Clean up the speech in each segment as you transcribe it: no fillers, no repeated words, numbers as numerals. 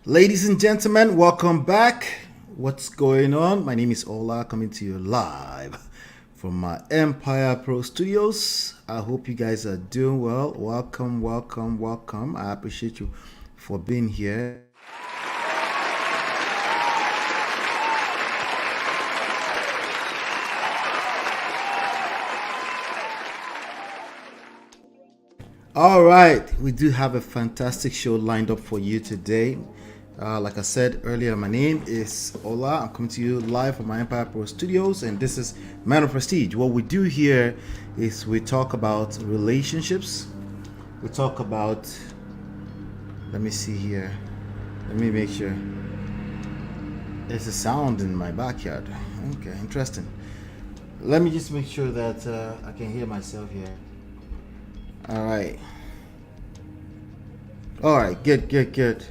Ladies and gentlemen, welcome back. What's going on? My name is Ola, coming to you live from my Empire Pro Studios. I hope you guys are doing well. Welcome. I appreciate you for being here. All right, we do have a fantastic show lined up for you today. Like I said earlier, my name is Ola. I'm coming to you live from my Empire Pro Studios, and this is Man of Prestige. What we do here is we talk about relationships. We talk about, let me see here. Let me make sure. There's a sound in my backyard. Okay, interesting. Let me just make sure that I can hear myself here. All right, good.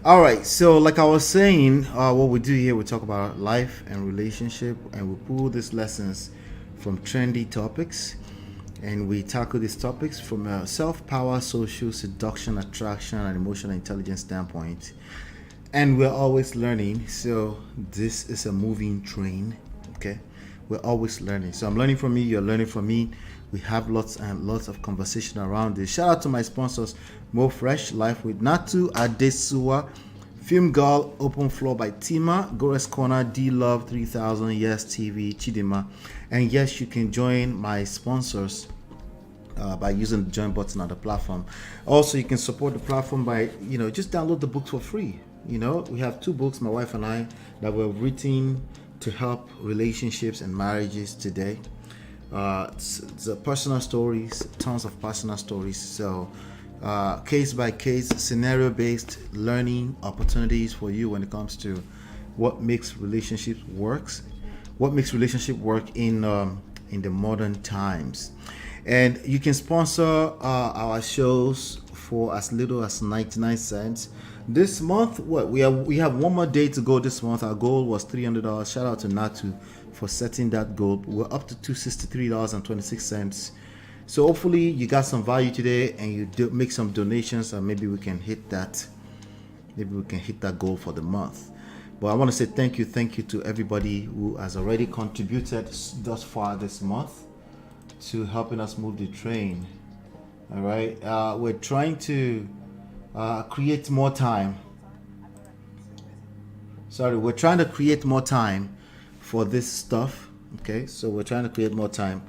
All right, so like I was saying, what we do here, we talk about life and relationship, and we pull these lessons from trendy topics, and we tackle these topics from a self-power, social, seduction, attraction, and emotional intelligence standpoint. And we're always learning, so this is a moving train, okay? We're always learning. So I'm learning from you, you're learning from me. We have lots and lots of conversation around this. Shout out to my sponsors, Mo Fresh, Life with Natu, Adesua, Film Girl, Open Floor by Tima, Gores Corner, D Love 3000, Yes TV, Chidima. And yes, you can join my sponsors by using the join button on the platform. Also, you can support the platform by, just download the books for free. We have 2 books, my wife and I, that were written to help relationships and marriages today. It's personal stories, tons of personal stories. So case by case, scenario based learning opportunities for you when it comes to what makes relationships work in the modern times. And you can sponsor our shows for as little as 99 cents. This month, we have one more day to go this month. Our goal was $300. Shout out to Natu for setting that goal. We're up to $263.26. So hopefully you got some value today, and you make some donations, and maybe we can hit that. Maybe we can hit that goal for the month. But I want to say thank you to everybody who has already contributed thus far this month to helping us move the train. All right, we're trying to create more time. We're trying to create more time for this stuff. Okay, so we're trying to create more time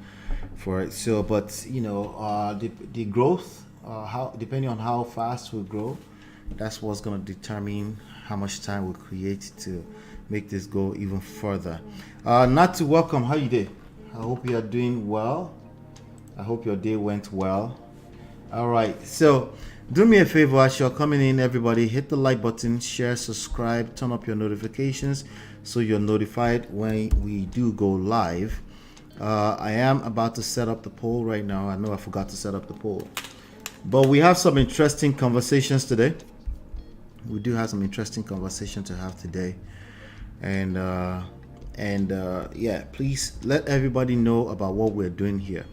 for it. So, but the growth, how depending on how fast we grow, that's what's going to determine how much time we create to make this go even further. Not to welcome, how you did? I hope you are doing well. I hope your day went well. All right, so do me a favor as you're coming in, everybody, hit the like button, share, subscribe, turn up your notifications so you're notified when we do go live. I am about to set up the poll right now. I know I forgot to set up the poll, but we have some interesting conversations today. We do have some interesting conversation to have today, and please let everybody know about what we're doing here.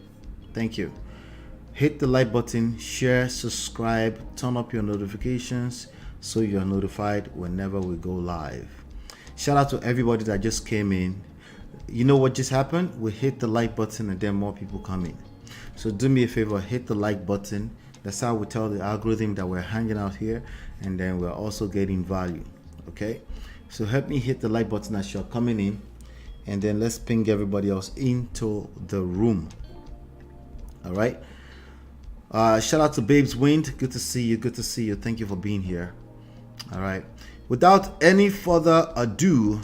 Thank you. Hit the like button, share, subscribe, turn up your notifications so you're notified whenever we go live. Shout out to everybody that just came in. You know what just happened? We hit the like button and then more people come in. So do me a favor, hit the like button. That's how we tell the algorithm that we're hanging out here, and then we're also getting value. Okay? So help me hit the like button as you're coming in, and then let's ping everybody else into the room. All right? Shout out to Babes Wind. Good to see you. Thank you for being here. All right. Without any further ado,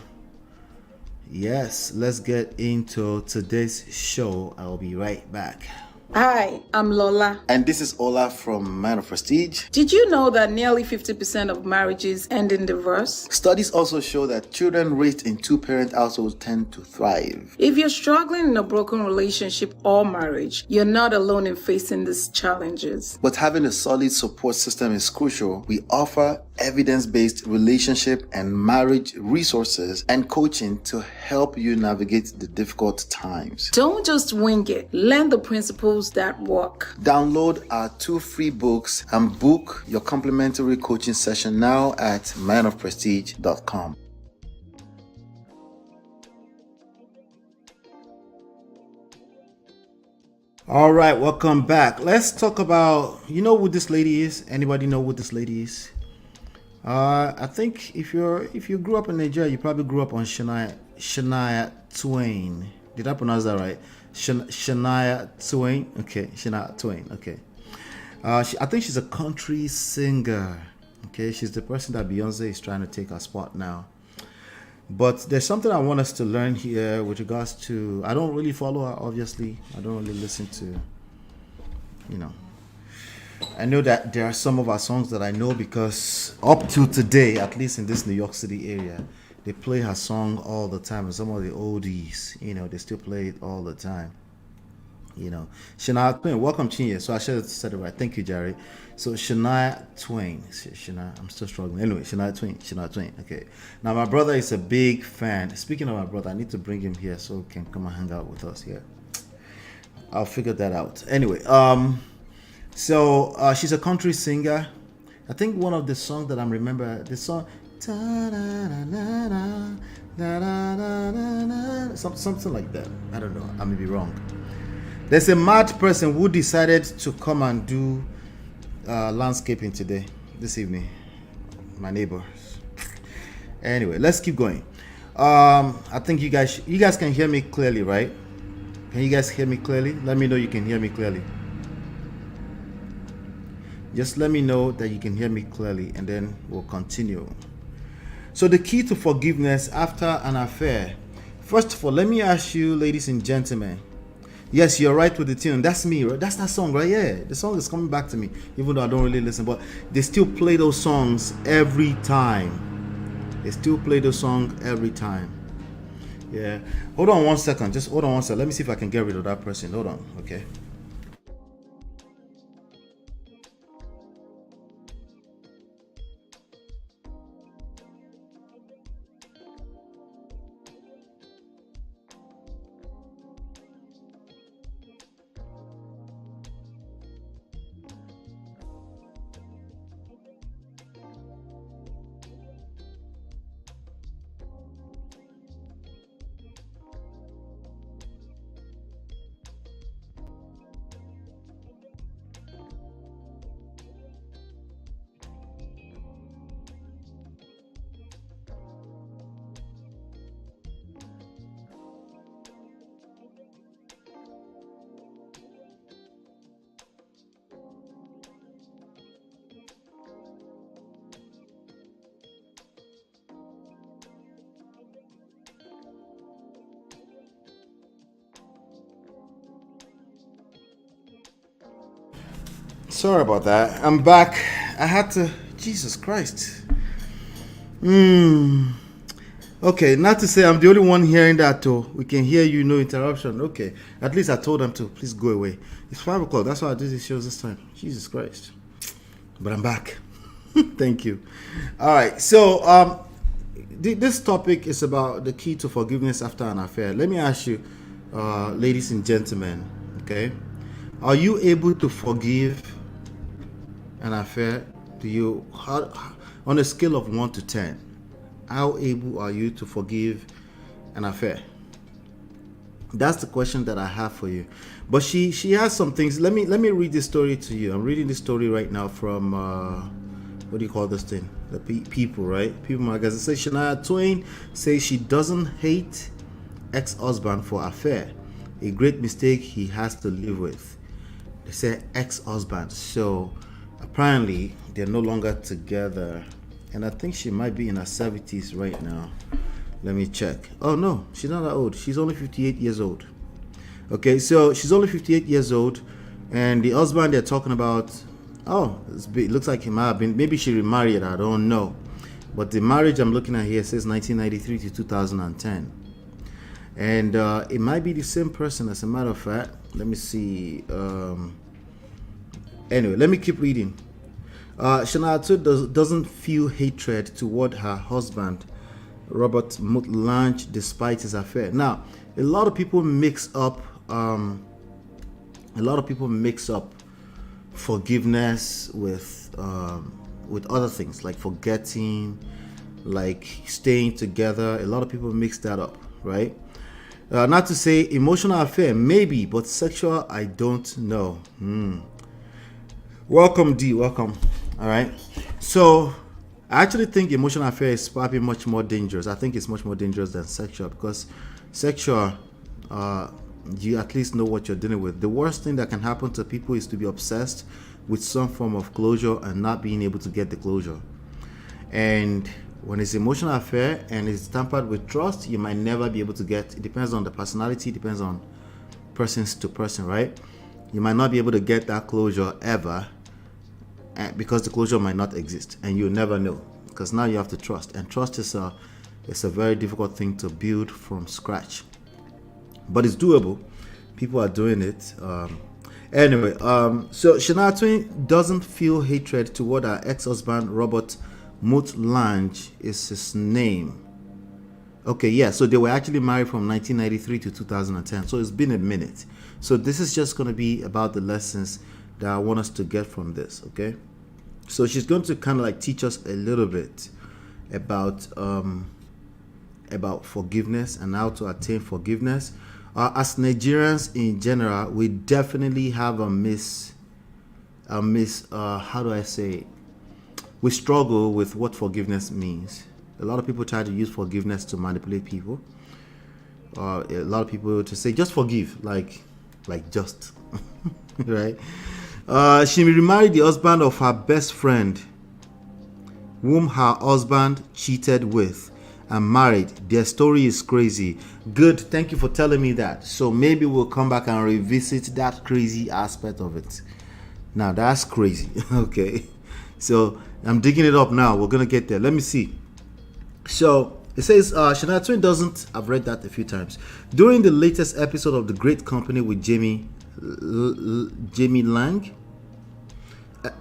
yes, let's get into today's show. I'll be right back. Hi, I'm Lola. And this is Ola from Man of Prestige. Did you know that nearly 50% of marriages end in divorce? Studies also show that children raised in 2-parent households tend to thrive. If you're struggling in a broken relationship or marriage, you're not alone in facing these challenges. But having a solid support system is crucial. We offer evidence-based relationship and marriage resources and coaching to help you navigate the difficult times. Don't just wing it. Learn the principles that work. Download our 2 free books and book your complimentary coaching session now at manofprestige.com. All right, welcome back. Let's talk about, you know who this lady is? Anybody know who this lady is? I think if you grew up in Nigeria, you probably grew up on Shania Twain. Did I pronounce that right? Shania Twain. Okay, Shania Twain. Okay. I think she's a country singer. Okay, she's the person that Beyonce is trying to take her spot now. But there's something I want us to learn here with regards to, I don't really follow her, obviously. I don't really listen to, I know that there are some of our songs that I know because up to today, at least in this New York City area, they play her song all the time. And some of the oldies, they still play it all the time. Shania Twain, welcome Chinya. So I should have said it right. Thank you, Jerry. So Shania Twain. Shania, I'm still struggling. Anyway, Shania Twain. Okay. Now my brother is a big fan. Speaking of my brother, I need to bring him here so he can come and hang out with us here. I'll figure that out. Anyway, so she's a country singer. I think one of the songs that I remember, the song something like that. I don't know. I may be wrong. There's a mad person who decided to come and do landscaping this evening. My neighbors. Anyway, let's keep going. I think you guys can hear me clearly, right? Can you guys hear me clearly? Let me know you can hear me clearly. Just let me know that you can hear me clearly, and then we'll continue. So the key to forgiveness after an affair. First of all, let me ask you, ladies and gentlemen. Yes, you're right with the tune. That's me, right? That's that song, right? Yeah, the song is coming back to me, even though I don't really listen. But they still play those songs every time. Yeah. Hold on one second. Just hold on one second. Let me see if I can get rid of that person. Hold on. Okay. Sorry about that. I'm back. I had to. Jesus Christ. Okay, not to say I'm the only one hearing that too. We can hear you, no interruption. Okay. At least I told them to please go away. It's 5 o'clock. That's why I do these shows this time. Jesus Christ. But I'm back. Thank you. All right. So this topic is about the key to forgiveness after an affair. Let me ask you, ladies and gentlemen, okay? Are you able to forgive an affair? On a scale of 1 to 10, how able are you to forgive an affair? That's the question that I have for you. But she has some things. Let me read this story to you. I'm reading this story right now from what do you call this thing? The People, right? People magazine. It says Shania Twain says she doesn't hate ex-husband for affair, a great mistake he has to live with. They say ex-husband, so apparently they're no longer together, and I think she might be in her 70s right now. Let me check. Oh no, she's not that old. She's only 58 years old. Okay, so she's only 58 years old, and the husband they're talking about, it looks like he might have been, maybe she remarried, I don't know, but the marriage I'm looking at here says 1993 to 2010, and it might be the same person. As a matter of fact, let me see. Anyway, let me keep reading. Shania doesn't feel hatred toward her husband, Robert Mutlange, despite his affair. Now, a lot of people mix up. A lot of people mix up forgiveness with other things like forgetting, like staying together. A lot of people mix that up, right? Not to say emotional affair, maybe, but sexual, I don't know. Welcome, D. Welcome. All right. So, I actually think emotional affair is probably much more dangerous. I think it's much more dangerous than sexual, because sexual, you at least know what you're dealing with. The worst thing that can happen to people is to be obsessed with some form of closure and not being able to get the closure. And when it's emotional affair and it's tampered with trust, you might never be able to get. It depends on the personality, depends on persons to person, right? You might not be able to get that closure ever, because the closure might not exist, and you'll never know, because now you have to trust, and trust is a very difficult thing to build from scratch, but it's doable. People are doing it. Anyway, so Shania Twain doesn't feel hatred toward her ex-husband Robert Mutlange is his name. Okay, yeah, so they were actually married from 1993 to 2010, so it's been a minute. So this is just going to be about the lessons that I want us to get from this, okay? So she's going to kind of like teach us a little bit about forgiveness and how to attain forgiveness. As Nigerians in general, we definitely have how do I say it? We struggle with what forgiveness means. A lot of people try to use forgiveness to manipulate people. A lot of people to say, just forgive, like just, right? She remarried the husband of her best friend, whom her husband cheated with, and married. Their story is crazy. Good, thank you for telling me that. So maybe we'll come back and revisit that crazy aspect of it. Now that's crazy. Okay, so I'm digging it up now. We're gonna get there. Let me see. So it says Shania Twain doesn't. I've read that a few times. During the latest episode of The Great Company with Jamie Lang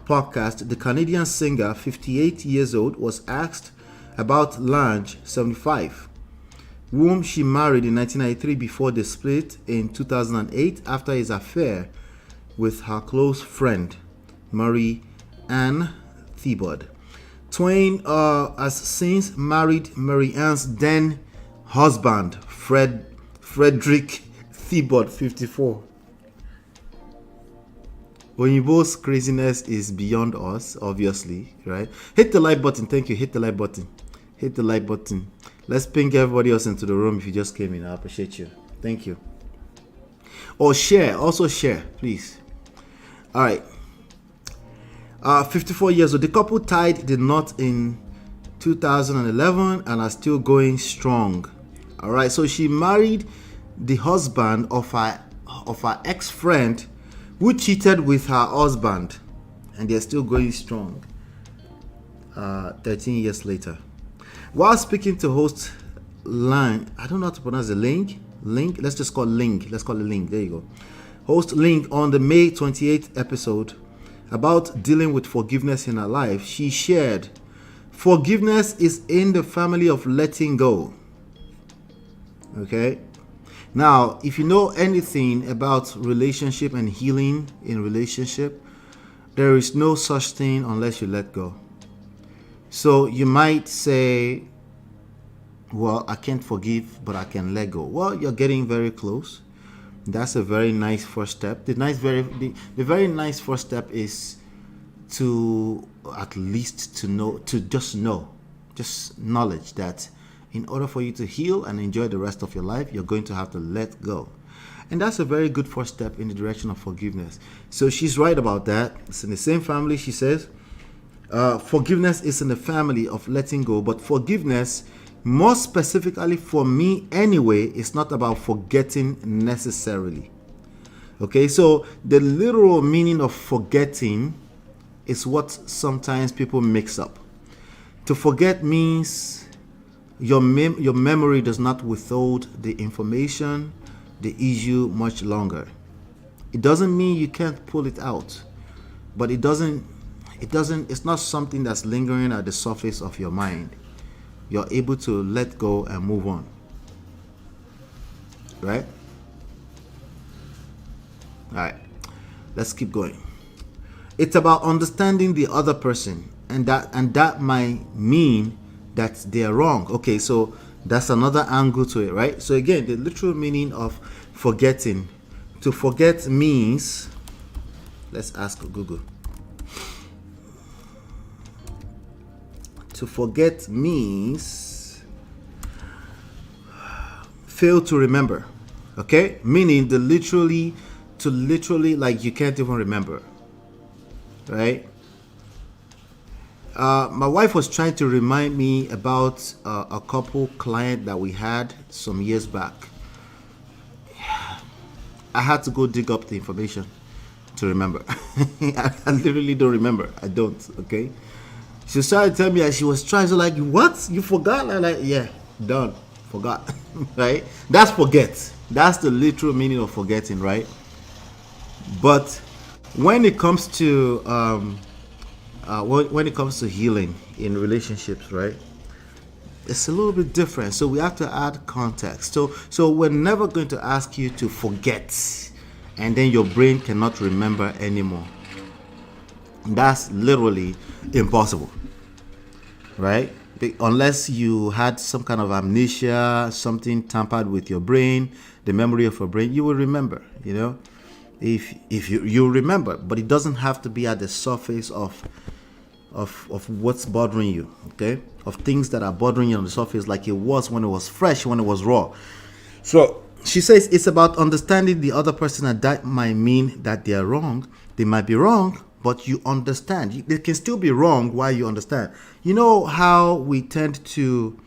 podcast, the Canadian singer, 58 years old, was asked about Lang, 75, whom she married in 1993 before they split in 2008 after his affair with her close friend, Marie Ann Thiebaud. Twain has since married Marie Ann's then husband, Frederick Thiebaud, 54. Oyinbo's craziness is beyond us, obviously, right? Hit the like button. Thank you. Hit the like button. Hit the like button. Let's ping everybody else into the room if you just came in. I appreciate you. Thank you. Or share. Also share, please. All right. 54 years old. The couple tied the knot in 2011 and are still going strong. All right. So she married the husband of her ex-friend, who cheated with her husband, and they're still going strong 13 years later. While speaking to host Lang, I don't know how to pronounce the Link, let's just call Link, let's call it Link, there you go. Host Link on the May 28th episode about dealing with forgiveness in her life, she shared, forgiveness is in the family of letting go. Okay? Now, if you know anything about relationship and healing in relationship, there is no such thing unless you let go. So you might say, well, I can't forgive, but I can let go. Well, you're getting very close. That's a very nice first step. The very nice first step is to at least to know, just knowledge that in order for you to heal and enjoy the rest of your life, you're going to have to let go. And that's a very good first step in the direction of forgiveness. So she's right about that. It's in the same family, she says. Forgiveness is in the family of letting go, but forgiveness, more specifically for me anyway, is not about forgetting necessarily. Okay, so the literal meaning of forgetting is what sometimes people mix up. To forget means your memory does not withhold the information, the issue much longer. It doesn't mean you can't pull it out, but it doesn't It's not something that's lingering at the surface of your mind. You're able to let go and move on. Right? All right. Let's keep going. It's about understanding the other person, and that might mean that they're wrong. Okay, so that's another angle to it, right? So again, the literal meaning of forgetting. To forget means, let's ask Google. To forget means fail to remember. Okay? Meaning to literally like you can't even remember. Right? My wife was trying to remind me about a couple client that we had some years back. I had to go dig up the information to remember. I literally don't remember. I don't. Okay. She started telling me, and she was trying to like, what? You forgot? I'm like, yeah, done. Forgot. Right? That's forget. That's the literal meaning of forgetting, right? But when it comes to when it comes to healing in relationships, right, it's a little bit different. So we have to add context. So we're never going to ask you to forget and then your brain cannot remember anymore. That's literally impossible, right? Unless you had some kind of amnesia, something tampered with your brain, the memory of your brain, you will remember, you know. If you remember, but it doesn't have to be at the surface of what's bothering you, okay? Of things that are bothering you on the surface, like it was when it was fresh, when it was raw. So she says it's about understanding the other person, and that might mean that they are wrong. They might be wrong, but you understand. They can still be wrong while you understand. You know how we tend to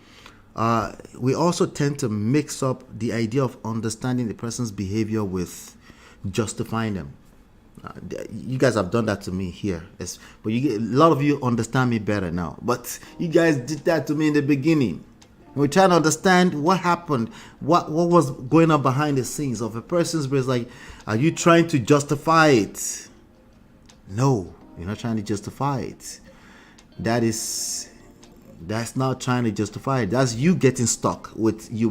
we also tend to mix up the idea of understanding the person's behavior with justifying them. You guys have done that to me here, but a lot of you understand me better now. But you guys did that to me in the beginning. We're trying to understand what happened, what was going on behind the scenes of a person's brain. Like, are you trying to justify it? No, you're not trying to justify it. That's not trying to justify it. That's you getting stuck with you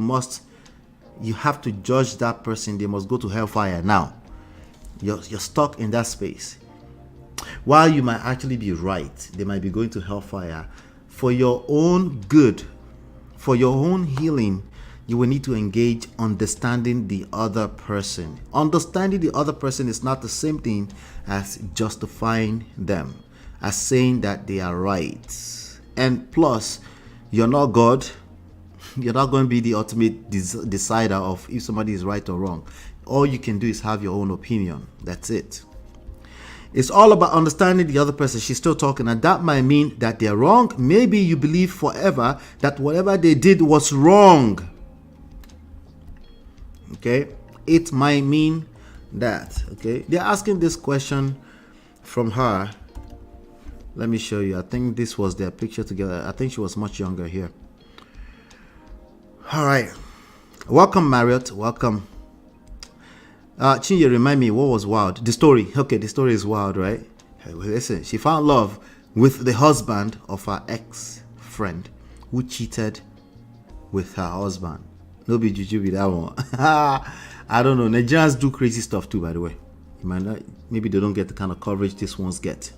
have to judge that person. They must go to hellfire now. You're stuck in that space. While you might actually be right, they might be going to hellfire. For your own good, for your own healing, you will need to engage understanding the other person. Understanding the other person is not the same thing as justifying them, as saying that they are right. And plus, you're not God. You're not going to be the ultimate decider of if somebody is right or wrong. All you can do is have your own opinion. That's it. It's all about understanding the other person. She's still talking, and that might mean that they're wrong. Maybe you believe forever that whatever they did was wrong. Okay? It might mean that. Okay? They're asking this question from her. Let me show you. I think this was their picture together. I think she was much younger here. All right. Welcome, Marriott. Welcome. Chinye, remind me, what was wild? The story. Okay, the story is wild, right? Hey, well, listen, she found love with the husband of her ex-friend who cheated with her husband. No be juju with that one. I don't know. Nigerians do crazy stuff too, by the way. You might not, maybe they don't get the kind of coverage these ones get.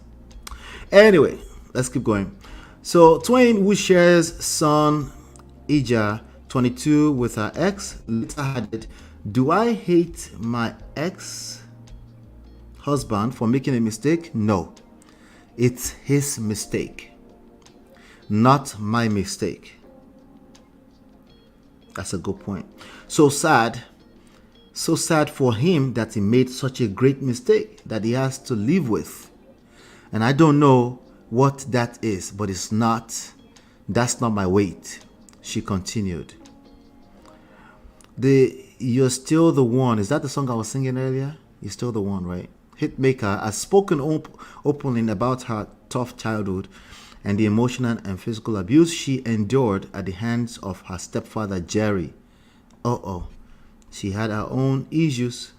Anyway, let's keep going. So, Twain, who shares son Ija, 22, with her ex, later added, "Do I hate my ex-husband for making a mistake? No. It's his mistake, not my mistake." That's a good point. So sad for him that he made such a great mistake that he has to live with. And I don't know what that is, but that's not my weight. She continued. You're Still the One. Is that the song I was singing earlier? You're Still the One, right? Hitmaker has spoken openly about her tough childhood and the emotional and physical abuse she endured at the hands of her stepfather, Jerry. She had her own issues.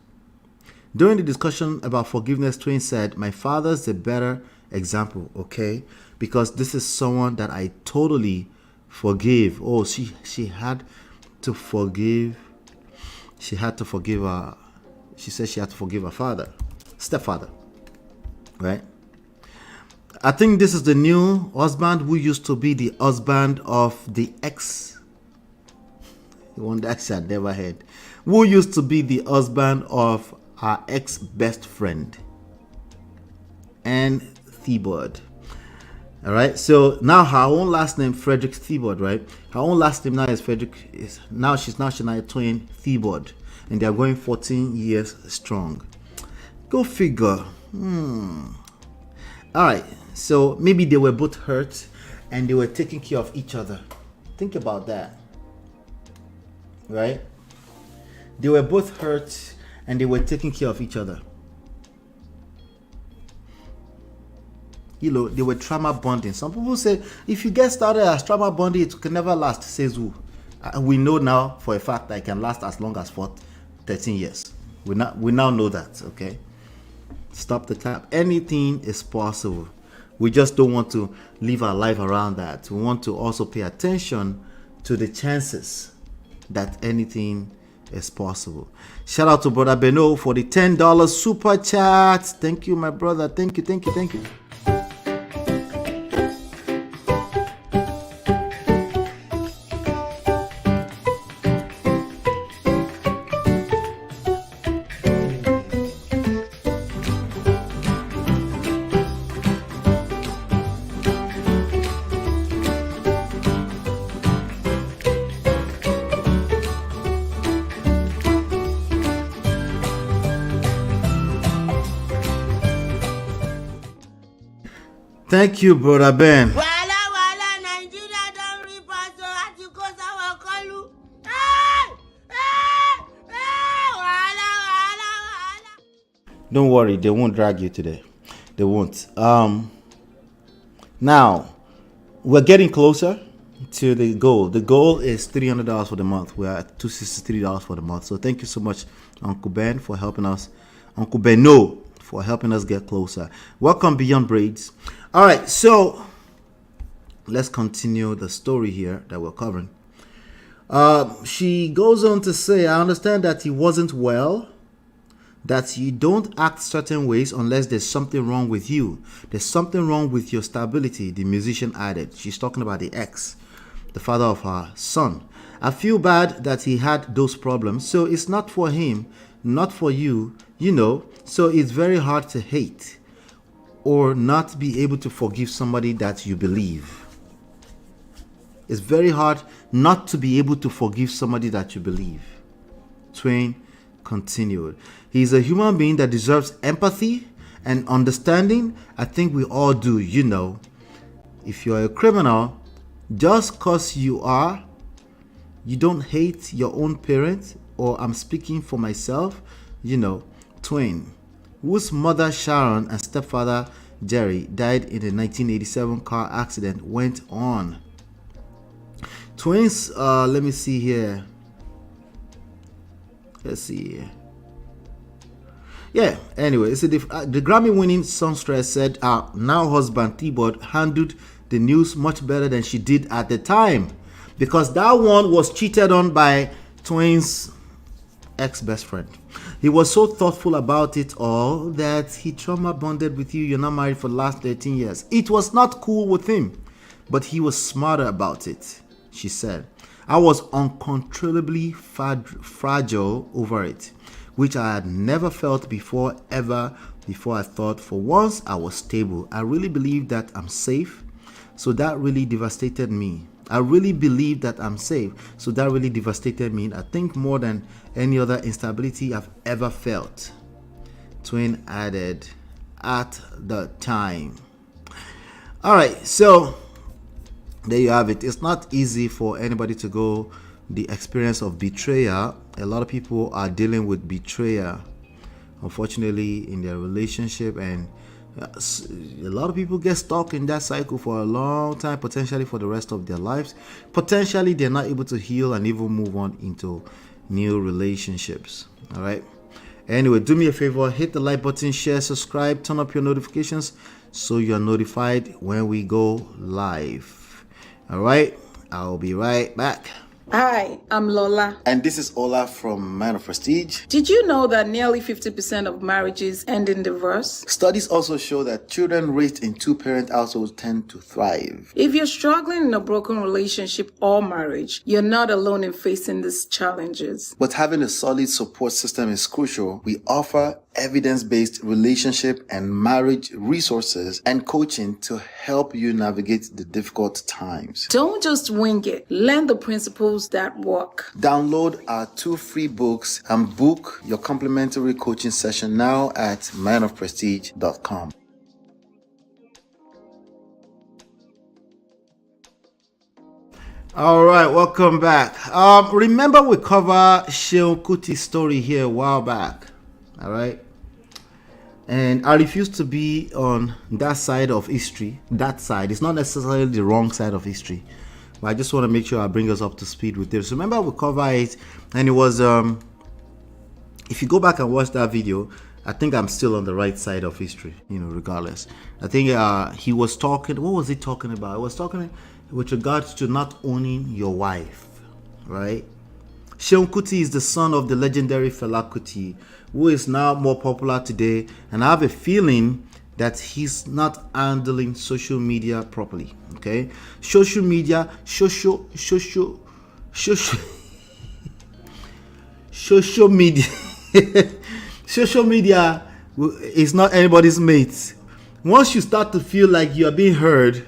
During the discussion about forgiveness, Twain said, "My father's a better example, okay? Because this is someone that I totally forgave. Oh, she had to forgive. She had to forgive her. She said she had to forgive her father, stepfather, right? I think this is the new husband who used to be the husband of the ex. The one that she had never heard. Who used to be the husband of her ex best friend. And Thibod. All right. So now her own last name, Frederick Thibod, right? Her own last name now is Frederick. She's now Shania Twain Thibod. And they are going 14 years strong. Go figure. All right. So maybe they were both hurt and they were taking care of each other. Think about that. Right? They were both hurt and they were taking care of each other. You know, they were trauma bonding. Some people say if you get started as trauma bonding, it can never last, says who? We know now for a fact that it can last as long as for 13 years. We now know that, okay? Stop the cap. Anything is possible. We just don't want to live our life around that. We want to also pay attention to the chances that anything is possible. Shout out to Brother Beno for the $10 super chat. Thank you, my brother. Thank you. Thank you, Brother Ben. Nigeria don't report so at you cause our call. Don't worry, they won't drag you today. They won't. Now, we're getting closer to the goal. The goal is $300 for the month. We're at $263 for the month. So thank you so much, Uncle Ben, for helping us. Uncle Beno, for helping us get closer. Welcome Beyond Braids. All right, so let's continue the story here that we're covering. She goes on to say, I understand that he wasn't well, that you don't act certain ways unless there's something wrong with you. There's something wrong with your stability, the musician added. She's talking about the ex, the father of her son. I feel bad that he had those problems, so it's not for him, not for you, you know, so it's very hard to hate or not be able to forgive somebody that you believe. It's very hard not to be able to forgive somebody that you believe. Twain continued. He's a human being that deserves empathy and understanding. I think we all do, you know. If you're a criminal, just cause you are, you don't hate your own parents, or I'm speaking for myself, you know. Twain, whose mother Sharon and stepfather Jerry died in a 1987 car accident, went on. Twain's, let me see here. Let's see here. Yeah, anyway, so the Grammy-winning songstress said now husband Thibod handled the news much better than she did at the time, because that one was cheated on by Twain's ex-best friend. He was so thoughtful about it all that he trauma bonded with you. You're not married for the last 13 years. It was not cool with him, but he was smarter about it, she said. I was uncontrollably fragile over it, which I had never felt before, ever before. I thought for once I was stable. I really believed that I'm safe, so that really devastated me. I really believe that I'm safe, so that really devastated me. I think more than any other instability I've ever felt. Twain added at the time. All right, so there you have it. It's not easy for anybody to go the experience of betrayal. A lot of people are dealing with betrayal, unfortunately, in their relationship, and a lot of people get stuck in that cycle for a long time, potentially for the rest of their lives. Potentially they're not able to heal and even move on into new relationships. All right, Anyway, do me a favor, hit the like button, share, subscribe, turn up your notifications so you're notified when we go live. All right, I'll be right back. Hi, I'm Lola. And this is Ola from Man of Prestige. Did you know that nearly 50% of marriages end in divorce? Studies also show that children raised in two-parent households tend to thrive. If you're struggling in a broken relationship or marriage, you're not alone in facing these challenges. But having a solid support system is crucial. We offer evidence-based relationship and marriage resources and coaching to help you navigate the difficult times. Don't just wing it. Learn the principles that work. Download our 2 free books and book your complimentary coaching session now at manofprestige.com. All right, welcome back. Remember we covered Seun Kuti's story here a while back. All right. And I refuse to be on that side of history. That side. It's not necessarily the wrong side of history. But I just want to make sure I bring us up to speed with this. Remember we covered it, and it was if you go back and watch that video, I think I'm still on the right side of history, regardless. I think he was talking, what was he talking about? He was talking with regards to not owning your wife, right? Seun Kuti is the son of the legendary Fela Kuti, who is now more popular today, and I have a feeling that he's not handling social media properly. Okay, social media social media is not anybody's mate. Once you start to feel like you are being heard,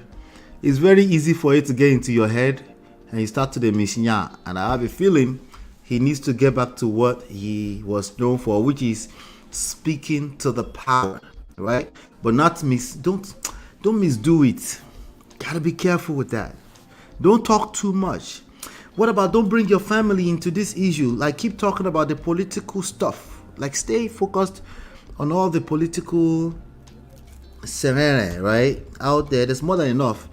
it's very easy for it to get into your head, and you start to the mission. And I have a feeling he needs to get back to what he was known for, which is speaking to the power, right? But not don't misdo it. Gotta be careful with that. Don't talk too much. What about don't bring your family into this issue? Like, keep talking about the political stuff. Like, stay focused on all the political scenario, right? Out there, there's more than enough.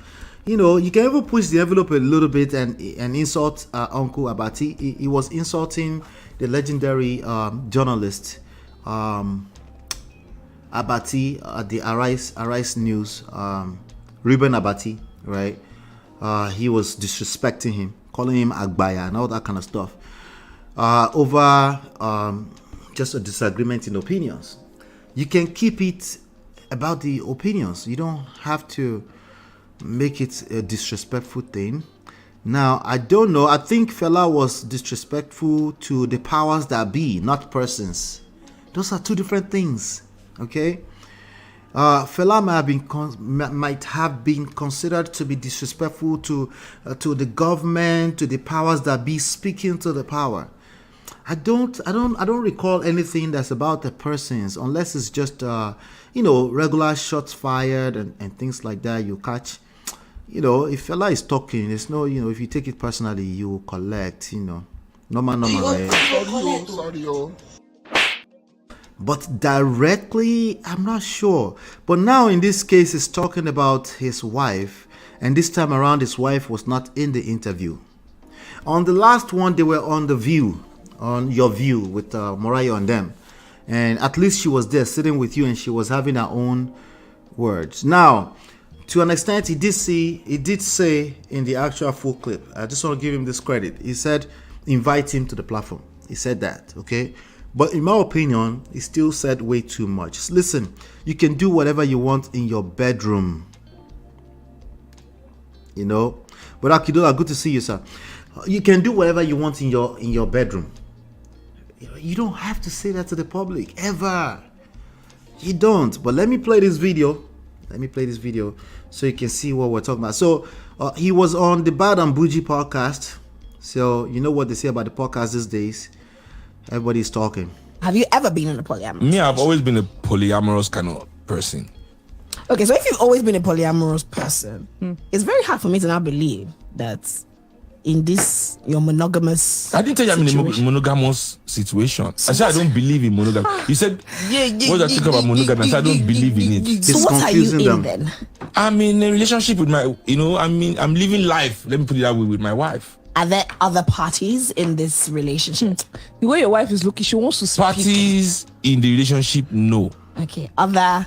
You can even push the envelope a little bit and insult Uncle Abati. He was insulting the legendary journalist Abati at the Arise News, Reuben Abati, right? He was disrespecting him, calling him Agbaya and all that kind of stuff over just a disagreement in opinions. You can keep it about the opinions. You don't have to make it a disrespectful thing. Now, I don't know. I think Fela was disrespectful to the powers that be, not persons. Those are two different things. Okay. Fela might have been considered to be disrespectful to the government, to the powers that be, speaking to the power. I don't recall anything that's about the persons, unless it's just regular shots fired and things like that you catch. If Fela is talking, there's no, if you take it personally, you will collect, normal, right? Sorry. But directly, I'm not sure. But now in this case, it's talking about his wife, and this time around, his wife was not in the interview. On the last one, they were on The View, on Your View with Mariah and them, and at least she was there sitting with you, and she was having her own words. Now, to an extent, he did say in the actual full clip, I just want to give him this credit. He said, invite him to the platform. He said that, okay? But in my opinion, he still said way too much. Listen, you can do whatever you want in your bedroom. But Akidola, good to see you, sir. You can do whatever you want in your bedroom. You don't have to say that to the public, ever. You don't. But let me play this video so you can see what we're talking about. So he was on the Bad and Bougie podcast. So you know what they say about the podcast these days. Everybody's talking. Have you ever been in a polyamorous? Me, I've always been a polyamorous kind of person. Okay, so if you've always been a polyamorous person, it's very hard for me to now believe that in this your monogamous I didn't tell you I'm in a monogamous situation. I said I don't believe in monogamy. You said what I think about monogamy. I said I don't believe in it. So what are you in then? I'm in a relationship with my, I'm living life. Let me put it that way with my wife. Are there other parties in this relationship? The way your wife is looking, she wants to speak. Parties in the relationship, no. Okay. Other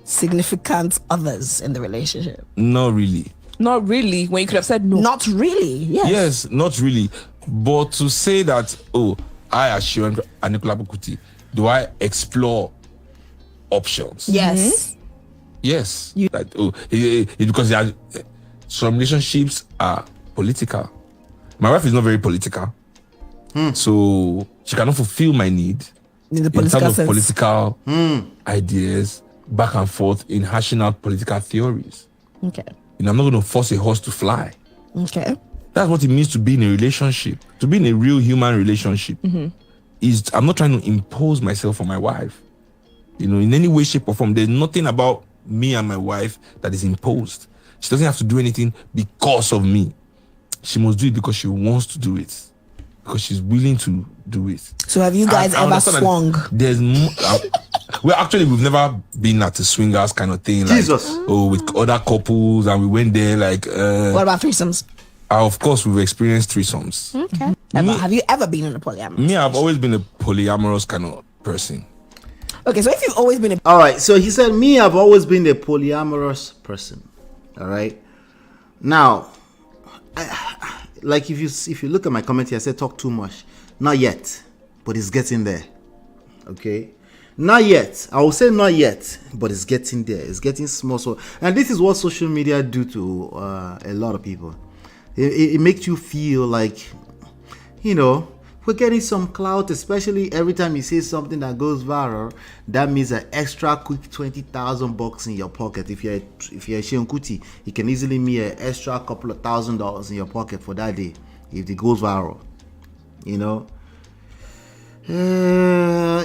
significant others in the relationship? Not really. Not really. When you could have said no. Not really. Yes. Yes, not really. But to say that, oh, I as Seun and Kuti, do I explore options? Yes. Yes. Because there are, some relationships are political. My wife is not very political. So she cannot fulfill my need In the in political terms of sense. political ideas, back and forth in hashing out political theories. Okay. I'm not going to force a horse to fly. Okay. That's what it means to be in a relationship. To be in a real human relationship is I'm not trying to impose myself on my wife. In any way, shape, or form. There's nothing about me and my wife that is imposed. She doesn't have to do anything because of me. She must do it because she wants to do it. Because she's willing to do it. So have you guys I ever understand that swung? There's we've never been at a swingers kind of thing. Jesus. With other couples, and we went there What about threesomes? of course, we've experienced threesomes. Okay. Have you ever been in a polyamorous? Me, I've always been a polyamorous kind of person. Okay, so if you've always been a All right. So he said, me, I've always been a polyamorous person. All right. Now, like if you look at my comment here, I said talk too much. Not yet, but it's getting there. Okay. Not yet. I will say not yet, but it's getting there. It's getting small. So, and this is what social media do to a lot of people. It makes you feel like, we're getting some clout, especially every time you say something that goes viral. That means an extra quick $20,000 in your pocket. If you're Seun Kuti, it can easily mean an extra couple of $1,000s in your pocket for that day if it goes viral.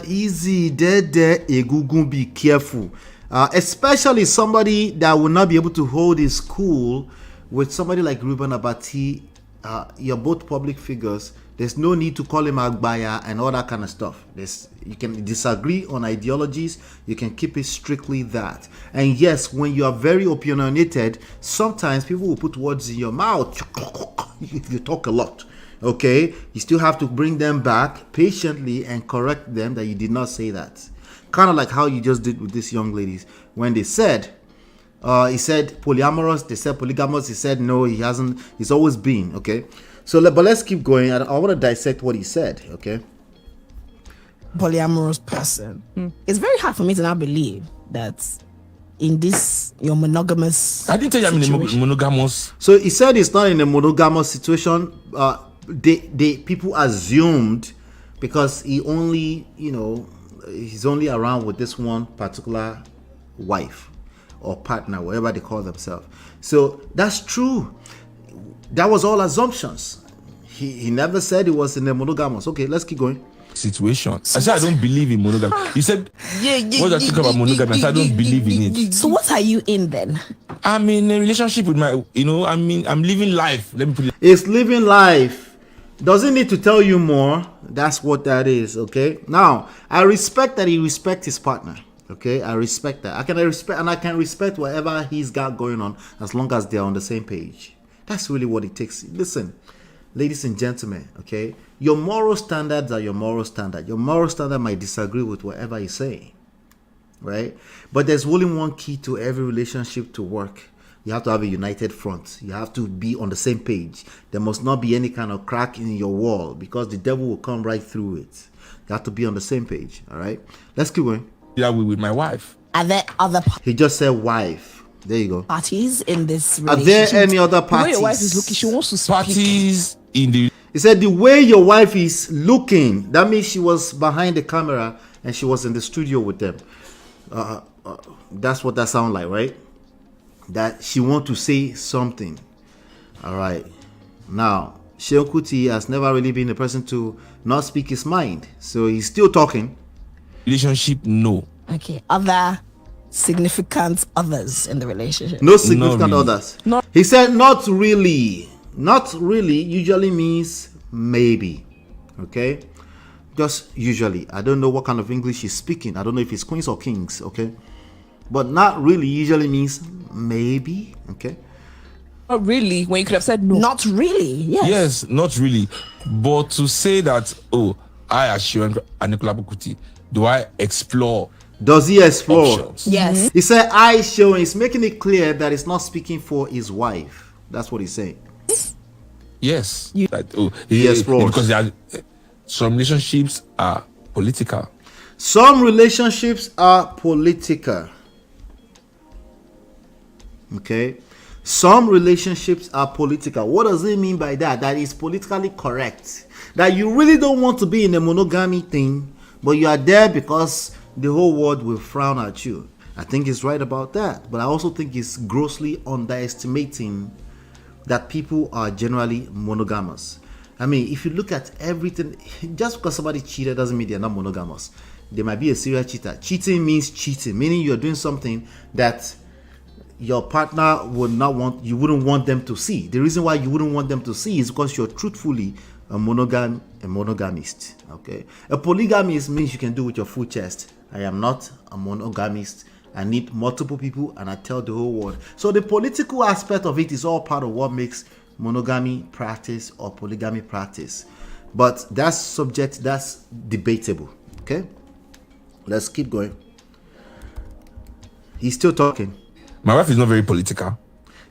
Easy, egungun, be careful. Especially somebody that will not be able to hold his cool with somebody like Ruben Abati. You're both public figures. There's no need to call him Agbaya and all that kind of stuff. You can disagree on ideologies. You can keep it strictly that. And yes, when you are very opinionated, sometimes people will put words in your mouth if you talk a lot. Okay, you still have to bring them back patiently and correct them that you did not say that. Kind of like how you just did with these young ladies when they said, he said polyamorous, they said polygamous, he said no, he hasn't, he's always been. Okay, so but let's keep going. I want to dissect what he said. Okay, polyamorous person. It's very hard for me to now believe that in this your monogamous. I didn't tell you I'm in a monogamous. So he said it's not in a monogamous situation. They people assumed because he only he's only around with this one particular wife or partner, whatever they call themselves. So that's true. That was all assumptions. He never said it was in a monogamous. Okay, let's keep going. Situation. I said I don't believe in monogamy. You said what I think about monogamy. I said I don't believe in it. So what are you in then? I'm in a relationship with my, I'm living life. Let me put it. It's living life. Doesn't need to tell you more. That's what that is. Okay. Now I respect that he respects his partner. Okay, I respect that. I can respect whatever he's got going on as long as they're on the same page. That's really what it takes. Listen, ladies and gentlemen. Okay, your moral standards are your moral standard. Your moral standard might disagree with whatever he's saying, right? But there's only one key to every relationship to work. You have to have a united front. You have to be on the same page. There must not be any kind of crack in your wall because the devil will come right through it. You have to be on the same page. All right. Let's keep going. Yeah, with my wife. Are there other He just said wife. There you go. parties in this Are relationship? there any other The way parties? your wife is looking, she wants to speak. Parties in the He said the way your wife is looking, that means she was behind the camera and she was in the studio with them. That's what that sounds like, right? That she want to say something. All right. Now, Seun Kuti has never really been a person to not speak his mind. So he's still talking. relationship, no. Okay. Other significant others in the relationship? No significant really. others. He said not really. Not really usually means maybe. Okay? Just usually. I don't know what kind of English he's speaking. I don't know if it's queens or kings. Okay? But not really usually means maybe. Okay? Not really, when you could have said no. Not really. Yes. Yes, not really. But to say that, oh, I as Seun and Nicola Kuti, do I explore Does he explore? options? Yes. He said, I showing. He's making it clear that it's not speaking for his wife. That's what he's saying. Yes. That, oh, He explores. because there are, some relationships are political. Some relationships are political. Okay. Some relationships are political. What does it mean by that? That is politically correct. That you really don't want to be in a monogamy thing, but you are there because the whole world will frown at you. I think he's right about that. But I also think he's grossly underestimating that people are generally monogamous. I mean, if you look at everything, just because somebody cheated doesn't mean they're not monogamous. They might be a serial cheater. Cheating means cheating, meaning you're doing something that your partner would not want, you wouldn't want them to see. The reason why you wouldn't want them to see is because you're truthfully a monogamist. Okay, a polygamist means you can do with your full chest. I am not a monogamist. I need multiple people, and I tell the whole world. So the political aspect of it is all part of what makes monogamy practice or polygamy practice. But that's subject, that's debatable. Okay, let's keep going. He's still talking. My wife is not very political.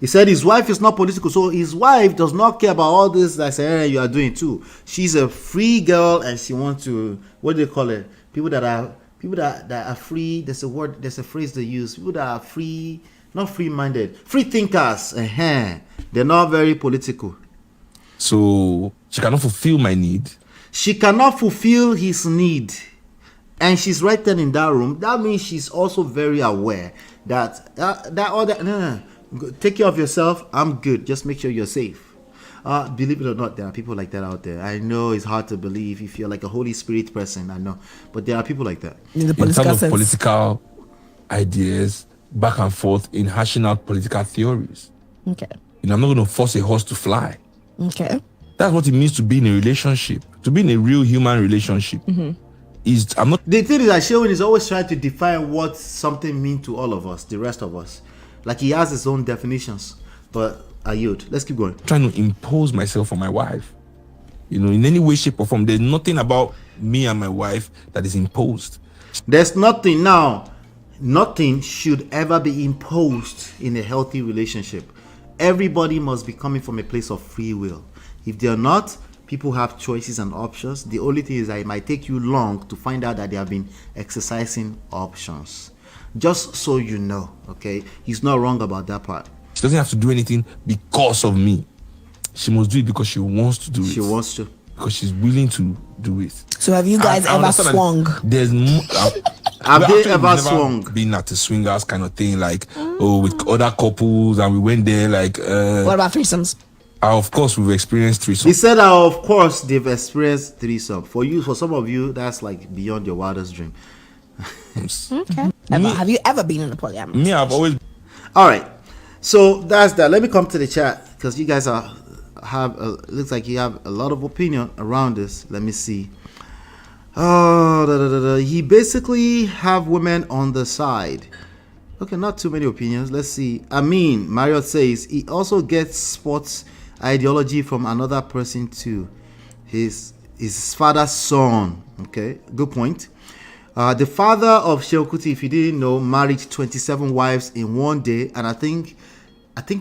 He said his wife is not political, so his wife does not care about all this that you are doing too. She's a free girl, and she wants to, what do they call it? People that are free. There's a word, there's a phrase they use. People that are free, not free-minded, free thinkers. They're not very political. So she cannot fulfill my need. She cannot fulfill his need, and she's right then in that room. That means she's also very aware that no, take care of yourself. I'm good. Just make sure you're safe. Believe it or not, there are people like that out there. I know it's hard to believe if you're like a Holy Spirit person. I know, but there are people like that. In the In political terms of sense. political ideas, back and forth in hashing out political theories. Okay. You know, I'm not going to force a horse to fly. Okay. That's what it means to be in a relationship. To be in a real human relationship. I'm not The thing is that Seun is always trying to define what something means to all of us, the rest of us. Like he has his own definitions. But I yield. Let's keep going. trying to impose myself on my wife. You know, in any way, shape, or form. There's nothing about me and my wife that is imposed. There's nothing now. Nothing should ever be imposed in a healthy relationship. Everybody must be coming from a place of free will. If they're not, people have choices and options. The only thing is that it might take you long to find out that they have been exercising options. Just so you know, okay? He's not wrong about that part. She doesn't have to do anything because of me. She must do it because she wants to do it. She wants to. Because she's willing to do it. So have you guys I ever understand that swung? There's Have well, they actually, ever we've never swung? been at a swingers kind of thing, like with other couples, and we went there like What about threesomes? of course we've experienced He threesome. said, of course, they've experienced threesome. For some of you, that's like beyond your wildest dream. Okay. Have you ever been in a polyamorous? Me, I've always All right, so that's that. Let me come to the chat because you guys looks like you have a lot of opinion around this. Let me see. He basically have women on the side. Okay, not too many opinions. Let's see. Marriott says he also gets sports ideology from another person too. His father's son. Okay, good point. The father of Seun Kuti, if you didn't know, married 27 wives in one day, and I think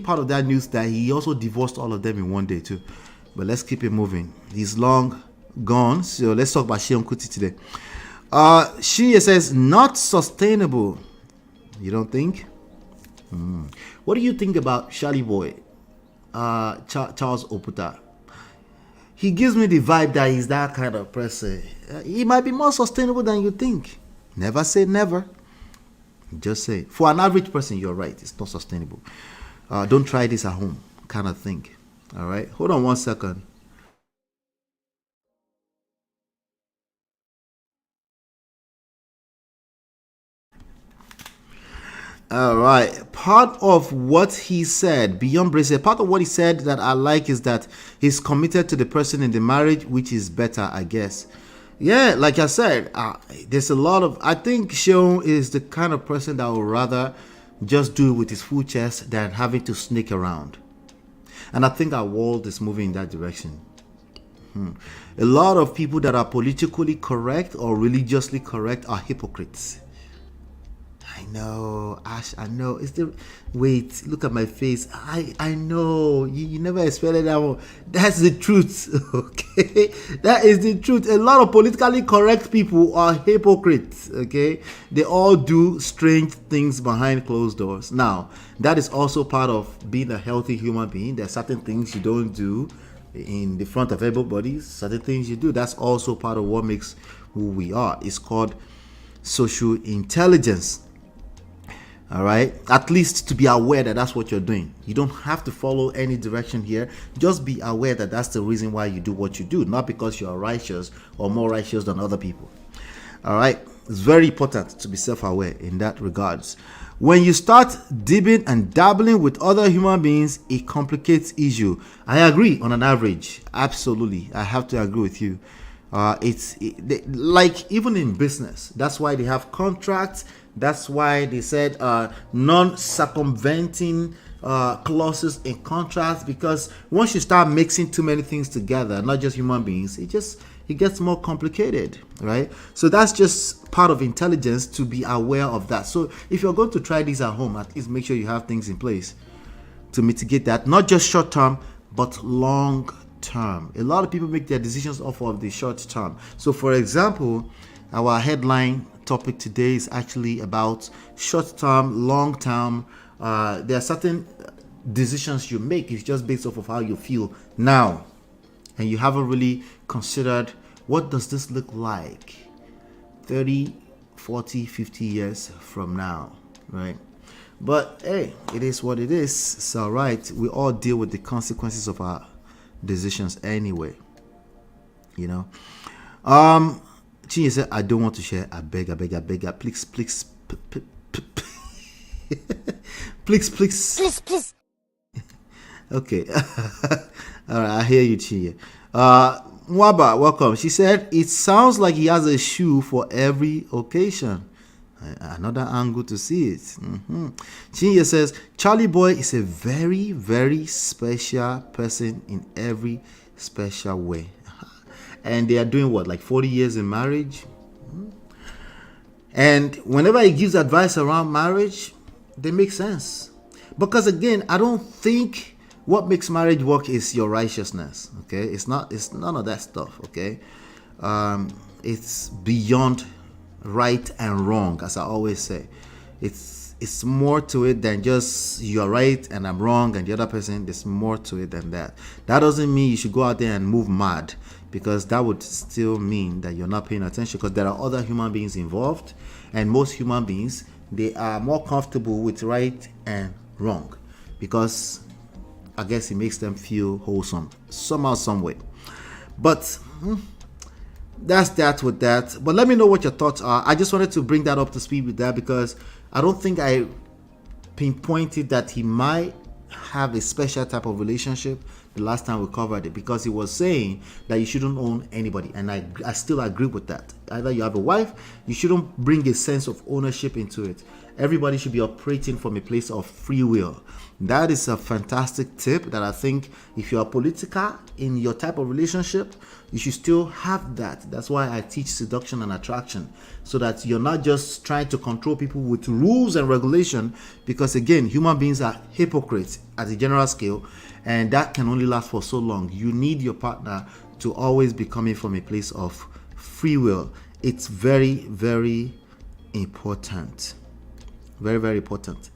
part of that news that he also divorced all of them in one day too. But let's keep it moving. He's long gone, so let's talk about Seun Kuti today. She says not sustainable. You don't think? What do you think about Charlie Boy, Charles Oputa? He gives me the vibe that he's that kind of person. He might be more sustainable than you think. Never say never. Just say, for an average person, you're right. It's not sustainable. Don't try this at home, kind of thing. All right. Hold on 1 second. All right. Part of what he said, beyond bracelet, part of what he said that I like is that he's committed to the person in the marriage, which is better, I guess. Yeah, like I said, there's a lot of, I think Seun is the kind of person that would rather just do it with his full chest than having to sneak around. And I think our world is moving in that direction. A lot of people that are politically correct or religiously correct are hypocrites. I know, Ash, I know. Wait, look at my face. I know. You never expected that one. That's the truth. Okay? That is the truth. A lot of politically correct people are hypocrites. Okay? They all do strange things behind closed doors. Now, that is also part of being a healthy human being. There are certain things you don't do in the front of everybody. Certain things you do. That's also part of what makes who we are. It's called social intelligence. All right, at least to be aware that that's what you're doing. You don't have to follow any direction here. Just be aware that that's the reason why you do what you do, not because you are righteous or more righteous than other people. All right, it's very important to be self-aware in that regards. When you start dipping and dabbling with other human beings, it complicates issue. I agree on an average. Absolutely, I have to agree with you. Like even in business, that's why they have contracts. That's why they said non-circumventing clauses in contracts, because once you start mixing too many things together, not just human beings, it gets more complicated, right? So that's just part of intelligence, to be aware of that. So if you're going to try this at home, at least make sure you have things in place to mitigate that, not just short term, but long term. A lot of people make their decisions off of the short term. So for example, our headline topic today is actually about short term, long term. There are certain decisions you make. It's just based off of how you feel now, and you haven't really considered what does this look like 30, 40, 50 years from now, right? But hey, it is what it is. It's all right. We all deal with the consequences of our decisions anyway, you know. Chinya said, I don't want to share. I beg. Please. Please. Okay. All right, I hear you, Chinya. Mwaba, welcome. She said, it sounds like he has a shoe for every occasion. Another angle to see it. Chinya says, Charlie Boy is a very, very special person in every special way. And they are doing what, like 40 years in marriage? And whenever he gives advice around marriage, they make sense. Because again, I don't think what makes marriage work is your righteousness. Okay, it's none of that stuff. Okay, it's beyond right and wrong, as I always say. It's more to it than just you're right and I'm wrong and the other person. There's more to it than that. That doesn't mean you should go out there and move mad, because that would still mean that you're not paying attention, because there are other human beings involved, and most human beings, they are more comfortable with right and wrong, because I guess it makes them feel wholesome somehow, some way. But that's that with that. But let me know what your thoughts are. I just wanted to bring that up to speed with that, because I don't think I pinpointed that he might have a special type of relationship the last time we covered it, because he was saying that you shouldn't own anybody, and I still agree with that. Either you have a wife, you shouldn't bring a sense of ownership into it. Everybody should be operating from a place of free will. That is a fantastic tip that I think if you are political in your type of relationship, you should still have that. That's why I teach seduction and attraction, so that you're not just trying to control people with rules and regulation, because again, human beings are hypocrites at a general scale, and that can only last for so long. You need your partner to always be coming from a place of free will. It's very, very important. Very, very important.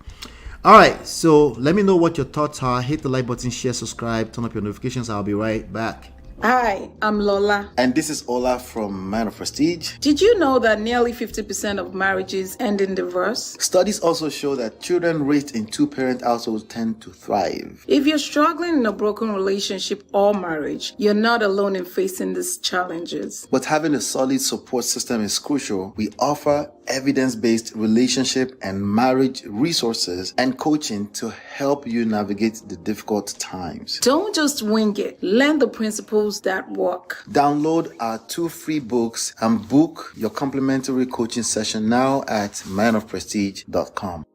All right, so let me know what your thoughts are. Hit the like button, share, subscribe, turn up your notifications. I'll be right back. Hi, I'm Lola. And this is Ola from Man of Prestige. Did you know that nearly 50% of marriages end in divorce? Studies also show that children raised in two-parent households tend to thrive. If you're struggling in a broken relationship or marriage, you're not alone in facing these challenges. But having a solid support system is crucial. We offer evidence-based relationship and marriage resources and coaching to help you navigate the difficult times. Don't just wing it. Learn the principles that work. Download our 2 free books and book your complimentary coaching session now at manofprestige.com.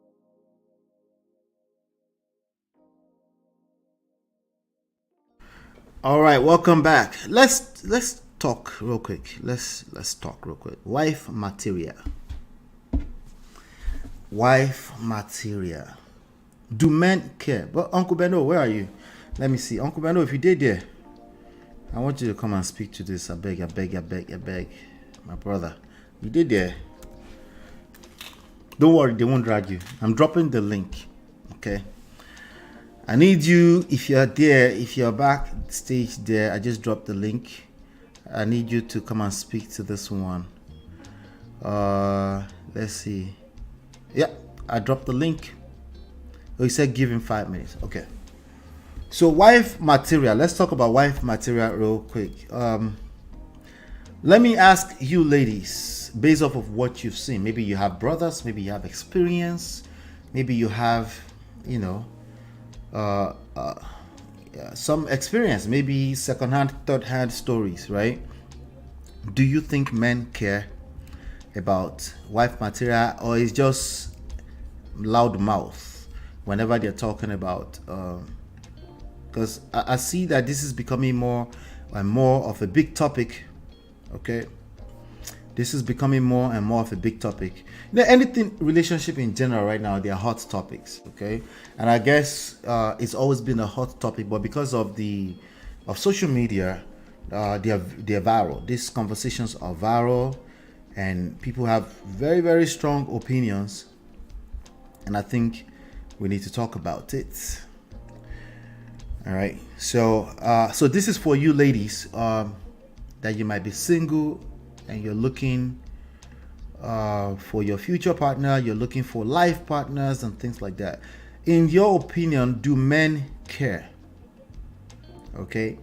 All right, welcome back. Let's talk real quick. Let's talk real quick. Wife material. Wife material. Do men care? But Uncle Beno, where are you? Let me see. Uncle Beno, if you did there, I want you to come and speak to this. I beg. My brother. You did there. Don't worry, they won't drag you. I'm dropping the link. Okay. I need you, if you're there, if you're backstage there, I just dropped the link. I need you to come and speak to this one. Let's see. Yeah, I dropped the link. Oh, he said give him 5 minutes. Okay. So wife material. Let's talk about wife material real quick. Let me ask you ladies, based off of what you've seen. Maybe you have brothers, maybe you have experience, maybe you have, some experience, maybe second-hand, third-hand stories, right? Do you think men care about wife material, or is just loud mouth whenever they're talking about? Because I see that this is becoming more and more of a big topic. Okay, this is becoming more and more of a big topic. Anything relationship in general right now, they are hot topics. Okay, and I guess it's always been a hot topic, but because of social media, they're viral. These conversations are viral, and people have very, very strong opinions, and I think we need to talk about it. All right, so this is for you ladies that you might be single and you're looking for your future partner, you're looking for life partners and things like that. In your opinion, do men care? Okay,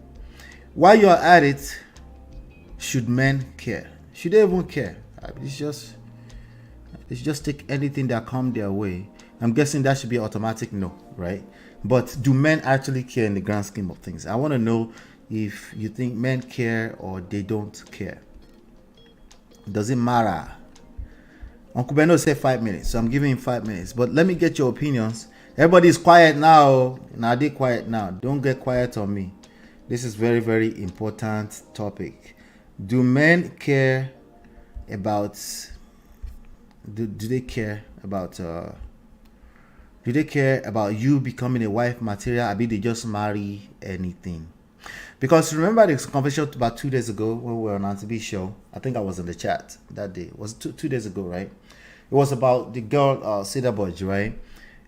while you're at it, should men care? Should they even care? It's just take anything that come their way. I'm guessing that should be automatic no, right? But do men actually care in the grand scheme of things? I want to know if you think men care or they don't care. Does it matter? Uncle Beno said 5 minutes, so I'm giving him 5 minutes. But let me get your opinions. Everybody's quiet now. Now they quiet now. Don't get quiet on me. This is very, very important topic. Do men care about? Do they care about? Do they care about you becoming a wife material? I mean, they just marry anything. Because remember this conversation about 2 days ago when we were on Auntie B's show. I think I was in the chat that day. It was two days ago, right? It was about the girl Cedar Budge, right?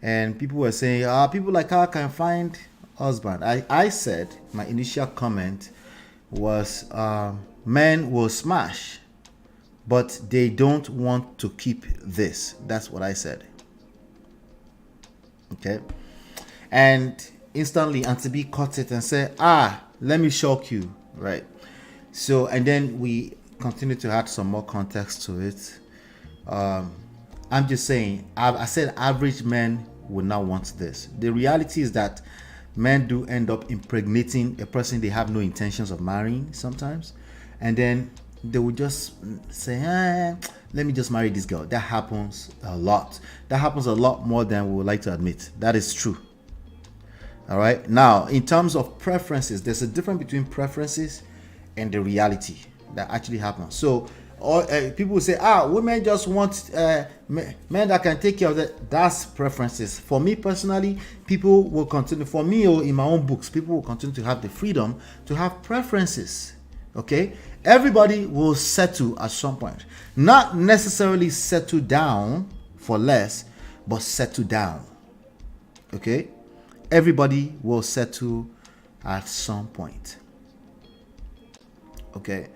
And people were saying, people like her can find husband. I said my initial comment was men will smash, but they don't want to keep this. That's what I said. Okay, and instantly Auntie B caught it and said, let me shock you, right? So, and then we continue to add some more context to it. I'm just saying, I said average men would not want this. The reality is that men do end up impregnating a person they have no intentions of marrying sometimes, and then they would just say, let me just marry this girl. That happens a lot. That happens a lot more than we would like to admit. That is true. All right. Now, in terms of preferences, there's a difference between preferences and the reality that actually happens. So, people will say, women just want men that can take care of that. That's preferences. For me personally, people will continue. For me, in my own books, people will continue to have the freedom to have preferences. Okay, everybody will settle at some point. Not necessarily settle down for less, but settle down. Okay, everybody will settle at some point. Okay,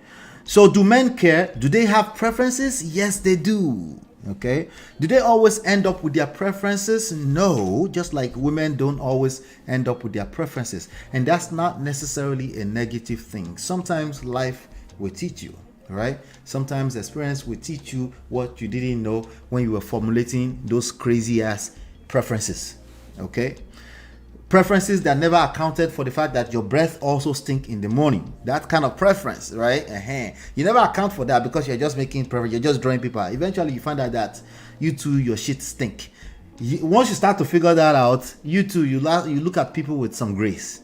so do men care? Do they have preferences? Yes, they do. Okay, do they always end up with their preferences? No, just like women don't always end up with their preferences, and that's not necessarily a negative thing. Sometimes life will teach you, right? Sometimes experience will teach you what you didn't know when you were formulating those crazy ass preferences. Okay, preferences that never accounted for the fact that your breath also stink in the morning. That kind of preference, right? You never account for that because you're just making preference. You're just drawing people. Eventually, you find out that you too, your shit stink. Once you start to figure that out, you too, you look at people with some grace.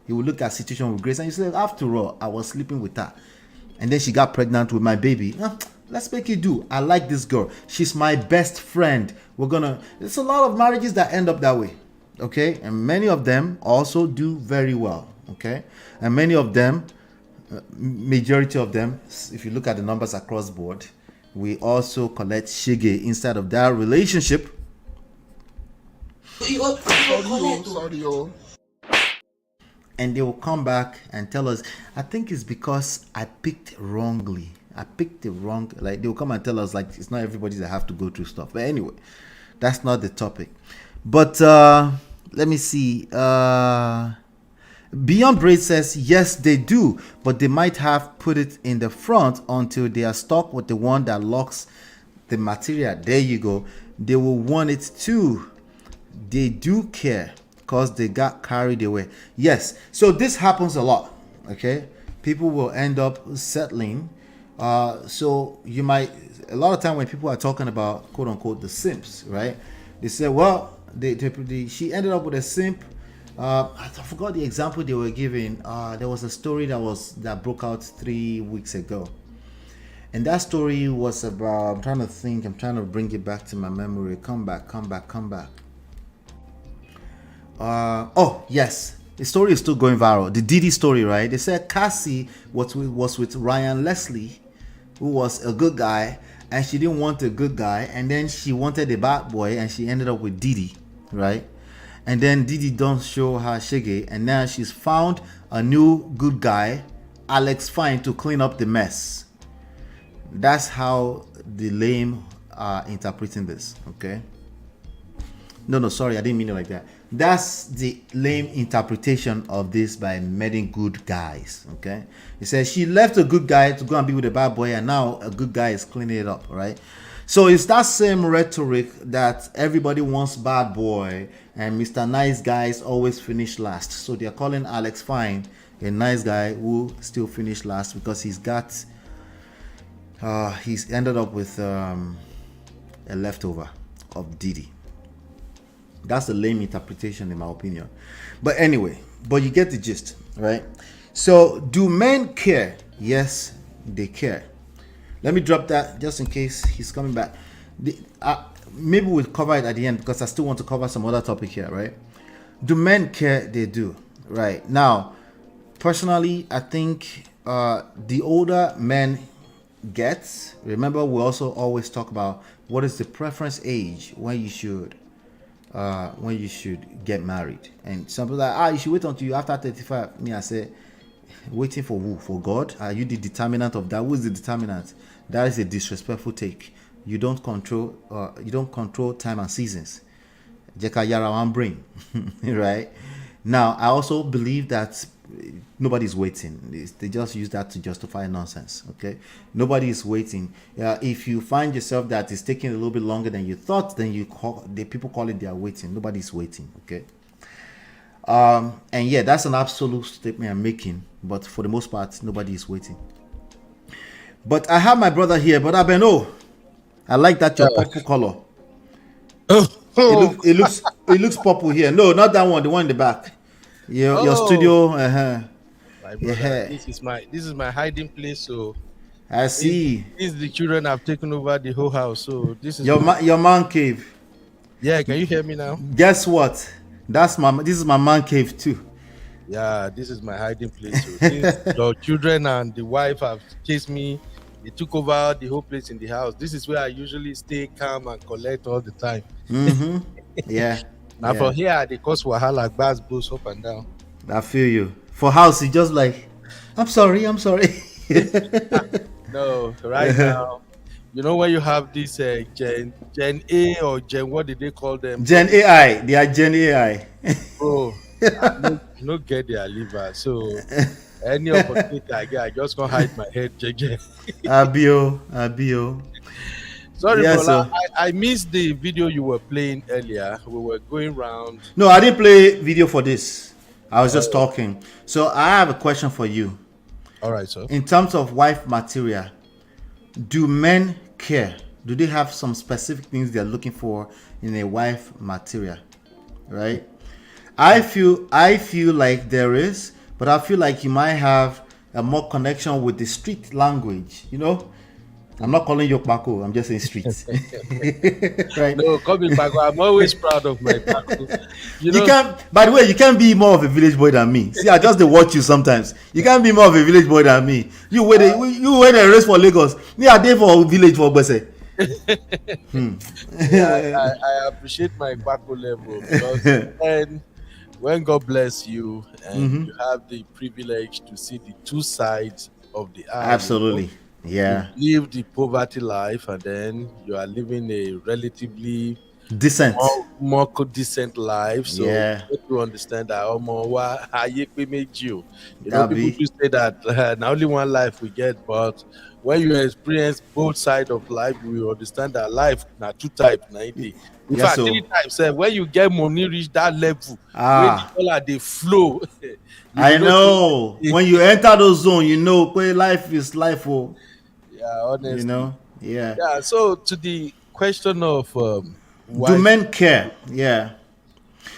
he would look at situation with grace, and you say, after all, I was sleeping with her, and then she got pregnant with my baby. Let's make it do. I like this girl. She's my best friend. There's a lot of marriages that end up that way. Okay, and many of them also do very well. Okay, and many of them, majority of them, if you look at the numbers across board, we also collect shige inside of that relationship. Sorry. And they will come back and tell us, I think it's because I picked wrongly. I picked it wrong. Like, they will come and tell us, like, it's not everybody that have to go through stuff. But anyway, that's not the topic. But let me see. Beyond Braid says, yes, they do, but they might have put it in the front until they are stuck with the one that locks the material. There you go. They will want it too. They do care because they got carried away. Yes, so this happens a lot. Okay, people will end up settling. So you might, a lot of time when people are talking about quote unquote the simps, right? They say, well, she ended up with a simp. I forgot the example they were giving. There was a story that broke out 3 weeks ago, and that story was about, I'm trying to bring it back to my memory. Come back. Oh yes, the story is still going viral. The Diddy story, right? They said Cassie was with Ryan Leslie, who was a good guy, and she didn't want a good guy, and then she wanted a bad boy, and she ended up with Diddy, right? And then Diddy don't show her shege, and now she's found a new good guy, Alex Fine, to clean up the mess. That's how the lame are interpreting this. Okay. No, sorry, I didn't mean it like that. That's the lame interpretation of this by many good guys. Okay, he says she left a good guy to go and be with a bad boy, and now a good guy is cleaning it up, right? So it's that same rhetoric that everybody wants bad boy, and Mr. Nice Guys always finish last. So they're calling Alex Fine a nice guy who still finished last because he's ended up with a leftover of Diddy. That's a lame interpretation in my opinion. But anyway, you get the gist, right? So do men care? Yes, they care. Let me drop that just in case he's coming back. Maybe we'll cover it at the end because I still want to cover some other topic here, right? Do men care? They do, right? Now, personally, I think the older men get, remember we also always talk about what is the preference age when you should get married. And some people are like, you should wait until you after 35. Me, I say, waiting for who? For God? Are you the determinant of that? Who is the determinant? That is a disrespectful take. You don't control time and seasons. Jeka yara one brain. Right? Now, I also believe that nobody's waiting. They just use that to justify nonsense. Okay, nobody is waiting. If you find yourself that it's taking a little bit longer than you thought, then people call it they are waiting. Nobody's waiting. Okay. And yeah, that's an absolute statement I'm making. But for the most part, nobody is waiting. But I have my brother here, but I like that your purple color. It looks purple here. No, not that one. The one in the back. Your studio. This is my hiding place. So I see. These the children have taken over the whole house. So this is your man cave. Yeah, can you hear me now? Guess what? This is my man cave too. Yeah, this is my hiding place. So the children and the wife have chased me. They took over the whole place in the house. This is where I usually stay calm and collect all the time. Mm-hmm. Yeah. Now from here, they cause wahala, bars goes up and down. I feel you. For house, it's just like, I'm sorry. No, right now, you know when you have this Gen A or Gen, what did they call them? Gen AI. They are Gen AI. Bro, no get their liver. So any opportunity I get, I just gonna hide my head, JJ. Abio. Sorry, yes, bro. I missed the video you were playing earlier. We were going round. No, I didn't play video for this. I was just talking. So I have a question for you. All right, sir. In terms of wife material, do men care? Do they have some specific things they're looking for in a wife material? Right? I feel like there is, but I feel like you might have a more connection with the street language. You know, I'm not calling you Paco. I'm just saying streets. Right? No, coming back, I'm always proud of my Paco. You can't. By the way, you can't be more of a village boy than me. See, I just watch you sometimes. You can't be more of a village boy than me. You wait a race for Lagos. Me, I dey for village for Gbese. I appreciate my Paco level because when God bless you and you have the privilege to see the two sides of the eye. Absolutely. Yeah. You live the poverty life and then you are living a relatively decent, more decent life. So yeah, you have to understand that you know, people do say that not only one life we get, but when you experience both sides of life, you understand that life now two types. In fact, three types. When you get money reach that level, when the dollar they flow. I know. When you enter those zone, you know where life is life. Oh, yeah, honestly. You know, yeah. Yeah. So to the question of do men care? Yeah.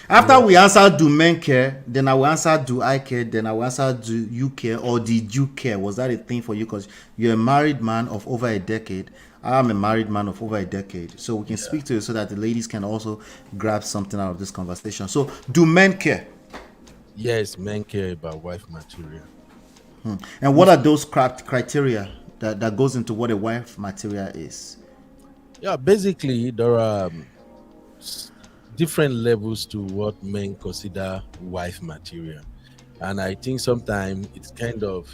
After we answer do men care, then I will answer do I care, then I will answer do you care, or did you care? Was that a thing for you? Because you're a married man of over a decade. I'm a married man of over a decade. So we can speak to you so that the ladies can also grab something out of this conversation. So do men care? Yes, men care about wife material. And what are those criteria that goes into what a wife material is? Yeah, basically there are different levels to what men consider wife material, and I think sometimes it's kind of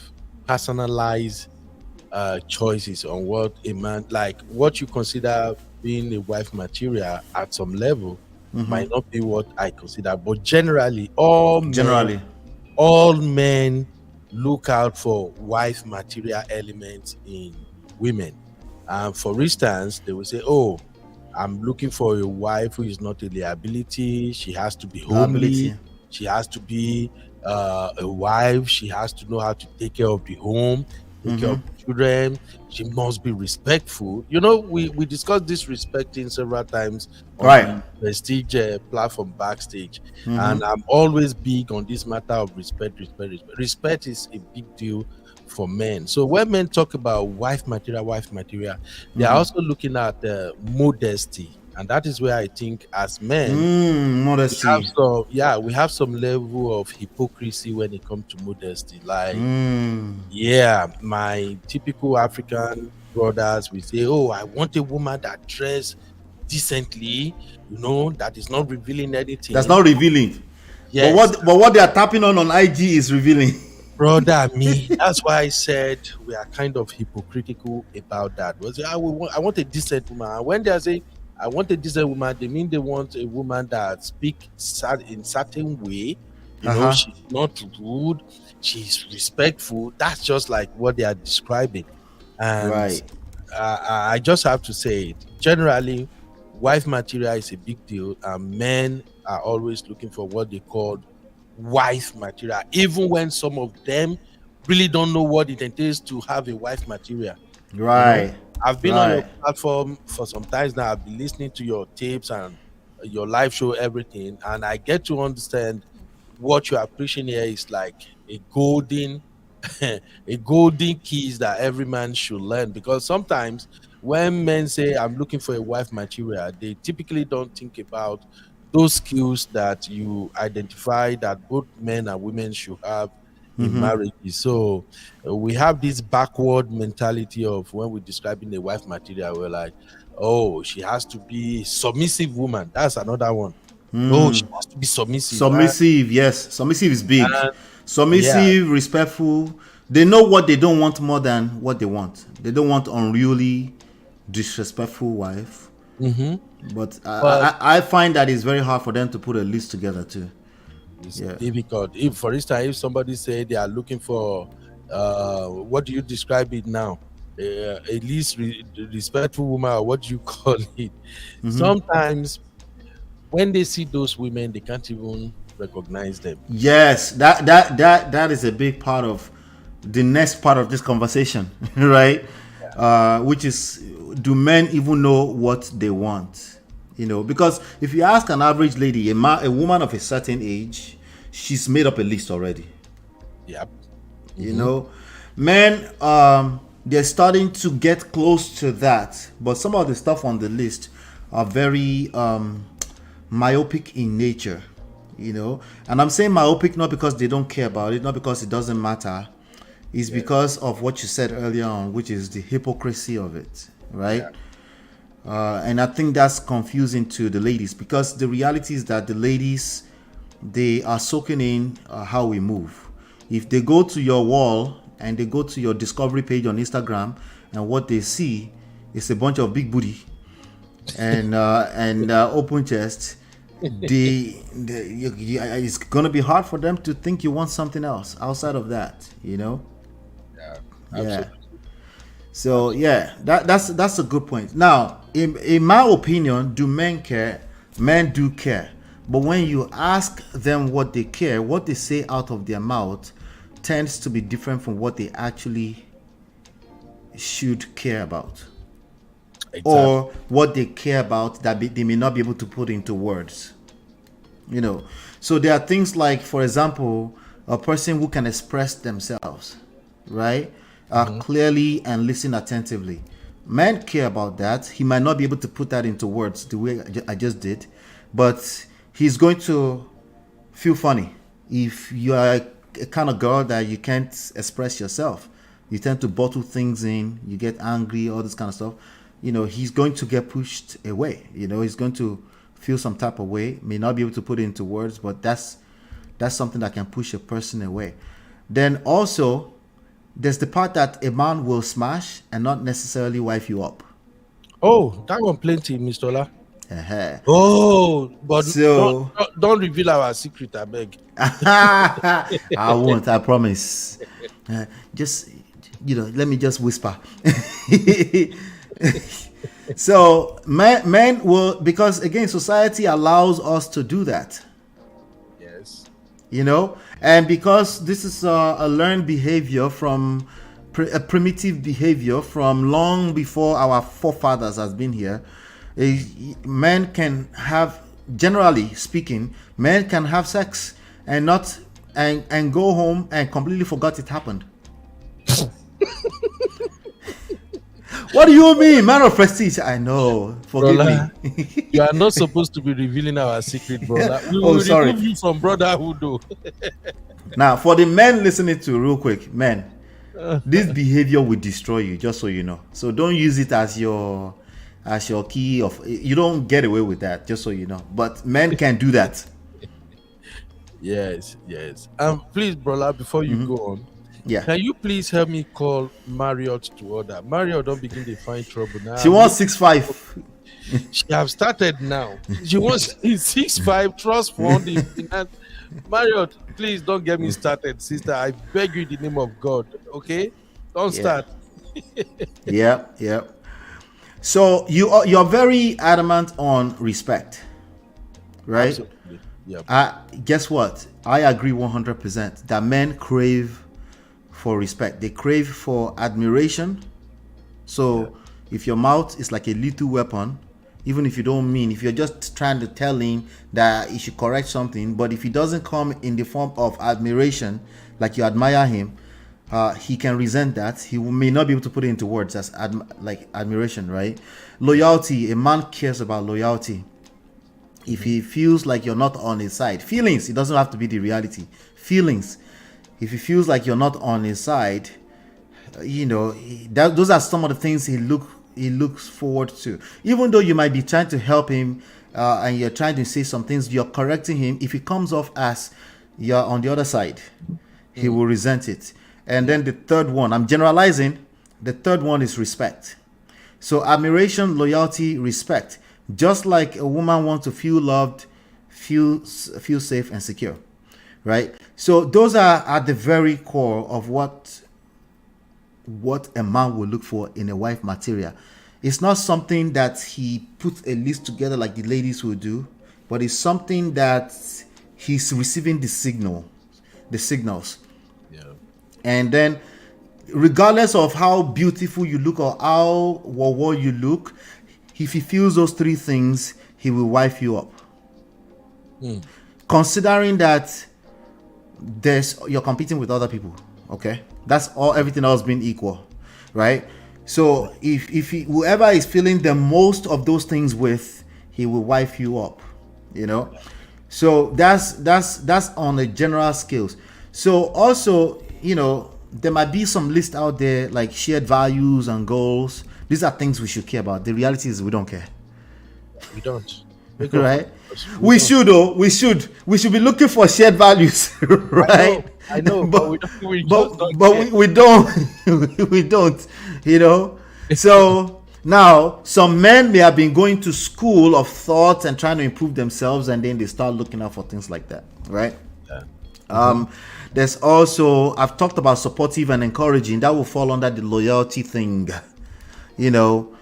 personalized choices on what a man, like what you consider being a wife material at some level might not be what I consider. But generally all men look out for wife material elements in women. For instance, they will say, oh, I'm looking for a wife who is not a liability. She has to be homely. She has to be a wife. She has to know how to take care of the home, take care of the children. She must be respectful. You know, we discussed this respecting several times on the Prestige platform Backstage. And I'm always big on this matter of respect. Respect is a big deal for men. So when men talk about wife material, they are also looking at modesty, and that is where I think as men, modesty. We have some level of hypocrisy when it comes to modesty. Like, my typical African brothers will say, "Oh, I want a woman that dress decently, you know, that is not revealing anything." That's not revealing. Yes. But what they are tapping on IG is revealing. Brother, me. That's why I said we are kind of hypocritical about that. I want a decent woman. And when they say I want a decent woman, they mean they want a woman that speaks in certain way. You know, she's not rude. She's respectful. That's just like what they are describing. And I just have to say it. Generally, wife material is a big deal, and men are always looking for what they call wife material, even when some of them really don't know what it entails to have a wife material. Right. You know, I've been on your platform for some time now. I've been listening to your tapes and your live show, everything, and I get to understand what you are preaching here is like a golden keys that every man should learn. Because sometimes when men say I'm looking for a wife material, they typically don't think about those skills that you identify that both men and women should have in marriage. So we have this backward mentality of when we're describing a wife material, we're like, oh, she has to be submissive woman. That's another one. No, she has to be submissive. Submissive, yes. Submissive is big. Submissive, respectful. They know what they don't want more than what they want. They don't want unruly, disrespectful wife. But I find that it's very hard for them to put a list together too. It's difficult. If, for instance, if somebody say they are looking for what do you describe it now? A least respectful woman, or what do you call it? Sometimes when they see those women, they can't even recognize them. Yes, that is a big part of the next part of this conversation, right? Which is, do men even know what they want? You know, because if you ask an average lady, a woman of a certain age, she's made up a list already. Yep. You know, men, they're starting to get close to that, but some of the stuff on the list are very myopic in nature, you know. And I'm saying myopic not because they don't care about it, not because it doesn't matter. It's because of what you said earlier on, which is the hypocrisy of it, right? And I think that's confusing to the ladies, because the reality is that the ladies, they are soaking in how we move. If they go to your wall and they go to your discovery page on Instagram, and what they see is a bunch of big booty and open chest, it's gonna be hard for them to think you want something else outside of that, you know. Absolutely. So that's a good point. Now, in my opinion, do men care? Men do care, but when you ask them what they care, what they say out of their mouth tends to be different from what they actually should care about, or what they care about that they may not be able to put into words. You know, so there are things like, for example, a person who can express themselves, right? Clearly and listen attentively. Men care about that. He might not be able to put that into words the way I just did, but he's going to feel funny. If you are a kind of girl that you can't express yourself, you tend to bottle things in, you get angry, all this kind of stuff, you know, he's going to get pushed away. You know, he's going to feel some type of way, may not be able to put it into words, but that's something that can push a person away. Then also, there's the part that a man will smash and not necessarily wife you up. Oh, that one plenty, Mr. Ola. Uh-huh. Oh, but So don't reveal our secret, I beg. I won't, I promise. Just, you know, let me just whisper. So men will, because again, society allows us to do that. Yes. You know, and because this is a learned behavior from a primitive behavior from long before our forefathers has been here, men can have, generally speaking, men can have sex and not and go home and completely forgot it happened. What do you mean, man of prestige? I know. Forgive me. You are not supposed to be revealing our secret, brother. We will remove you from brotherhood, though. Now, for the men listening to real quick, men, this behavior will destroy you, just so you know. So don't use it as your key of. You don't get away with that, just so you know. But men can do that. Yes. Please, brother, before you go on, can you please help me call Marriott to order? Marriott don't begin to find trouble now. She wants 6'5". She have started now. She wants 6'5", trust fund. Marriott, please don't get me started, sister. I beg you in the name of God. Okay, don't start. Yeah. So you're very adamant on respect, right? Absolutely. Yeah. Guess what? I agree 100% that men crave for respect. They crave for admiration. So if your mouth is like a lethal weapon, even if you don't mean, if you're just trying to tell him that he should correct something, but if it doesn't come in the form of admiration, like you admire him, he can resent that. He may not be able to put it into words as like admiration, right? Loyalty. A man cares about loyalty. If he feels like you're not on his side, feelings, it doesn't have to be the reality. Feelings. If he feels like you're not on his side, you know, those are some of the things he looks forward to. Even though you might be trying to help him and you're trying to say some things, you're correcting him. If it comes off as you're on the other side, he will resent it. And then the third one, I'm generalizing, the third one is respect. So admiration, loyalty, respect. Just like a woman wants to feel loved, feel safe and secure, right? So those are at the very core of what a man will look for in a wife material. It's not something that he puts a list together like the ladies will do, but it's something that he's receiving the signals. Yeah. And then regardless of how beautiful you look or how well you look, if he feels those three things, he will wife you up. Considering that you're competing with other people. Okay, that's all. Everything else being equal, right? So if whoever is feeling the most of those things with, he will wife you up, you know. So that's on a general scales. So also, you know, there might be some list out there like shared values and goals. These are things we should care about. The reality is we don't care. We don't. Right? We should though. We should be looking for shared values, right? I know, but we don't. We don't. You know. So now some men may have been going to school of thought and trying to improve themselves, and then they start looking out for things like that, right? Yeah. There's also, I've talked about supportive and encouraging. That will fall under the loyalty thing, you know.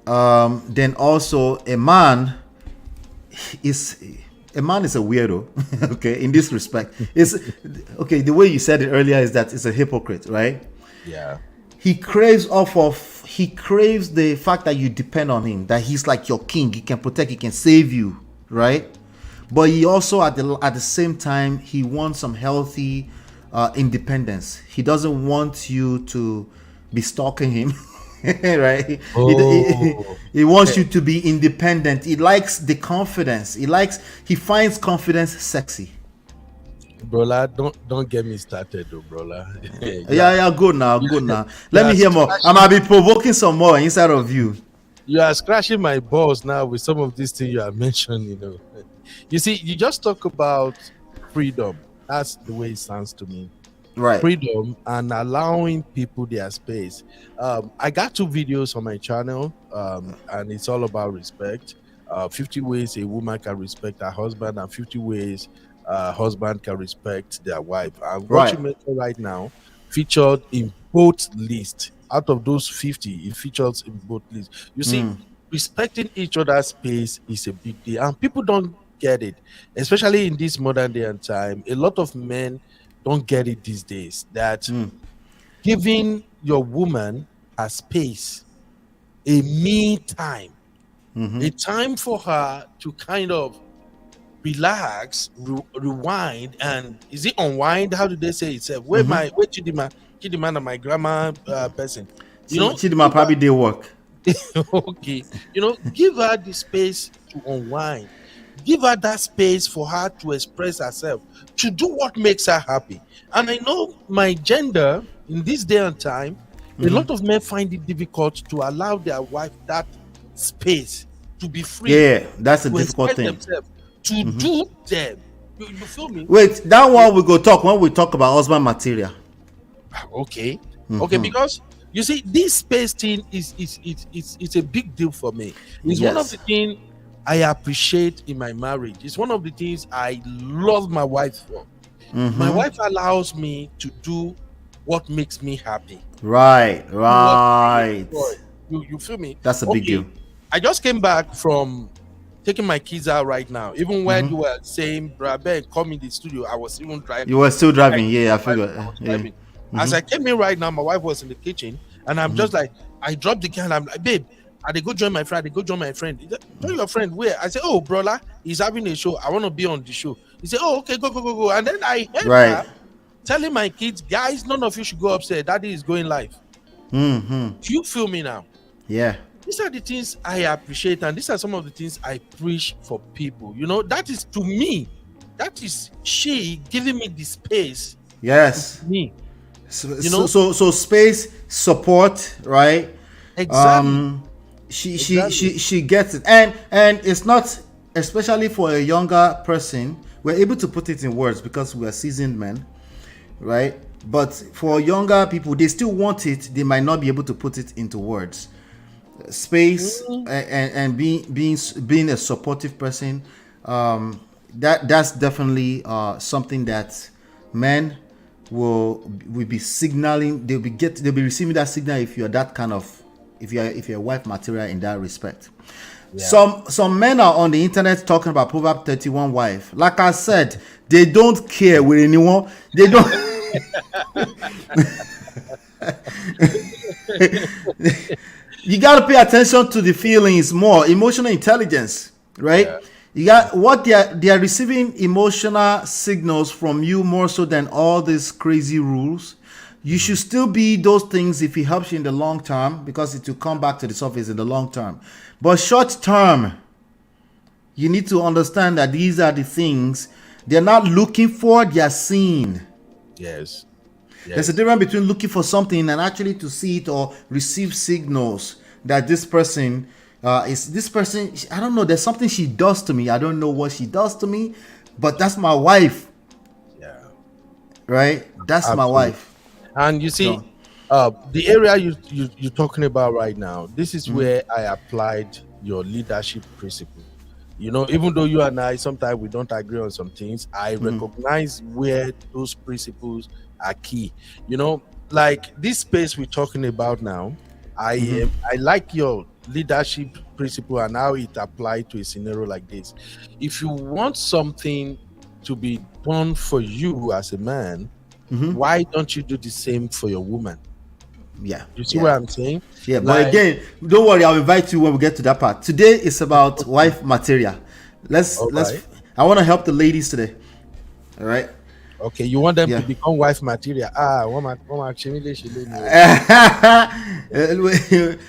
Then also a man is a weirdo. Okay, in this respect, it's okay. The way you said it earlier is that it's a hypocrite, right? Yeah. He craves the fact that you depend on him, that he's like your king. He can protect, he can save you, right? But he also at the same time, he wants some healthy independence. He doesn't want you to be stalking him. Right? He wants you to be independent. He likes the confidence. He finds confidence sexy. Brola, don't get me started though, Brola. Yeah, good now. Let me hear more. I might be provoking some more inside of you. You are scratching my balls now with some of these things you are mentioning, you know. You see, you just talk about freedom. That's the way it sounds to me. Right. Freedom and allowing people their space. I got 2 videos on my channel, and it's all about respect. 50 ways a woman can respect her husband, and 50 ways a husband can respect their wife. And what you mentioned right now featured in both lists. Out of those 50, it features in both lists. You see, respecting each other's space is a big deal, and people don't get it, especially in this modern day and time. A lot of men don't get it these days, that giving your woman a space, a me time, a time for her to kind of relax, rewind, and is it unwind? How do they say it? Where Chidima and my grandma person, you know, Chidima probably did work. Okay, you know, give her the space to unwind. Give her that space for her to express herself, to do what makes her happy. And I know my gender in this day and time, a lot of men find it difficult to allow their wife that space to be free. Yeah, that's a difficult thing. To do them. You feel me? Wait, that one we go talk when we talk about husband material. Okay. Okay, because you see, this space thing is a big deal for me. It's one of the things I appreciate in my marriage. It's one of the things I love my wife for. My wife allows me to do what makes me happy. Right. You feel me? That's a big deal. I just came back from taking my kids out right now. Even when you were saying, Brabe, come in the studio, I was even driving. You were still driving, I figured. As I came in right now, my wife was in the kitchen, and I'm just like, I dropped the can. I'm like, babe, they go join my friend. Join your friend. Where? I say, oh, brother, he's having a show. I want to be on the show. He said, oh, okay, go. And then I heard her telling my kids, guys, none of you should go upstairs. Daddy is going live. Do you feel me now? Yeah. These are the things I appreciate, and these are some of the things I preach for people. You know, that is, to me, that is she giving me the space. Yes. Me. So space, support, right? Exactly. She gets it, and it's not, especially for a younger person, we're able to put it in words because we are seasoned men, right? But for younger people, they still want it, they might not be able to put it into words. Space and being a supportive person, that's definitely something that men will be signaling. They'll be receiving that signal if you're that kind of, if you're wife material in that respect. Some men are on the internet talking about Proverb 31 wife. Like I said, they don't care with anyone. They don't. You got to pay attention to the feelings more. Emotional intelligence, right? You got what they are receiving emotional signals from you more so than all these crazy rules. You should still be those things if it helps you in the long term, because it will come back to the surface in the long term. But short term, you need to understand that these are the things they're not looking for, they are seeing. Yes. There's a difference between looking for something and actually to see it or receive signals that this person I don't know, there's something she does to me. I don't know what she does to me, but that's my wife. Yeah. Right? That's Absolutely. my wife. And you see, So, the area you're talking about right now, this is where I applied your leadership principle. You know, even though you and I sometimes we don't agree on some things, I recognize where those principles are key. You know, like this space we're talking about now, I like your leadership principle and how it applies to a scenario like this. If you want something to be done for you as a man, why don't you do the same for your woman? yeah. You see what I'm saying? Yeah, but Like, again, don't worry, I'll invite you when we get to that part. Today is about wife material. Let's right. I want to help the ladies today. All right. okay, you want them Yeah. to become wife material.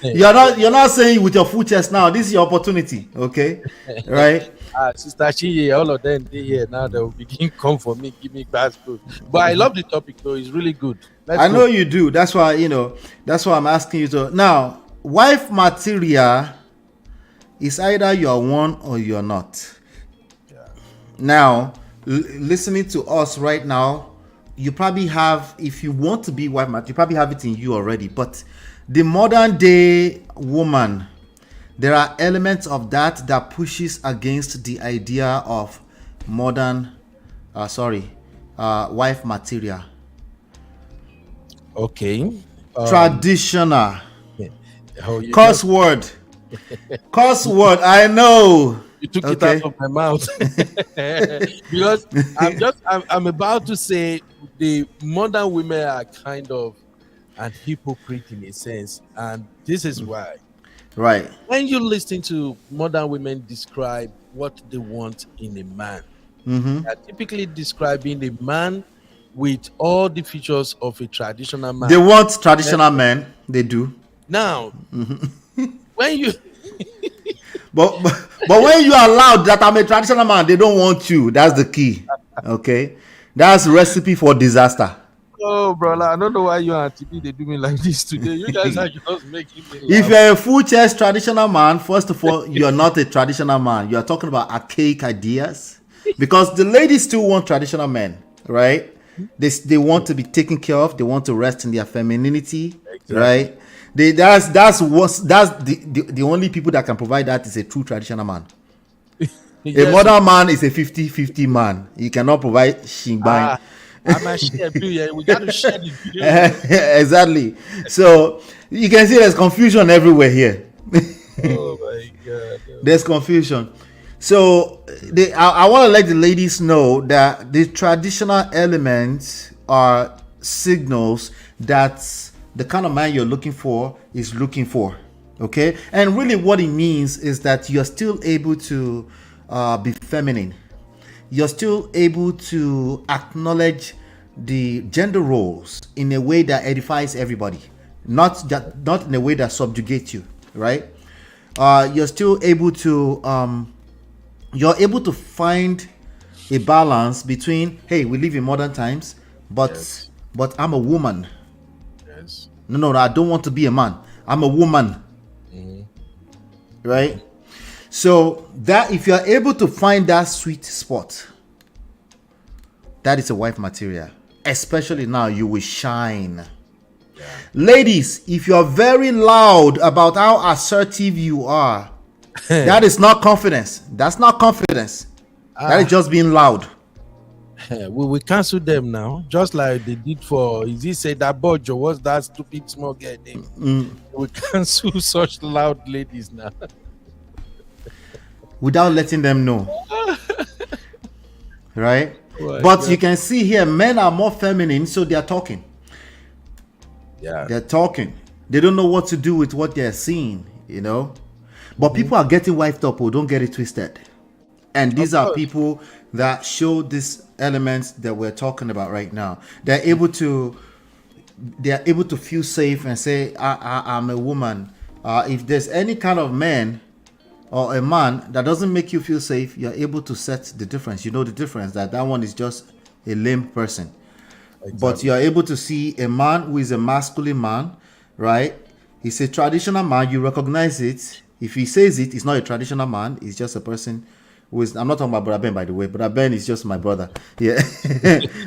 You're not saying with your full chest now. This is your opportunity. Okay. Right. Sister Chiye, all of them they here now, they will begin come for me, give me glass food. But I love the topic though, it's really good. I know you do. That's why I'm asking you to now. Wife material is either you're one or you're not. Now, listening to us right now, you probably have, if you want to be wife material, you probably have it in you already. But the modern day woman, there are elements of that pushes against the idea of modern, wife material. Okay. Traditional. You Curse word. Curse word. I know. took it Okay. out of my mouth because I'm about to say the modern women are kind of an hypocrite in a sense, and this is why. Right. When you listen to modern women describe what they want in a man, they're typically describing a man with all the features of a traditional man. They want traditional men. They do. Now, when you But when you are allowed that I'm a traditional man, they don't want you. That's the key. Okay. That's recipe for disaster. oh brother, I don't know why you and TP they do me like this today. You guys are just making me laugh. If you're a full chest traditional man, first of all, you're not a traditional man. You're talking about archaic ideas. Because the ladies still want traditional men, right? They want to be taken care of. They want to rest in their femininity, right? That's the only people that can provide that is a true traditional man. A modern man is a 50-50 man. He cannot provide shingbai. I'm a share blue, yeah. We got to share the video. Exactly. So you can see there's confusion everywhere here. Oh my god. There's confusion. So I want to let the ladies know that the traditional elements are signals that the kind of man you're looking for is looking for. Okay? And really what it means is that you're still able to be feminine. You're still able to acknowledge the gender roles in a way that edifies everybody, not in a way that subjugates you, right? You're still able to you're able to find a balance between, hey, we live in modern times, but I'm a woman. Yes. No, I don't want to be a man. I'm a woman. Right? So that if you're able to find that sweet spot, that is a wife material. Especially now, you will shine. Ladies, if you're very loud about how assertive you are, that is not confidence. That's not confidence. That is just being loud. We cancel them now, just like they did for. Is he said that Bojo was that stupid small girl name? We cancel such loud ladies now. Without letting them know. Right? Oh, but God. you can see here, men are more feminine, so they are talking. Yeah. They're talking. They don't know what to do with what they're seeing, you know. But people are getting wiped up. Oh, don't get it twisted. And these Of are course. people that show these elements that we're talking about right now. They're able to feel safe and say, I'm a woman. If there's any kind of man or a man that doesn't make you feel safe, you're able to set the difference. You know the difference, that one is just a lame person. But you're able to see a man who is a masculine man, right? He's a traditional man. You recognize it. If he says it, he's not a traditional man. He's just a person who is. I'm not talking about Brother Ben, by the way. Brother Ben is just my brother. Yeah.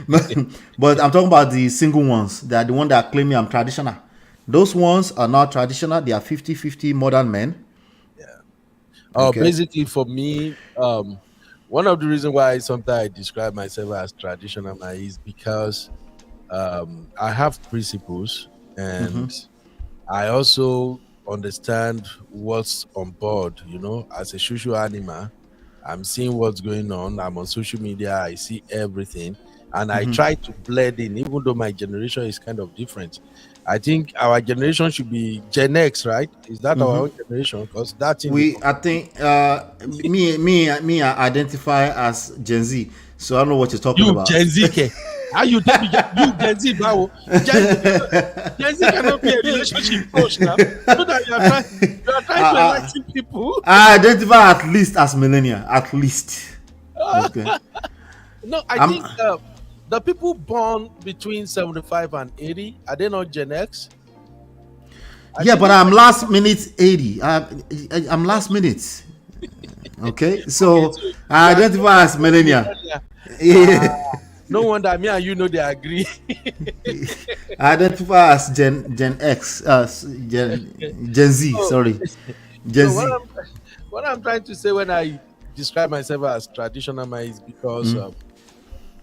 But I'm talking about the single ones. They are the one that are claiming I'm traditional. Those ones are not traditional. They are 50-50 modern men. Okay. Basically, for me, one of the reasons why sometimes I describe myself as traditional man is because I have principles, and I also understand what's on board. You know, as a social animal, I'm seeing what's going on. I'm on social media. I see everything, and I try to blend in, even though my generation is kind of different. I think our generation should be Gen X, right? Is that our own generation? Because that's I think me I identify as Gen Z, so I don't know what you're talking about. Gen Z, okay. How you tell me you Gen Z, bro? Gen Z cannot be a relationship coach now. So that you are trying to enlighten people. I identify at least as millennial, at least. Okay. No, I think the people born between 75 and 80, are they not Gen X? Yeah, but I'm last minute 80. I'm last minute. Okay, so I identify as millennial. Yeah. No wonder me and you know they agree. I identify as Gen X, Gen Z. Sorry, Gen Z. What I'm trying to say when I describe myself as traditional man is because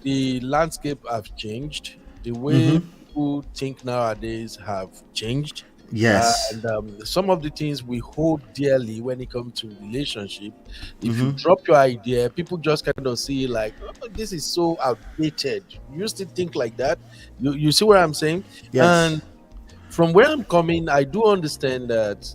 the landscape have changed. The way people think nowadays have changed. Yes. And some of the things we hold dearly when it comes to relationship, if you drop your idea, people just kind of see like, oh, this is so outdated. You used to think like that. You see what I'm saying? Yes. And from where I'm coming, I do understand that,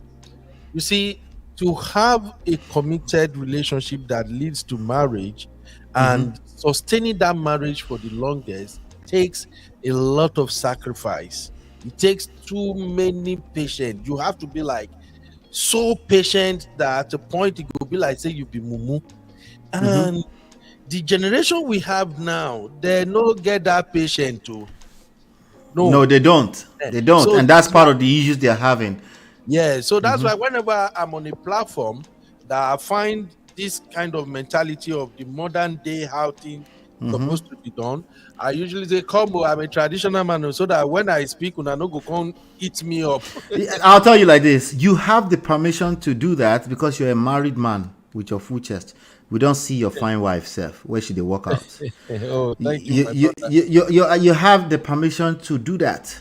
you see, to have a committed relationship that leads to marriage and sustaining that marriage for the longest takes a lot of sacrifice. It takes too many patience. You have to be like so patient that at a point it will be like say you be mumu. And the generation we have now, they don't get that patient too. No, they don't. They don't, So and that's part of the issues they're having. yeah, so that's why whenever I'm on a platform that I find this kind of mentality of the modern day how things supposed to be done, I usually say, "Combo, I'm a traditional man," so that when I speak, una no go come eat me up. I'll tell you like this: you have the permission to do that because you're a married man with your full chest. We don't see your fine wife, Seth. Where should they walk out? Oh, thank you, my brother. You have the permission to do that.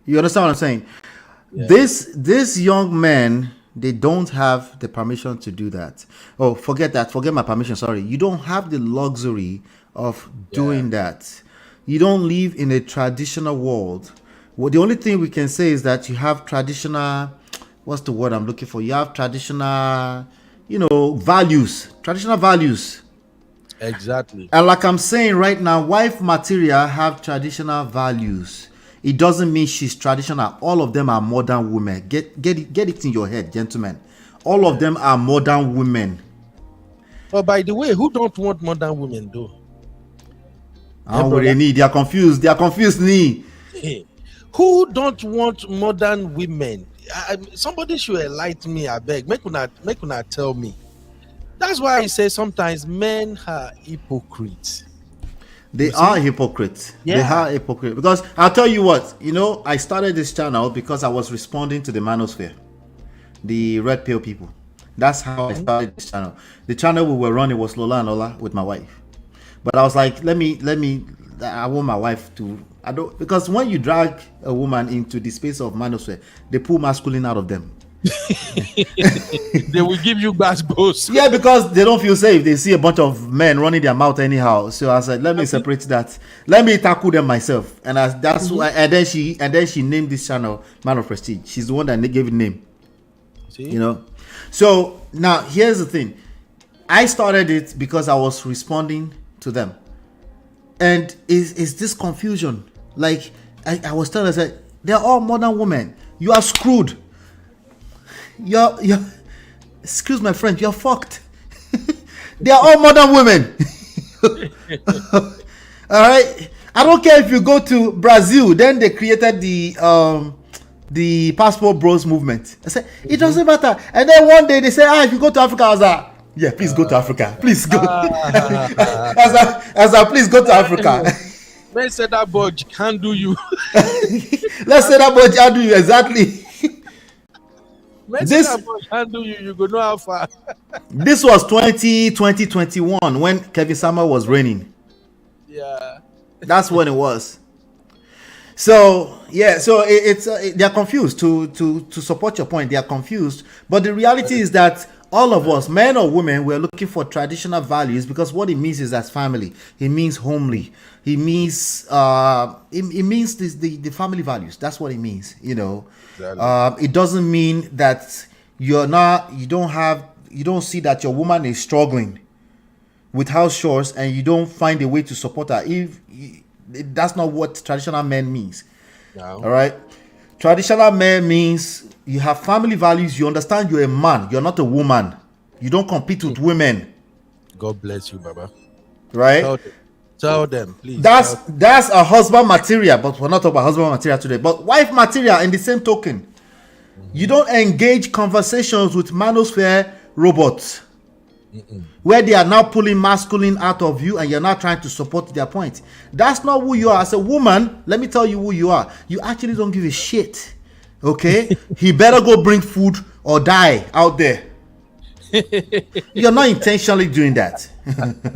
You understand what I'm saying? Yeah. This young men, they don't have the permission to do that. Oh, forget that. Forget my permission. Sorry. You don't have the luxury of doing that. You don't live in a traditional world. Well, the only thing we can say is that you have traditional, what's the word I'm looking for? You have traditional, values, traditional values. Exactly. And like I'm saying right now, wife material have traditional values. It doesn't mean she's traditional. All of them are modern women. Get it in your head, gentlemen. All of them are modern women. Oh, by the way, who don't want modern women though? They are confused. They are confused. Who don't want modern women? Somebody should enlighten me. I beg. Make una tell me. That's why I say sometimes men are hypocrites. They are hypocrites. Yeah. They are hypocrites. Because I'll tell you what, I started this channel because I was responding to the manosphere, the red pill people. That's how I started this channel. The channel we were running was Lola and Ola with my wife. But I was like, I want my wife to, because when you drag a woman into the space of manosphere, they pull masculine out of them. They will give you bad boss. Yeah, because they don't feel safe. They see a bunch of men running their mouth anyhow. So I said, let me separate that. Let me tackle them myself. And that's why. And then she named this channel Man of Prestige. She's the one that gave it name. See? So now here's the thing. I started it because I was responding to them. And is this confusion? Like I was telling her, they're all modern women. You are screwed. You're excuse my French, you're fucked. They are all modern women. All right. I don't care if you go to Brazil, then they created the passport bros movement. I said it doesn't matter. And then one day they say, if you go to Africa, I was like, yeah, please go to Africa. Please go. As I please go to Africa. Let's say that boy can't do you. Let's say that boy can't do you, exactly. This can't do you. You go know how far. This was 2021 when Kevin Samuel was reigning. Yeah. That's when it was. So yeah, so it's they're confused. To support your point, they are confused. But the reality is that all of us, men or women, we're looking for traditional values because what it means is as family. It means homely. It means it means the family values. That's what it means. You know, exactly. It doesn't mean that you don't see that your woman is struggling with house chores and you don't find a way to support her. That's not what traditional men means. No. All right. Traditional man means you have family values. You understand you're a man. You're not a woman. You don't compete with women. God bless you, Baba. Right? Tell them, please. That's a husband material, but we're not talking about husband material today. But wife material in the same token. You don't engage conversations with manosphere robots. Where they are now pulling masculine out of you and you're now trying to support their point. That's not who you are. As a woman, let me tell you who you are. You actually don't give a shit. Okay? He better go bring food or die out there. You're not intentionally doing that.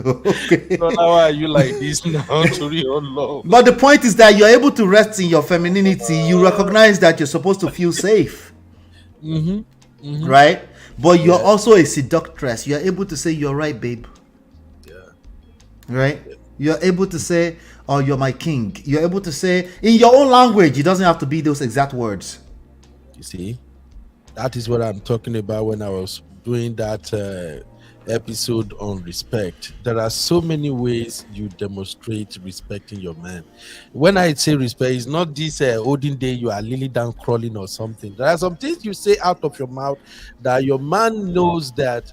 Okay. So how are you like this now to real love? But the point is that you're able to rest in your femininity. You recognize that you're supposed to feel safe. Right? But you're also a seductress. You're able to say, you're right, babe. Yeah. Right? Yeah. You're able to say, oh, you're my king. You're able to say, in your own language, it doesn't have to be those exact words. You see? That is what I'm talking about when I was doing that episode on respect. There are so many ways you demonstrate respecting your man. When I say respect, it's not this olden day you are lily down crawling or something. There are some things you say out of your mouth that your man knows that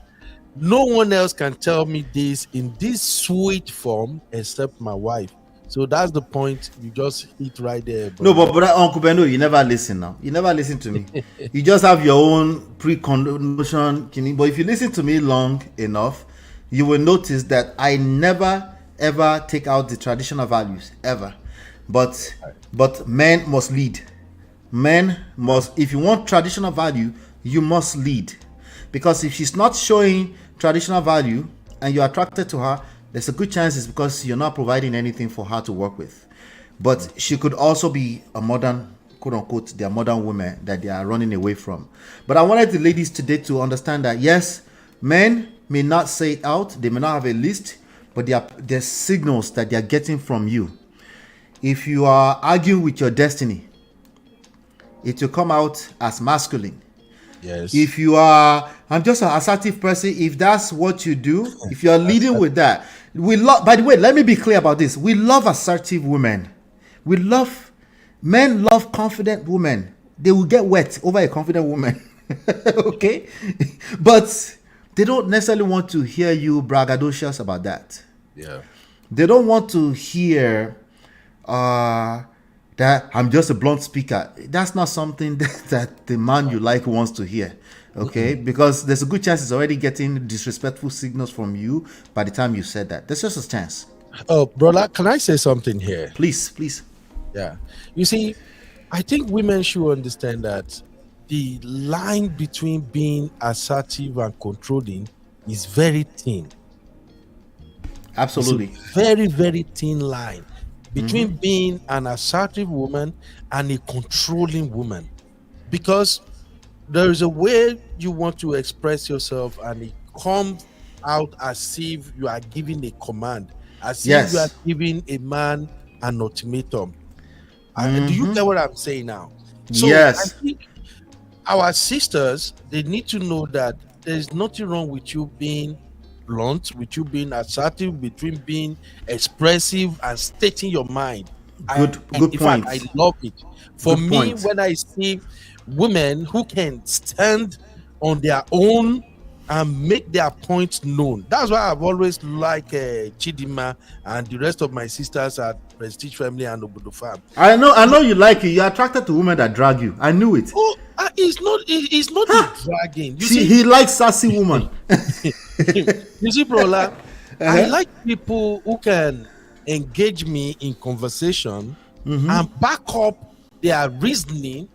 no one else can tell me this in this sweet form except my wife. So that's the point. You just hit right there. Bro. No, but Uncle Beno, you never listen now. You never listen to me. You just have your own pre-condition. But if you listen to me long enough, you will notice that I never ever take out the traditional values ever. But men must lead. Men must. If you want traditional value, you must lead. Because if she's not showing traditional value and you're attracted to her, there's a good chance it's because you're not providing anything for her to work with. But she could also be a modern, quote unquote, they're modern women that they are running away from. But I wanted the ladies today to understand that, yes, men may not say it out, they may not have a list, but there's signals that they're getting from you. If you are arguing with your destiny, it will come out as masculine. Yes. If you are, I'm just an assertive person. If that's what you do, if you are leading with that, we love. By the way, let me be clear about this. We love assertive women. Men love confident women. They will get wet over a confident woman. Okay, but they don't necessarily want to hear you braggadocious about that. Yeah, they don't want to hear that I'm just a blunt speaker. That's not something that the man you like wants to hear. Okay? Because there's a good chance he's already getting disrespectful signals from you by the time you said that. There's just a chance. Oh, brother, can I say something here? Please. Yeah. You see, I think women should understand that the line between being assertive and controlling is very thin. Absolutely. It's a very, very thin line between being an assertive woman and a controlling woman, because there is a way you want to express yourself and it comes out as if you are giving a command, as if you are giving a man an ultimatum. Do you get what I'm saying now? So yes. I think our sisters, they need to know that there's nothing wrong with you being blunt, with you being assertive, between being expressive and stating your mind. Good In fact, I point. love it. For Good me, point. when I see women who can stand on their own and make their points known, that's why I've always liked Chidima and the rest of my sisters at Prestige Family and Obodo Farm. I know you like it. You're attracted to women that drag you. I knew it. Oh, it's not the dragging. You See, see, he likes sassy woman. you see, Brola, I like people who can engage me in conversation and back up their reasoning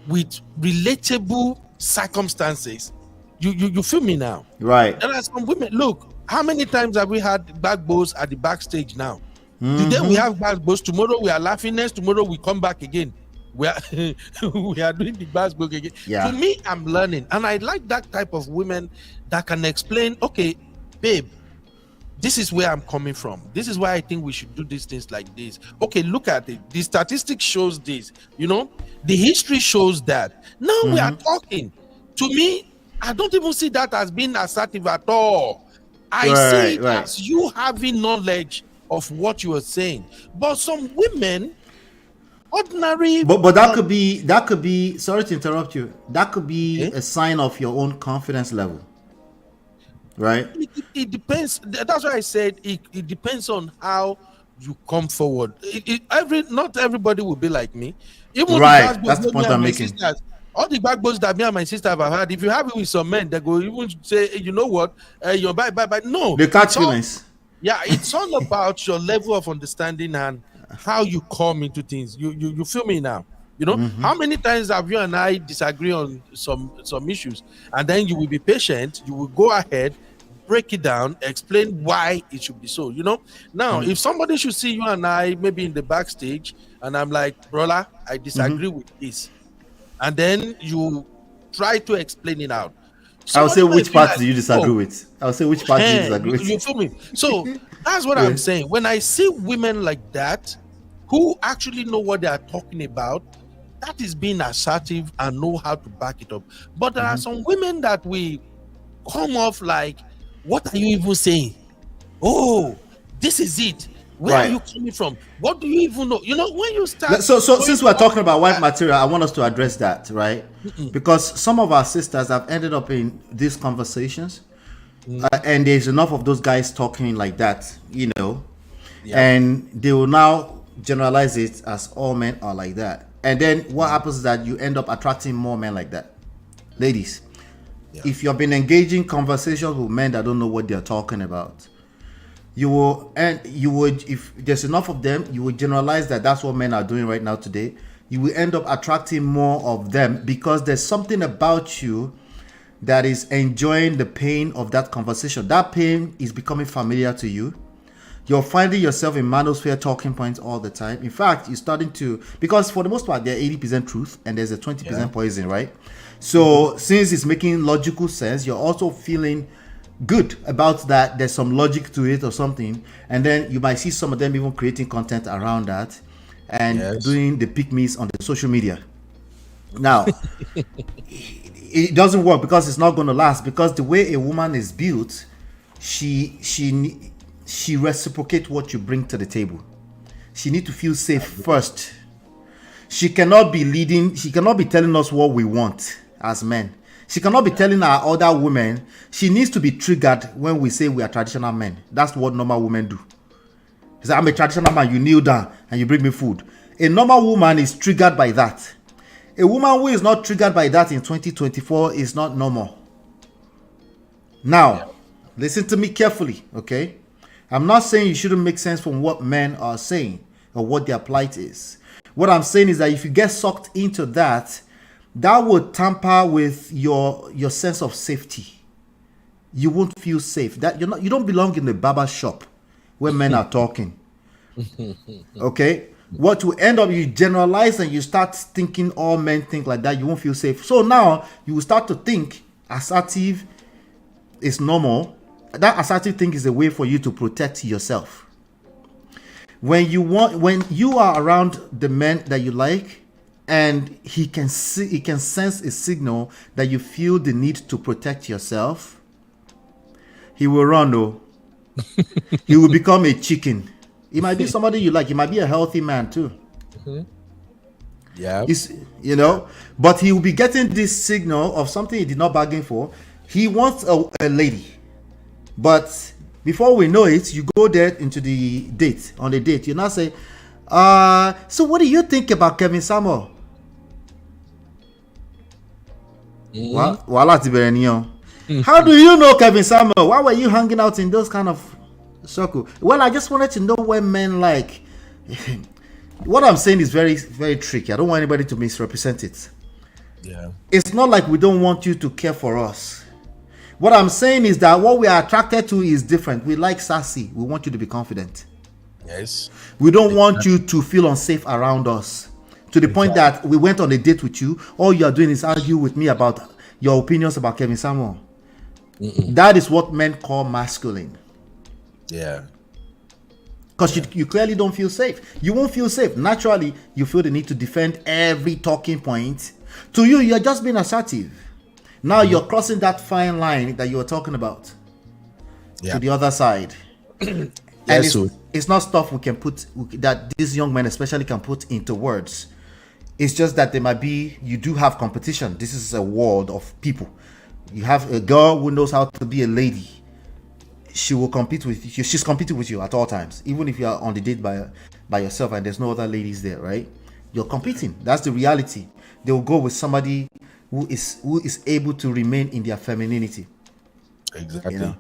with relatable circumstances. You feel me now? Right. There are some women. Look, how many times have we had backbones at the backstage now? Today we have backbones. Tomorrow we are laughing. Next tomorrow we come back again. We are we are doing the backbone again. Yeah. To me, I'm learning, and I like that type of women that can explain. Okay, babe, this is where I'm coming from. This is why I think we should do these things like this. Okay, look at it. The statistics shows this. You know, the history shows that. Now we are talking. To me, I don't even see that as being assertive at all. I see it as you having knowledge of what you are saying. But some women, ordinary, But that could be. Sorry to interrupt you. That could be a sign of your own confidence level, right? it depends. That's why I said it depends on how you come forward. Not everybody will be like me. Even Right. That's the point I'm making. Sisters, all the backbones that me and my sister have had, if you have it with some men, they go even say, hey, you know what, you're bye. No, They catch feelings. Yeah, it's all about your level of understanding and how you come into things. You feel me now? You know, how many times have you and I disagree on some issues, and then you will be patient, you will go ahead, break it down, explain why it should be so. You know, now if somebody should see you and I maybe in the backstage, and I'm like, brother, I disagree with this, and then you try to explain it out. I'll say Somebody which might be part do you disagree with? I'll say which part do you disagree with? You feel me? So that's what I'm saying. When I see women like that who actually know what they are talking about, that is being assertive and know how to back it up. But there are some women that we come off like, what are you even saying? Oh, this is it. Where are you coming from? What do you even know? You know, when you start. So since we're talking about wife material, I want us to address that, right? Because some of our sisters have ended up in these conversations, and there's enough of those guys talking like that, you know, and they will now generalize it as all men are like that. And then what happens is that you end up attracting more men like that. Ladies, if you've been engaging conversations with men that don't know what they're talking about, you would, if there's enough of them, you would generalize that that's what men are doing right now today. You will end up attracting more of them because there's something about you that is enjoying the pain of that conversation. That pain is becoming familiar to you. You're finding yourself in manosphere talking points all the time. In fact, you're starting to, because for the most part, they're 80% truth and there's a 20% poison, right? So since it's making logical sense, you're also feeling good about that. There's some logic to it or something. And then you might see some of them even creating content around that and doing the pick-me's on the social media. Now, it doesn't work because it's not going to last, because the way a woman is built, she reciprocates what you bring to the table. She needs to feel safe first. She cannot be leading, she cannot be telling us what we want as men. She cannot be telling our other women. She needs to be triggered when we say we are traditional men. That's what normal women do. She said, I'm a traditional man, you kneel down and you bring me food. A normal woman is triggered by that. A woman who is not triggered by that in 2024 is not normal. Now, listen to me carefully, okay? I'm not saying you shouldn't make sense from what men are saying or what their plight is. What I'm saying is that if you get sucked into that, that would tamper with your sense of safety. You won't feel safe. That you don't belong in the barber shop where men are talking. Okay? What will end up, you generalize and you start thinking all men think like that, you won't feel safe. So now you will start to think assertive is normal. That assertive thing is a way for you to protect yourself. When you are around the men that you like, and he can sense a signal that you feel the need to protect yourself, he will run though. He will become a chicken. He might be somebody you like. He might be a healthy man too. Yeah. You know, but he will be getting this signal of something he did not bargain for. He wants a lady, but before we know it, you go there into the date. On the date, you now say, so what do you think about Kevin Samuel? How do you know Kevin Samuel? Why were you hanging out in those kind of circle? Well, I just wanted to know what men like. What I'm saying is very, very tricky. I don't want anybody to misrepresent it. Yeah. It's not like we don't want you to care for us. What I'm saying is that what we are attracted to is different. We like sassy. We want you to be confident. Yes. We don't want you to feel unsafe around us. To the point that we went on a date with you, all you are doing is argue with me about your opinions about Kevin Samuel. That is what men call masculine. Yeah. Because you clearly don't feel safe. You won't feel safe. Naturally, you feel the need to defend every talking point. To you, you're just being assertive. Now you're crossing that fine line that you were talking about to the other side. And it's not stuff we can put, that these young men especially can put into words. It's just that you do have competition. This is a world of people. You have a girl who knows how to be a lady. She will compete with you. She's competing with you at all times. Even if you are on the date by yourself and there's no other ladies there, right? You're competing. That's the reality. They will go with somebody who is able to remain in their femininity. Exactly.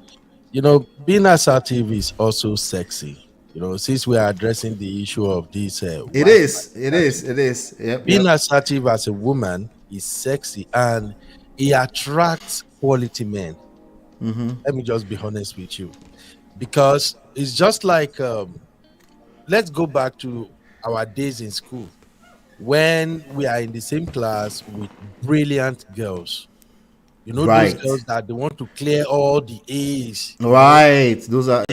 You know, being assertive is also sexy. You know, since we are addressing the issue of this, it is. Being assertive as a woman is sexy and it attracts quality men. Let me just be honest with you, because it's just like let's go back to our days in school when we are in the same class with brilliant girls. You know, those girls that they want to clear all the A's. Right. Those are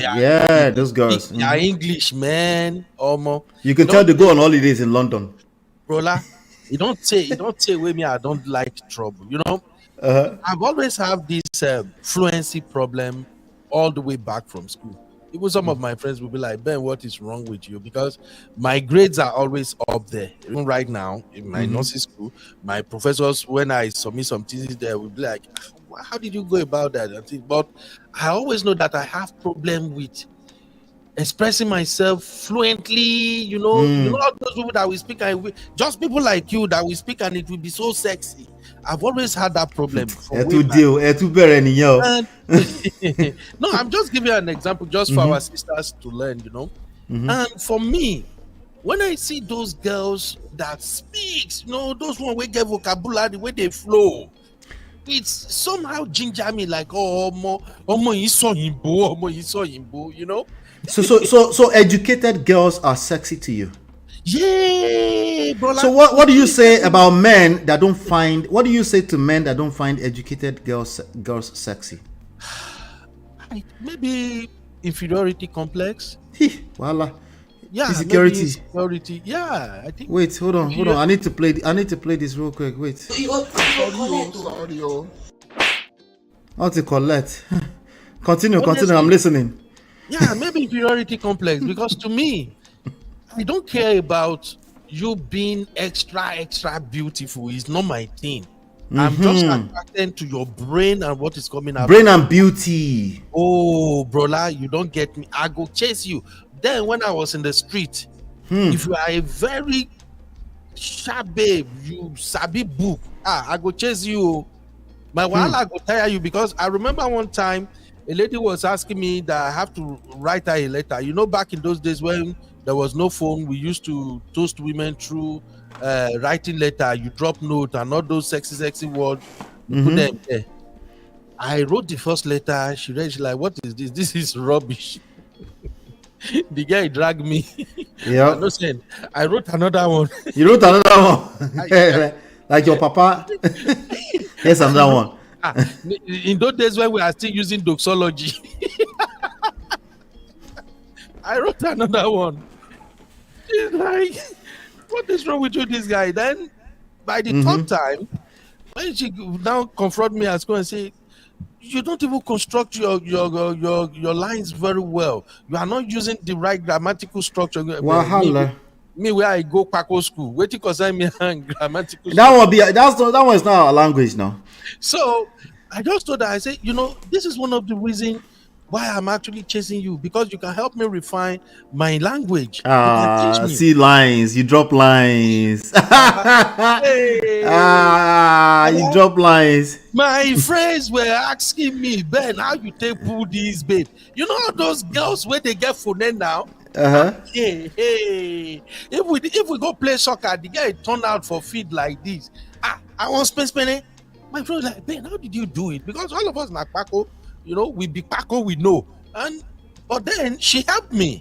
those girls. They are English, man. Almost. You can tell they go on holidays in London. Brola, you don't say with me I don't like trouble. You know, I've always had this fluency problem all the way back from school. Even some of my friends will be like, Ben, what is wrong with you? Because my grades are always up there. Even right now in my nursing school, my professors, when I submit some thesis there, will be like, how did you go about that? But I always know that I have problem with expressing myself fluently. You know all those people that we speak, and just people like you that we speak, and it will be so sexy. I've always had that problem. No, I'm just giving you an example just for our sisters to learn, you know. And for me, when I see those girls that speaks, you know, those one we get vocabulary, the way they flow, it's somehow ginger me like, you know. So educated girls are sexy to you. Yeah, bro. So what do you say about men that don't find? What do you say to men that don't find educated girls sexy? Maybe inferiority complex. Voila. Yeah, insecurity. Inferiority. Yeah, I think. Wait, hold on. I need to play this real quick. Wait. How to collect? Continue. I'm listening. Yeah, maybe inferiority complex, because to me, I don't care about you being extra beautiful. It's not my thing. I'm just attracted to your brain and what is coming out. Brain and beauty. Oh, brola, you don't get me. I go chase you. Then when I was in the street, if you are a very sharp babe, you sabi book. I go chase you. My wahala go tire you, because I remember one time a lady was asking me that I have to write her a letter. You know, back in those days when there was no phone, we used to toast women through writing letter. You drop note and all those sexy words. Put them there. I wrote the first letter. She read. She's like, "What is this? This is rubbish." The guy dragged me. Yeah. No saying. I wrote another one. You wrote another one, like your papa. Here's another one. In those days when we are still using doxology, I wrote another one. She's like, what is wrong with you, this guy? Then by the third time, when she now confront me at school and say, you don't even construct your lines very well. You are not using the right grammatical structure. Wahala. Me where I go Paco school, wait till concern me and grammatical. That one be that one is not our language now. So I just told her, I said, this is one of the reasons why I'm actually chasing you, because you can help me refine my language. You can teach me. See lines, you drop lines. Hey. You drop lines. My friends were asking me, Ben, how you take pull these, babe? You know how those girls where they get phone now? Hey, if we go play soccer, the guy turned out for feed like this. I want spend. My friend was like, Ben, how did you do it? Because all of us like Paco, we be Paco, we know. But then she helped me.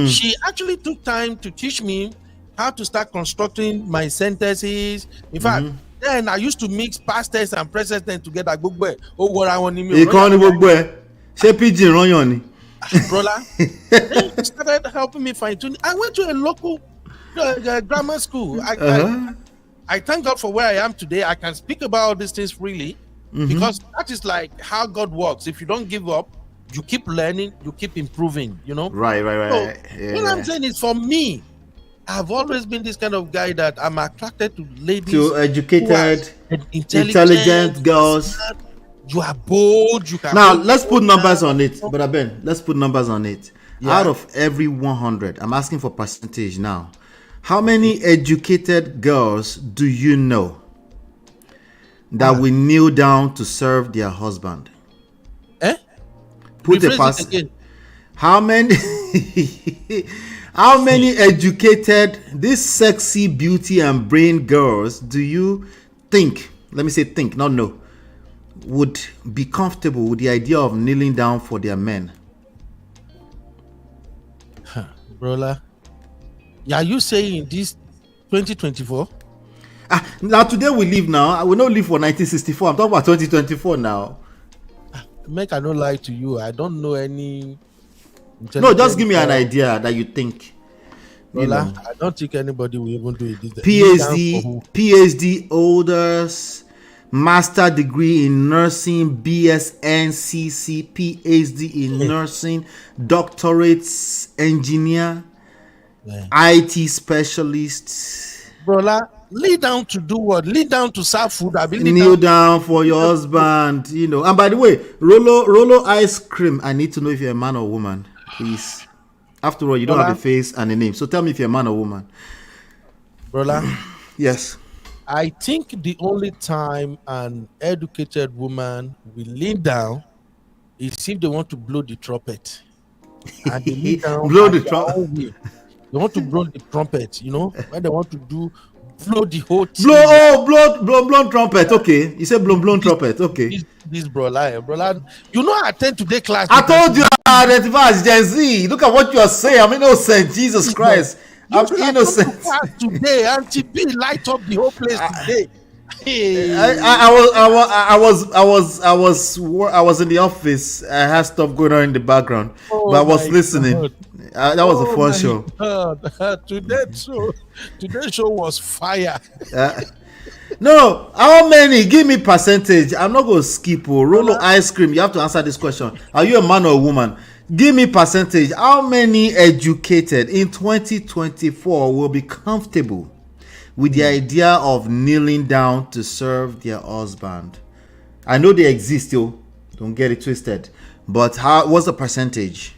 She actually took time to teach me how to start constructing my sentences. In fact, then I used to mix past tense and present tense together. What I want you can't even say pigeon run yon. Brother, then she started helping me fine tune. I went to a local grammar school. I thank God for where I am today. I can speak about all these things freely because that is like how God works. If you don't give up, you keep learning, you keep improving, Right. So, what I'm saying is, for me, I've always been this kind of guy that I'm attracted to ladies, to educated, intelligent girls. You are bold. You can. Now let's put numbers on it, Brother Ben. Let's put numbers on it. Yeah. Out of every 100, I'm asking for percentage now. How many educated girls do you know that will kneel down to serve their husband? Put a pass. How many? How many educated, this sexy beauty and brain girls do you think? Let me say think, not know. Would be comfortable with the idea of kneeling down for their men? Brother, are you saying this 2024? Now today we live now. I will not live for 1964. I'm talking about 2024 now. Make I not lie to you. I don't know any. No, just give me an idea that you think. Brother, I don't think anybody will even do it. PhD holders, master degree in nursing, BSN, CC, PhD in nursing, doctorates, engineer, IT specialist. Brother, lay down to do what? Lay down to serve food. Kneel down for your husband, And by the way, Rolo ice cream. I need to know if you're a man or woman, please. After all, you don't have a face and a name. So tell me if you're a man or woman. Brother. Yes. I think the only time an educated woman will lean down is if they want to blow the trumpet. And they lean down blow the trumpet. They want to blow the trumpet, when they want to blow the whole thing. Blow trumpet. Okay. You said blow trumpet. Okay. This brother. I attend today class. I told you I identify as Gen Z. Look at what you are saying. I'm innocent. Jesus Christ. I'm innocent. Today, Auntie B light up the whole place today. Hey. I was in the office. I had stuff going on in the background, but I was listening. That was a fun show. Today's show was fire. No, how many? Give me percentage. I'm not going to skip. Rolo ice cream. You have to answer this question. Are you a man or a woman? Give me percentage. How many educated in 2024 will be comfortable with the idea of kneeling down to serve their husband? I know they exist still. Don't get it twisted. But what's the percentage?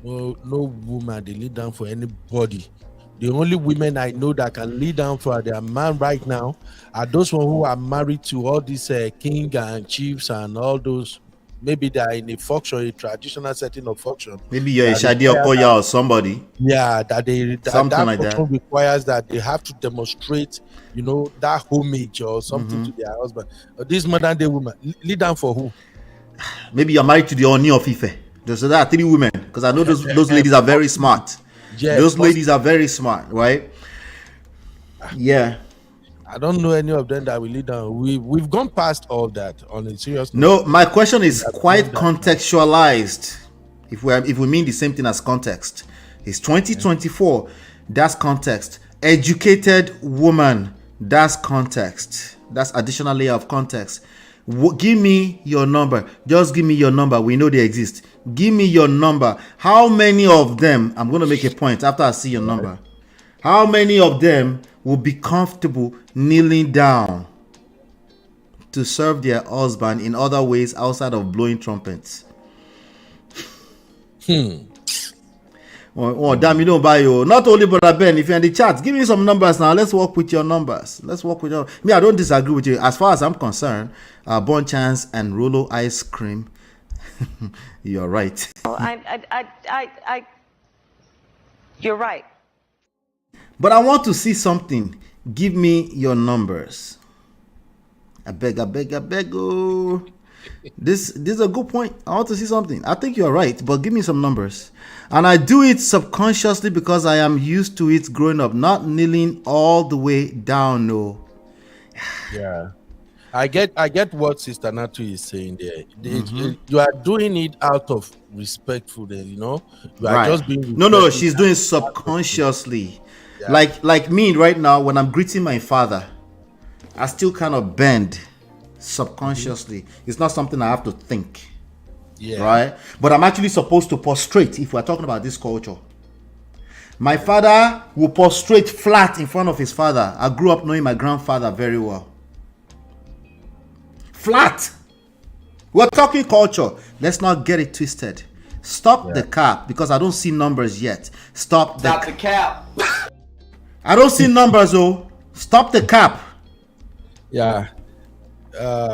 No woman they lay down for anybody. The only women I know that can lay down for their man right now are those one who are married to all these king and chiefs and all those. Maybe they are in a function, a traditional setting of function. Maybe you're a Shania Okoya or somebody. Yeah, that something like that requires that they have to demonstrate, that homage or something to their husband. This modern day woman, lay down for who? Maybe you're married to the Oni of Ife. There are 3 women, because I know those ladies are very smart. Yeah, those ladies are very smart, right? Yeah. I don't know any of them that will lead down. We've gone past all that on a serious note. No, my question is quite contextualized. If we mean the same thing as context, it's 2024. That's context. Educated woman That's context. That's additional layer of context. Give me your number. Just give me your number. We know they exist. Give me your number. How many of them, I'm going to make a point after I see your number. How many of them will be comfortable kneeling down to serve their husband in other ways outside of blowing trumpets? Oh, damn, you don't buy you. Not only Brother Ben, if you're in the chat, give me some numbers now. Let's work with your numbers. Let's work with your. Me, I don't disagree with you. As far as I'm concerned, Bon Chance and Rolo ice cream. You're right. You're right. But I want to see something. Give me your numbers. I beg. Oh. This is a good point. I want to see something. I think you're right, but give me some numbers. And I do it subconsciously because I am used to it growing up, not kneeling all the way down. No. Yeah, I get what Sister Natu is saying there. You are doing it out of respectfulness, you know. You are just being no. She's doing it subconsciously. Yeah. Like me right now, when I'm greeting my father, I still kind of bend subconsciously. It's not something I have to think. Yeah. Right? But I'm actually supposed to prostrate if we're talking about this culture. My father will prostrate flat in front of his father. I grew up knowing my grandfather very well. Flat. We're talking culture. Let's not get it twisted. Stop the cap because I don't see numbers yet. Stop the cap. I don't see numbers though. Stop the cap. Yeah.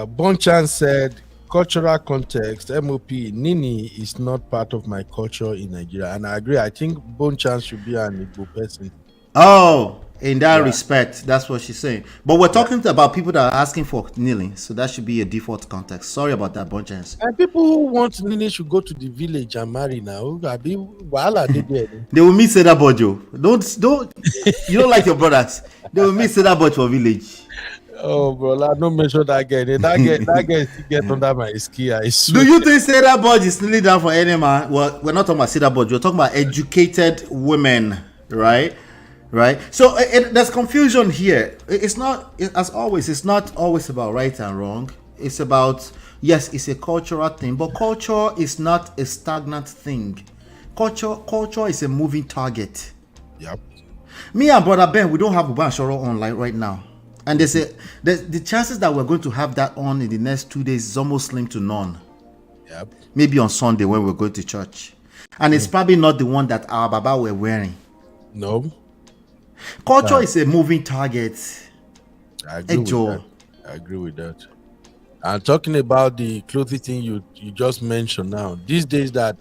Bon Chance said, cultural context, MOP, Nini is not part of my culture in Nigeria. And I agree. I think Bon Chance should be an Igbo person. Oh, in that respect, that's what she's saying. But we're talking about people that are asking for kneeling. So that should be a default context. Sorry about that, Bon Chance. And people who want Nini should go to the village and marry now. They will meet Seda Bojo. Don't you don't like your brothers. They will meet Seda Bojo for village. Oh, bro, I don't mention that guy. That guy get under my skin. Do you think Seda Bojo is kneeling down for any man? Well, we're not talking about Seda Bojo. We're talking about educated women, right? Right. So there's confusion here. It's not, as always, it's not always about right and wrong. It's about, yes, it's a cultural thing, but culture is not a stagnant thing. Culture is a moving target. Yep. Me and Brother Ben, we don't have Uba Shoro online right now. And the chances that we're going to have that on in the next 2 days is almost slim to none. Yep. Maybe on Sunday when we're going to church. And it's probably not the one that our Baba were wearing. No. Culture is a moving target. I agree with that. And talking about the clothing thing you just mentioned now, these days that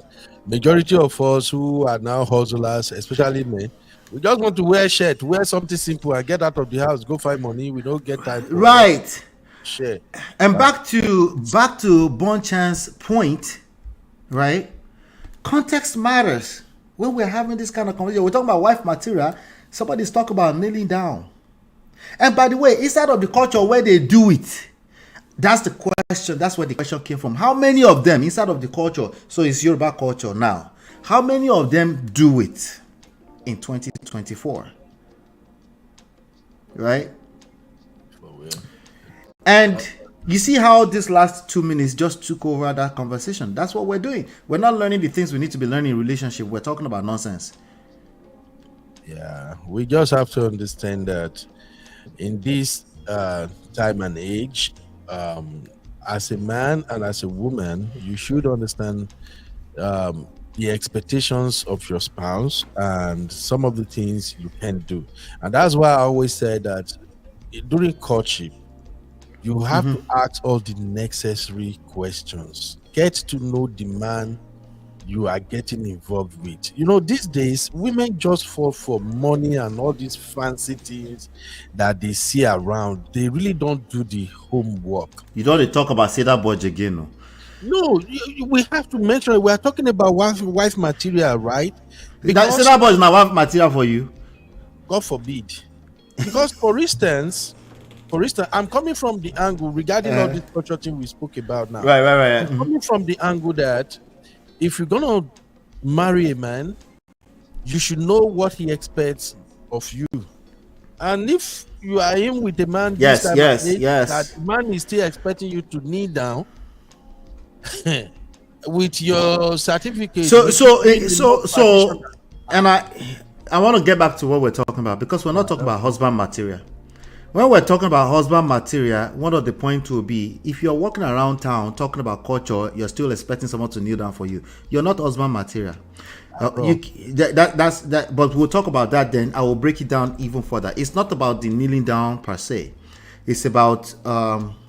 majority of us who are now hustlers, especially men, we just want to wear shirt, wear something simple and get out of the house, go find money. We don't get time. Right. Shit. And back to Bon Chance's point, right? Context matters. When we're having this kind of conversation, we're talking about wife material. Somebody's talking about kneeling down. And by the way, inside of the culture where they do it, that's the question. That's where the question came from. How many of them inside of the culture, so it's Yoruba culture now, how many of them do it in 2024? Right? And you see how this last 2 minutes just took over that conversation. That's what we're doing. We're not learning the things we need to be learning in relationship. We're talking about nonsense. Yeah, we just have to understand that in this time and age, as a man and as a woman, you should understand the expectations of your spouse and some of the things you can do. And that's why I always say that during courtship, you have to ask all the necessary questions. Get to know the man you are getting involved with. You know, these days, women just fall for money and all these fancy things that they see around. They really don't do the homework. You don't talk about Seda Bojo again, no? No, we have to mention we are talking about wife material, right? Because Seda Bojo is not wife material for you. God forbid. Because for instance, I'm coming from the angle regarding all this culture thing we spoke about now. Right. I'm coming from the angle that if you're gonna marry a man, you should know what he expects of you. And if you are in with a man this Yes, time yes, of age, yes. that the man is still expecting you to kneel down with your certificate. So with so being eh, the so most practitioner. so, and I want to get back to what we're talking about, because we're not talking about husband material. When we're talking about husband material, one of the points will be, if you're walking around town talking about culture, you're still expecting someone to kneel down for you. You're not husband material. That's that. But we'll talk about that then. I will break it down even further. It's not about the kneeling down per se. It's about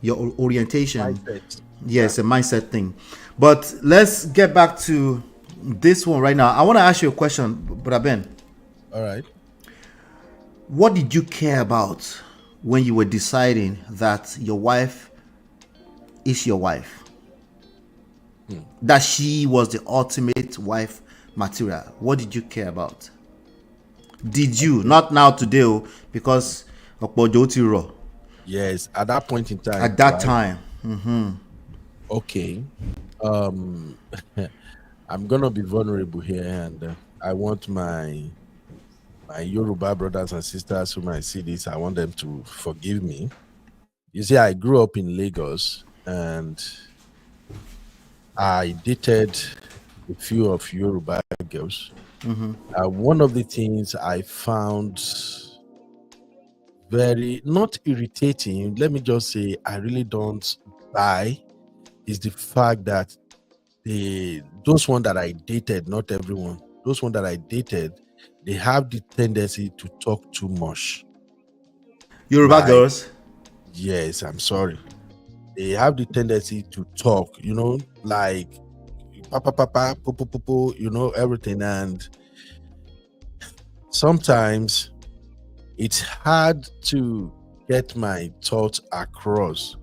your orientation. Mindset. Yes, a mindset thing. But let's get back to this one right now. I want to ask you a question, Brother Ben. All right. What did you care about when you were deciding that your wife is your wife? That she was the ultimate wife material. What did you care about? Did you? Not now today, because raw. Yes, at that point in time. At that right? time. Okay. I'm gonna be vulnerable here, and I want my Yoruba brothers and sisters who might see this, I want them to forgive me. You see, I grew up in Lagos, and I dated a few of Yoruba girls. One of the things I found very not irritating, let me just say, I really don't buy, is the fact that those one that I dated, not everyone, those one that I dated, they have the tendency to talk too much. Yoruba girls. Yes, I'm sorry. They have the tendency to talk, like papa papa, popo popo, everything. And sometimes it's hard to get my thoughts across.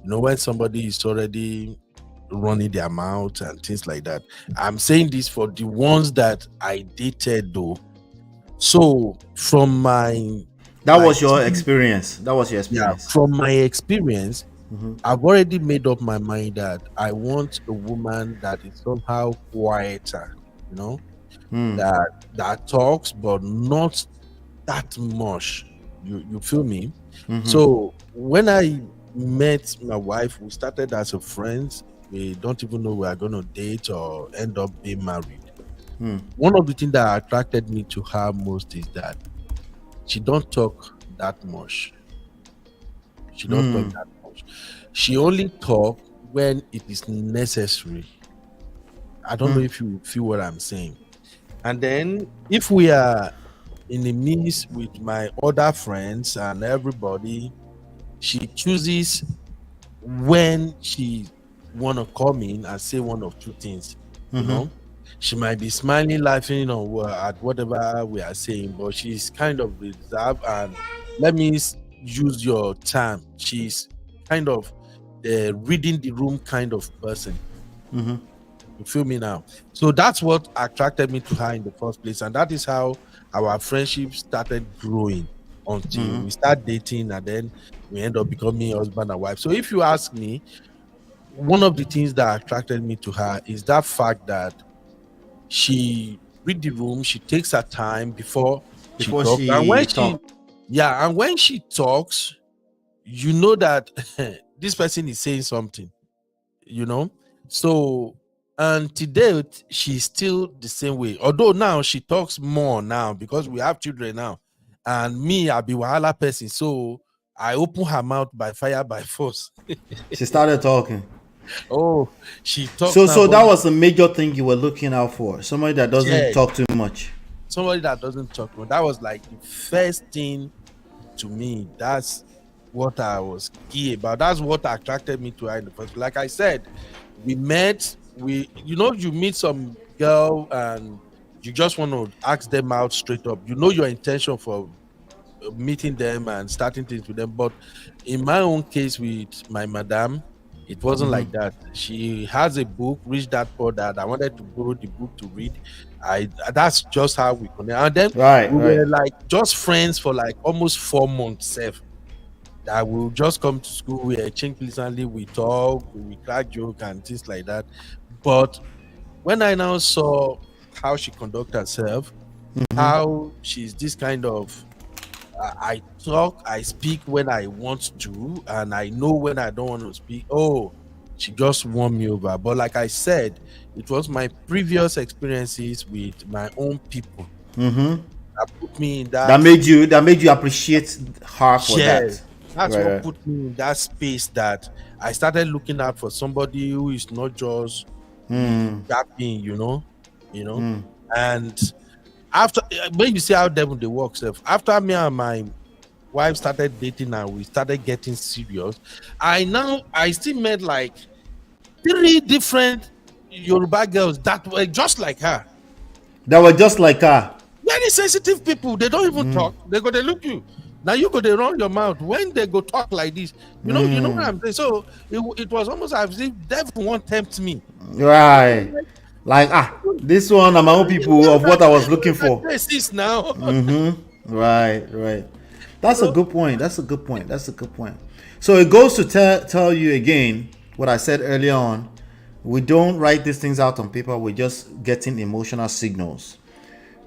When somebody is already running their mouth and things like that. I'm saying this for the ones that I dated though. So from that was your experience. Yeah, from my experience, I've already made up my mind that I want a woman that is somehow quieter, that talks but not that much. You feel me? So when I met my wife, we started as a friends. We don't even know we are going to date or end up being married. One of the things that attracted me to her most is that she don't talk that much. She don't talk that much. She only talk when it is necessary. I don't know if you feel what I'm saying. And then if we are in the midst with my other friends and everybody, she chooses when she want to come in and say one of two things. She might be smiling, laughing at whatever we are saying, but she's kind of reserved, and let me use your term, she's kind of the reading the room kind of person. You feel me now? So that's what attracted me to her in the first place, and that is how our friendship started growing until we start dating, and then we end up becoming husband and wife. So if you ask me, one of the things that attracted me to her is that fact that she read the room, she takes her time before she talks. And when she talks, you know that this person is saying something, So, and to date, she's still the same way. Although now she talks more now because we have children now. And me, I be wahala person, so I open her mouth by fire by force. She started talking. Oh, she talks. So that was a major thing you were looking out for. Somebody that doesn't talk too much. Somebody that doesn't talk much. That was like the first thing to me. That's what I was key about. That's what attracted me to her in the first. Like I said, we met. You meet some girl and you just want to ask them out straight up. You know your intention for meeting them and starting things with them. But in my own case with my madam, it wasn't like that. She has a book, Rich Dad Poor Dad. I wanted to borrow the book to read. That's just how we connect. And then we were like just friends for like almost 4 months. That we'll just come to school, we exchange pleasantly, we talk, we crack joke and things like that. But when I now saw how she conduct herself, how she's this kind of I talk, I speak when I want to, and I know when I don't want to speak. Oh, she just won me over. But like I said, it was my previous experiences with my own people that put me in That made you appreciate her for that. That's Right. what put me in that space that I started looking out for somebody who is not just gapping, you know. And after, when you see how devil they work, after me and my wife started dating and we started getting serious, I still met like 3 different Yoruba girls that were just like her. That were just like her. Very sensitive people. They don't even talk. They go, they look you. Now you go, they run your mouth. When they go talk like this, you know what I'm saying? So it was almost as if devil won't tempt me. Right. Like, this one are my own people of what I was looking for. This now. Right. That's a good point. That's a good point. So it goes to tell you again what I said earlier on. We don't write these things out on paper. We're just getting emotional signals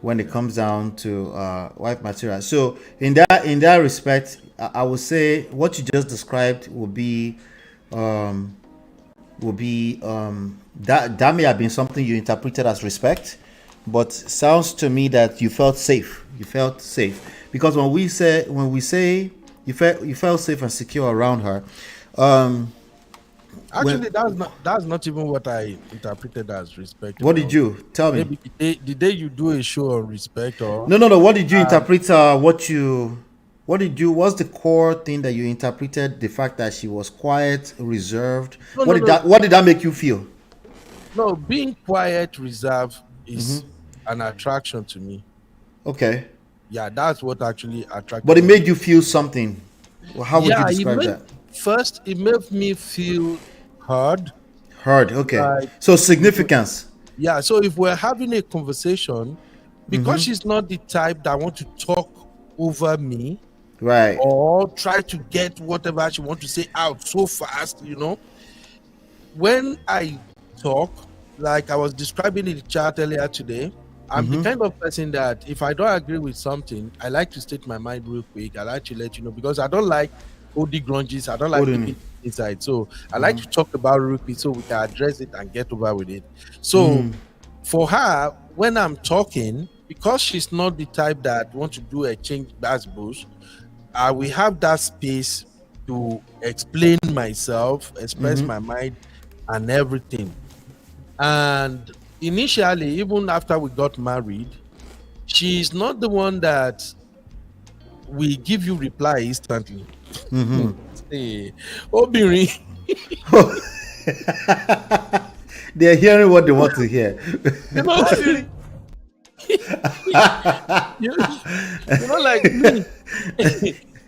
when it comes down to wife material. So in that respect, I would say what you just described will be that may have been something you interpreted as respect, but sounds to me that you felt safe. Because when we say you felt safe and secure around her. Actually, that's not even what I interpreted as respect. What did you tell me? Maybe the day you do a show on respect, or No. What did you interpret? What's the core thing that you interpreted? The fact that she was quiet, reserved. What did that make you feel? No, being quiet, reserved is an attraction to me. Okay. Yeah, that's what actually attracted. But it made you feel something. How would you describe that? First, it made me feel heard. Okay. So significance. Yeah, so if we're having a conversation, because she's not the type that want to talk over me, right, or try to get whatever she want to say out so fast, when I talk, like I was describing in the chat earlier today, I'm the kind of person that if I don't agree with something, I like to state my mind real quick. I like to let you know, because I don't like holding grudges. I don't like keeping inside. So I like to talk about it real quick so we can address it and get over with it. So for her, when I'm talking, because she's not the type that want to do a change bass bush, we have that space to explain myself, express my mind and everything. And initially, even after we got married, she's not the one that will give you reply instantly. Hey, Obiri. They're hearing what they want to hear. Like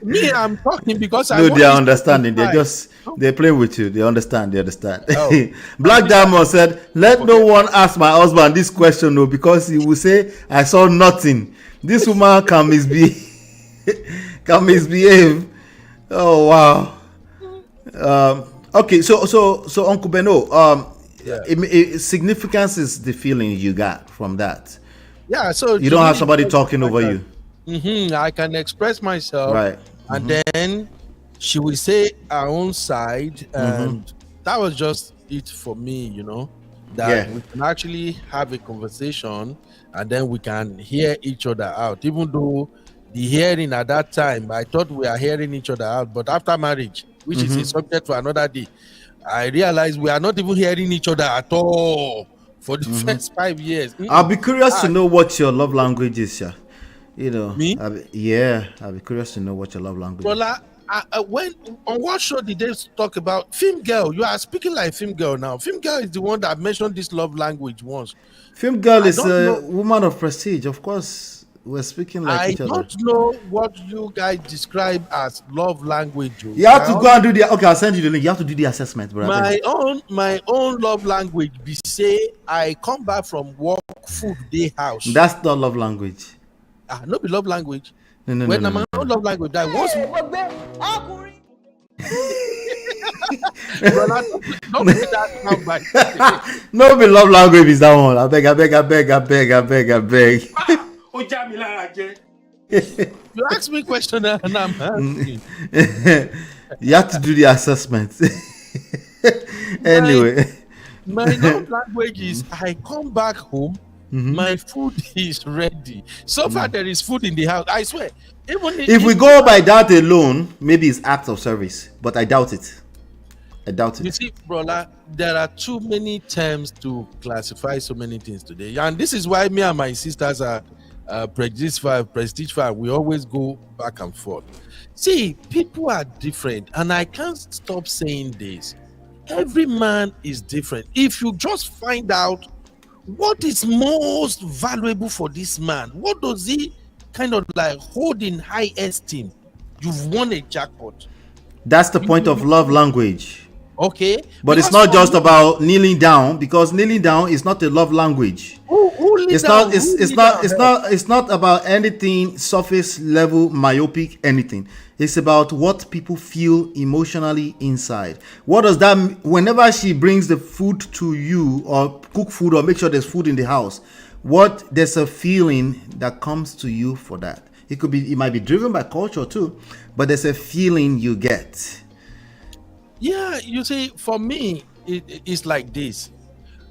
me, I'm talking because I they are understanding. They're playing with you. They understand. Oh. Black Diamond said, "Let no one ask my husband this question, no, because he will say I saw nothing. This woman can misbehave." Oh wow. Okay, so Uncle Beno, significance is the feeling you got from that. Yeah, so you don't have somebody talking over you. I can express myself, right? And then she will say her own side, and that was just it for me, that we can actually have a conversation, and then we can hear each other out. Even though the hearing at that time, I thought we are hearing each other out, but after marriage, which is a subject for another day, I realized we are not even hearing each other at all for the first 5 years. I'll be curious to know what your love language is, yeah. Me? I'll be curious to know what your love language is. Well, when on what show did they talk about Film Girl? You are speaking like Film Girl now. Film Girl is the one that mentioned this love language once. Film Girl is a woman of prestige, of course. We're speaking like each other. I don't know what you guys describe as love language. You have to go and do the. Okay, I'll send you the link. You have to do the assessment, brother. My own love language be say I come back from work, food day house. That's not love language. No be love language. No. My own love language that was. Don't make that sound bite. No be love language is that one. I beg. You ask me question and I'm asking. You have to do the assessment. Anyway. My love language is I come back home, my food is ready. So far there is food in the house. I swear. Even If we go by that alone, maybe it's act of service, but I doubt it. You see, brother, there are too many terms to classify so many things today. And this is why me and my sisters are prestige five. We always go back and forth. See, people are different, and I can't stop saying this. Every man is different. If you just find out what is most valuable for this man, what does he kind of like hold in high esteem, you've won a jackpot. That's the point of love language. Okay, but it's not just about kneeling down, because kneeling down is not a love language. It's not about anything surface level, myopic, anything. It's about what people feel emotionally inside. What does that mean? Whenever she brings the food to you, or cook food, or make sure there's food in the house, there's a feeling that comes to you for that. It might be driven by culture too, but there's a feeling you get. Yeah, you see, for me, it's like this.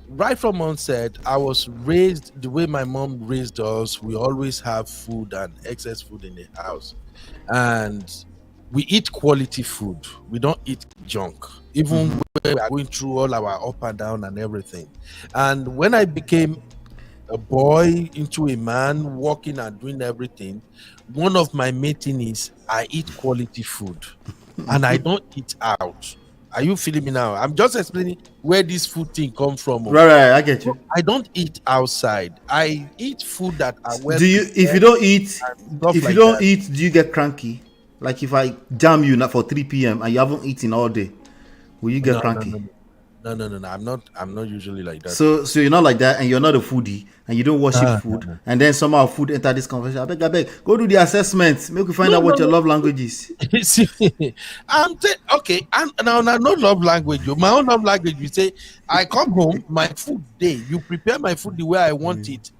Right from onset, I was raised the way my mom raised us. We always have food and excess food in the house. And we eat quality food. We don't eat junk. Even when we are going through all our up and down and everything. And when I became a boy into a man, walking and doing everything, one of my main things is I eat quality food. And I don't eat out. Are you feeling me now? I'm just explaining where this food thing come from. Right, I get you. I don't eat outside. I eat food that are well. If you don't eat, do you get cranky? Like if I jam you for 3 p.m. and you haven't eaten all day, will you get cranky? No. I'm not usually like that. So you're not like that, and you're not a foodie, and you don't worship food, and then somehow food enter this conversation. I beg, go do the assessment. Make we find out what your love language is. See, okay. Now no love language. My own love language. You say, I come home, my food day. You prepare my food the way I want it.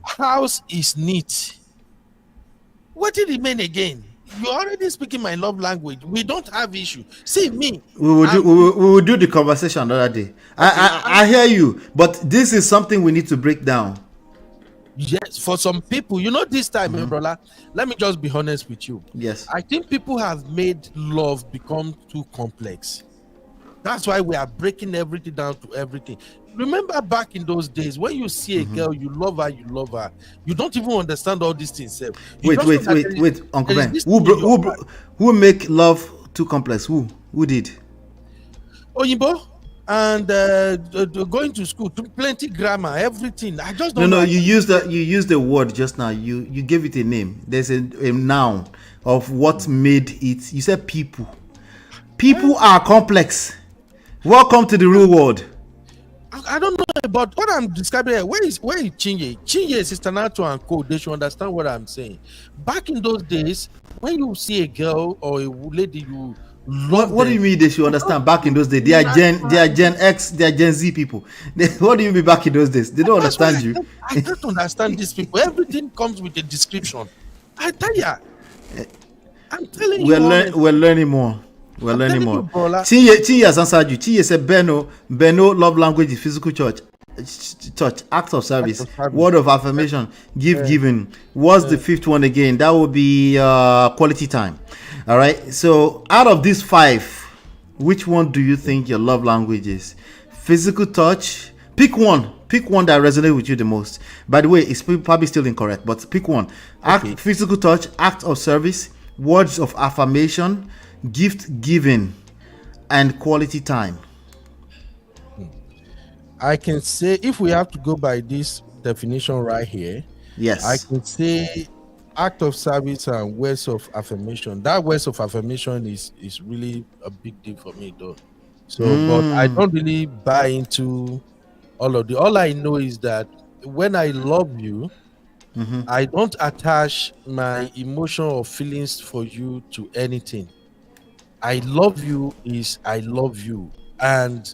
House is neat. What did it mean again? You're already speaking my love language. We don't have issue. See me. We will do the conversation another day. I hear you, but this is something we need to break down. Yes, for some people, this time, brother. Let me just be honest with you. Yes, I think people have made love become too complex. That's why we are breaking everything down to everything. Remember back in those days when you see a girl, you love her. You don't even understand all these things. Wait, Uncle Ben. Who make love too complex? Who did? Oyinbo and going to school, plenty grammar, everything. I just don't. No. You use the word just now. You gave it a name. There's a noun of what made it. You said people. People are complex. Welcome to the real world. I don't know about what I'm describing here. Where is Chinye? Chinye, Sister Nato and Co. They should understand what I'm saying. Back in those days, when you see a girl or a lady, you love what do you mean they should understand? Back in those days, they are Gen X, they are Gen Z people. What do you mean back in those days? They don't understand you. I don't understand these people. Everything comes with a description. I tell you, I'm telling you. We're learning more. We're learning more. Chi has answered you. Chi said Beno love language is physical church, act of service, word of affirmation, giving. What's the fifth one again? That would be quality time. All right. So out of these 5, which one do you think your love language is? Physical touch. Pick one. Pick one that resonates with you the most. By the way, it's probably still incorrect, but pick one. Physical touch, act of service, words of affirmation, gift giving, and quality time. I can say, if we have to go by this definition right here, yes, I can say act of service and words of affirmation. That words of affirmation is really a big deal for me though. So but I don't really buy into all of the. All I know is that when I love you, I don't attach my emotion or feelings for you to anything. I love you is I love you. And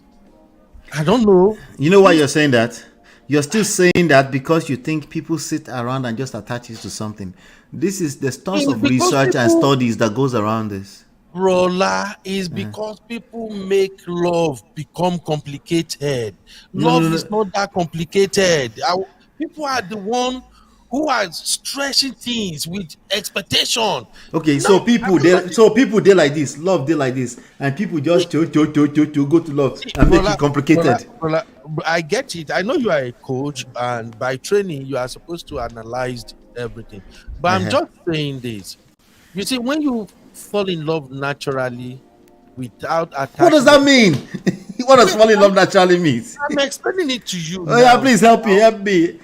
I don't know. You know why you're saying that? You're still saying that because you think people sit around and just attach you to something. This is there's tons It's of because research and people- studies that goes around this. Rolla is because people make love become complicated. Love no. is not that complicated. People are the one who are stretching things with expectation. Okay, so people they like this, love they like this, and people just to go to love and make it complicated. Rolla, I get it. I know you are a coach, and by training you are supposed to analyze everything. But I'm just saying this. You see, when you fall in love naturally without attaching. What does that mean? What does fall in love naturally means? I'm explaining it to you. Oh yeah, now. please help me.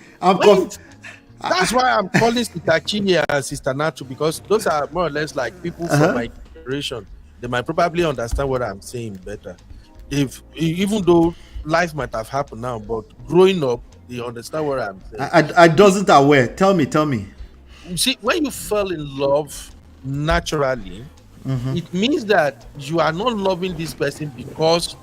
That's why I'm calling Sister Chinya and Sister Natu, because those are more or less like people from my generation. They might probably understand what I'm saying better. Even though life might have happened now, but growing up, they understand what I'm saying. I doesn't aware. Tell me. You see, when you fall in love naturally, it means that you are not loving this person because,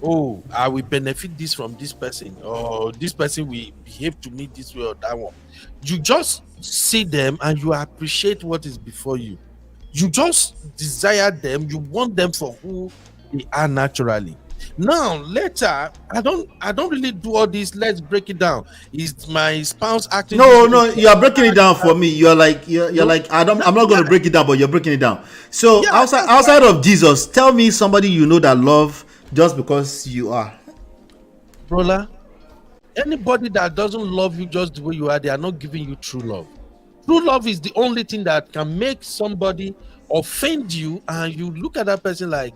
oh, I will benefit this from this person, or this person will behave to me this way or that one. You just see them and you appreciate what is before you. You just desire them. You want them for who they are naturally. Now later, I don't really do all this. Let's break it down. Is my spouse acting? No, you are breaking it down for me. You're like I'm not going to break it down, but you're breaking it down. So outside of Jesus, tell me somebody you know that love just because you are. Brother, anybody that doesn't love you just the way you are, they are not giving you true love. True love is the only thing that can make somebody offend you, and you look at that person like,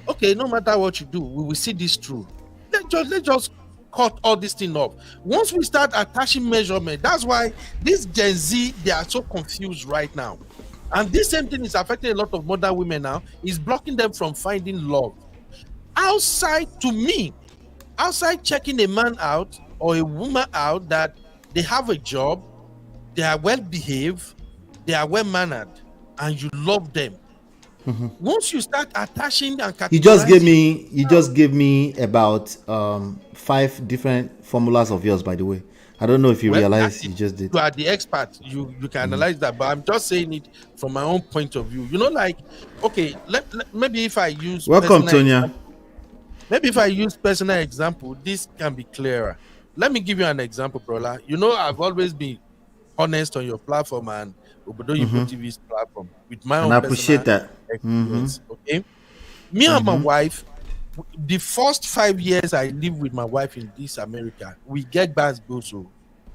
okay, no matter what you do, we will see this through. Let's just cut all this thing off. Once we start attaching measurement, that's why this Gen Z, they are so confused right now. And this same thing is affecting a lot of modern women now, is blocking them from finding love. Outside checking a man out or a woman out that they have a job, they are well behaved, they are well mannered, and you love them. Once you start attaching and you just gave me about 5 different formulas of yours, by the way. I don't know if you realize you just did. You are the expert. You can analyze that, but I'm just saying it from my own point of view. You know, like, okay, maybe if I use welcome, Tonya. Maybe if I use personal example, this can be clearer. Let me give you an example, brother. You know, I've always been honest on your platform and Obodo Yibo TV's platform with my own. And I appreciate that. Okay, me and my wife, the first 5 years I lived with my wife in this America, we get back go so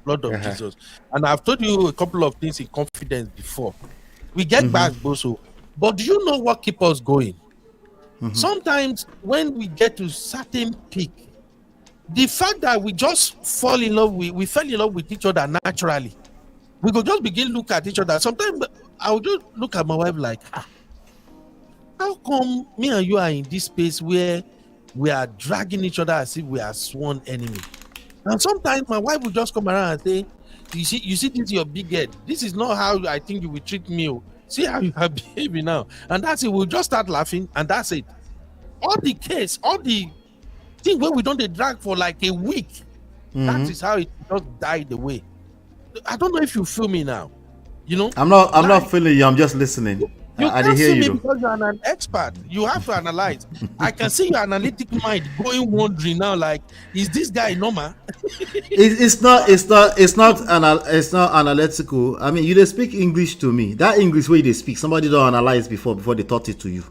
Lord of Jesus, and I've told you a couple of things in confidence before. We get back go so, but do you know what keeps us going? Sometimes when we get to certain peak, the fact that we just fall in love, we fell in love with each other naturally. We could just begin look at each other. Sometimes I would just look at my wife like, how come me and you are in this space where we are dragging each other as if we are sworn enemy? And sometimes my wife will just come around and say, you see this your big head. This is not how I think you will treat me. See how you are behaving now. And that's it. We'll just start laughing and that's it. All the thing where we don't drag for like a week, that is how it just died away. I don't know if you feel me now. You know, I'm not feeling you. I'm just listening. You I can't hear see you me though. because you're an expert. You have to analyze. I can see your analytic mind going wondering now, like, is this guy normal? It's not analytical. I mean, you they speak English to me. That English way they speak, somebody don't analyze before they taught it to you.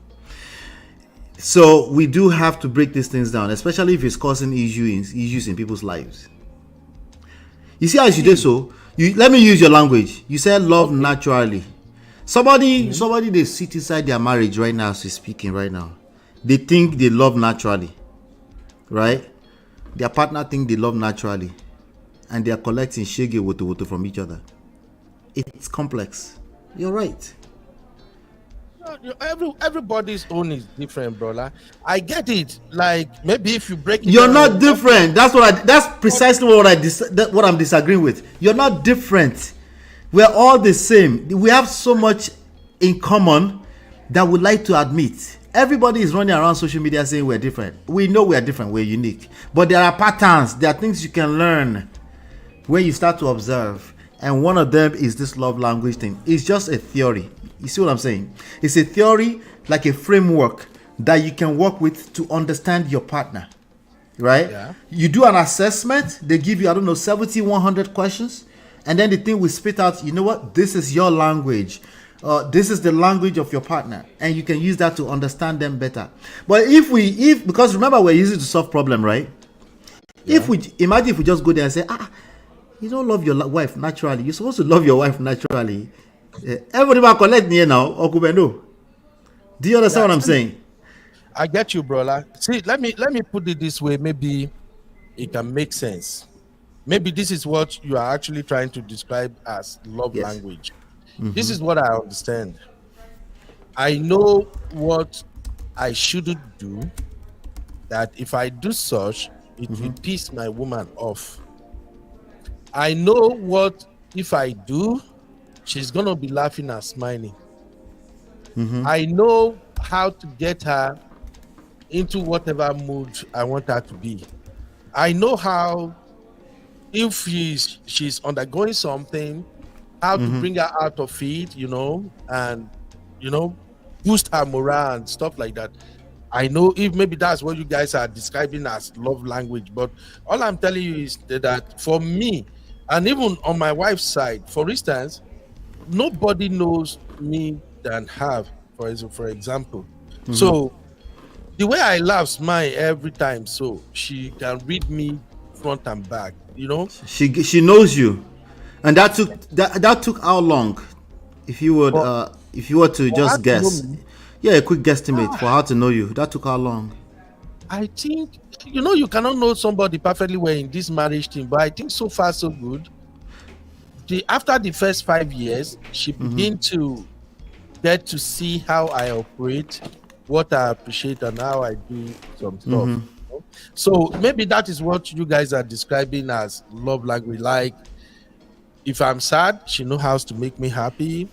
So we do have to break these things down, especially if it's causing issues in people's lives. You see how you did so? Let me use your language. You said love naturally. Somebody they sit inside their marriage right now, as we're speaking right now. They think they love naturally, right? Their partner think they love naturally, and they are collecting shege woto from each other. It's complex. You're right. Everybody's own is different, brother. I get it. Like maybe if you break it You're down, not different. That's precisely what I'm disagreeing with. You're not different. We're all the same. We have so much in common that we like to admit. Everybody is running around social media saying we're different. We know we are different. We're unique. But there are patterns. There are things you can learn when you start to observe. and one of them is this love language thing. It's just a theory. You see what I'm saying? It's a theory, like a framework that you can work with to understand your partner, right? Yeah. You do an assessment. They give you, I don't know, 70, 100 questions. And then the thing will spit out, you know what? This is your language. This is the language of your partner. And you can use that to understand them better. But because remember, we're using to solve problem, right? Yeah. Imagine if we just go there and say, you don't love your wife naturally. You're supposed to love your wife naturally. Everybody will collect me now. Okubendo. Do you understand what I'm saying? I get you, brother. See, let me put it this way. Maybe it can make sense. Maybe this is what you are actually trying to describe as love language. Mm-hmm. This is what I understand. I know what I shouldn't do. That if I do such, it will piss my woman off. I know what if I do, she's gonna be laughing and smiling. I know how to get her into whatever mood I want her to be. I know how, if she's undergoing something, how to bring her out of it, and boost her morale and stuff like that. I know if maybe that's what you guys are describing as love language, but all I'm telling you is that for me, and even on my wife's side, for instance, nobody knows me than her, for example. So the way I laugh, smile every time, so she can read me front and back. She knows you, and that took how long? If you were to just guess, a quick guesstimate for her to know you. That took how long? I think you cannot know somebody perfectly well in this marriage thing, but I think so far so good. After the first 5 years, she began to get to see how I operate, what I appreciate, and how I do some stuff. So maybe that is what you guys are describing as love language. Like, if I'm sad, she knows how to make me happy.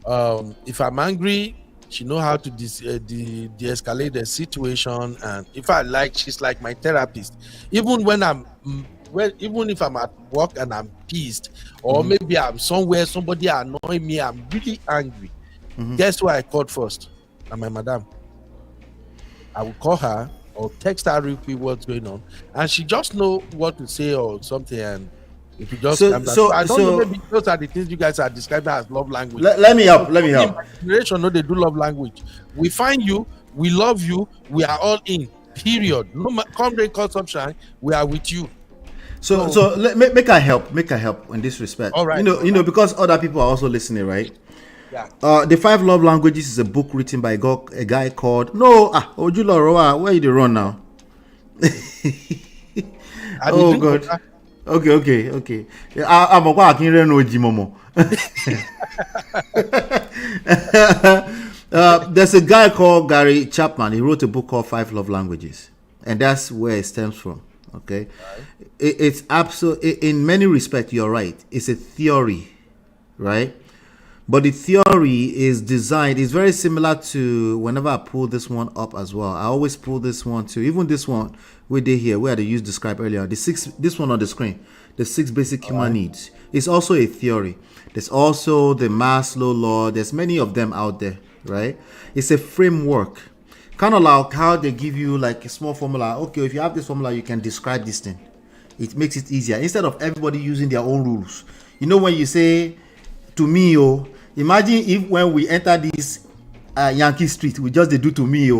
If I'm angry, she knows how to de-escalate the situation. And if I like, she's like my therapist. Even if I'm at work and I'm pissed, or maybe I'm somewhere, somebody annoying me, I'm really angry. Guess who I called first? And my madam. I will call her or text her real quick what's going on, and she just know what to say or something. And if you just I don't know, maybe those are the things you guys are describing as love language. Let me help. In my generation, no, they do love language. We find you, we love you, we are all in. Period. No, come rain, come sunshine, we are with you. So make I help in this respect. All right. Because other people are also listening, right? Yeah. The 5 Love Languages is a book written by a guy called Ojulorowa. Where you the run now? Oh God. Okay. I'm a walking Momo. There's a guy called Gary Chapman. He wrote a book called 5 Love Languages, and that's where it stems from. Okay, it's absolutely, in many respects, you're right. It's a theory, right? But the theory is designed, it's very similar to whenever I pull this one up as well. I always pull this one too. Even this one we did here, where they used describe earlier. This one on the screen, the 6 basic human needs. It's also a theory. There's also the Maslow law. There's many of them out there, right? It's a framework. Kind of like how they give you like a small formula. Okay, if you have this formula, you can describe this thing. It makes it easier instead of everybody using their own rules. When you say to me, imagine if when we enter this Yankee Street, we just they do to me,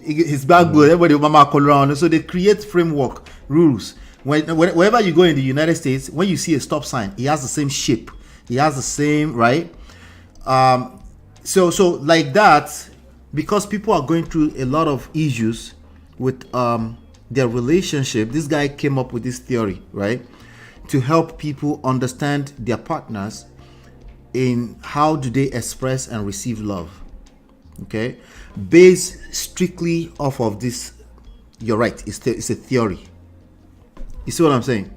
his bag good, everybody mama call around. So they create framework rules. Wherever you go in the United States, when you see a stop sign, it has the same shape. It has the same, right? So like that, because people are going through a lot of issues with their relationship, this guy came up with this theory, right? To help people understand their partners in how do they express and receive love. Okay, based strictly off of this. You're right, it's a theory. You see what I'm saying?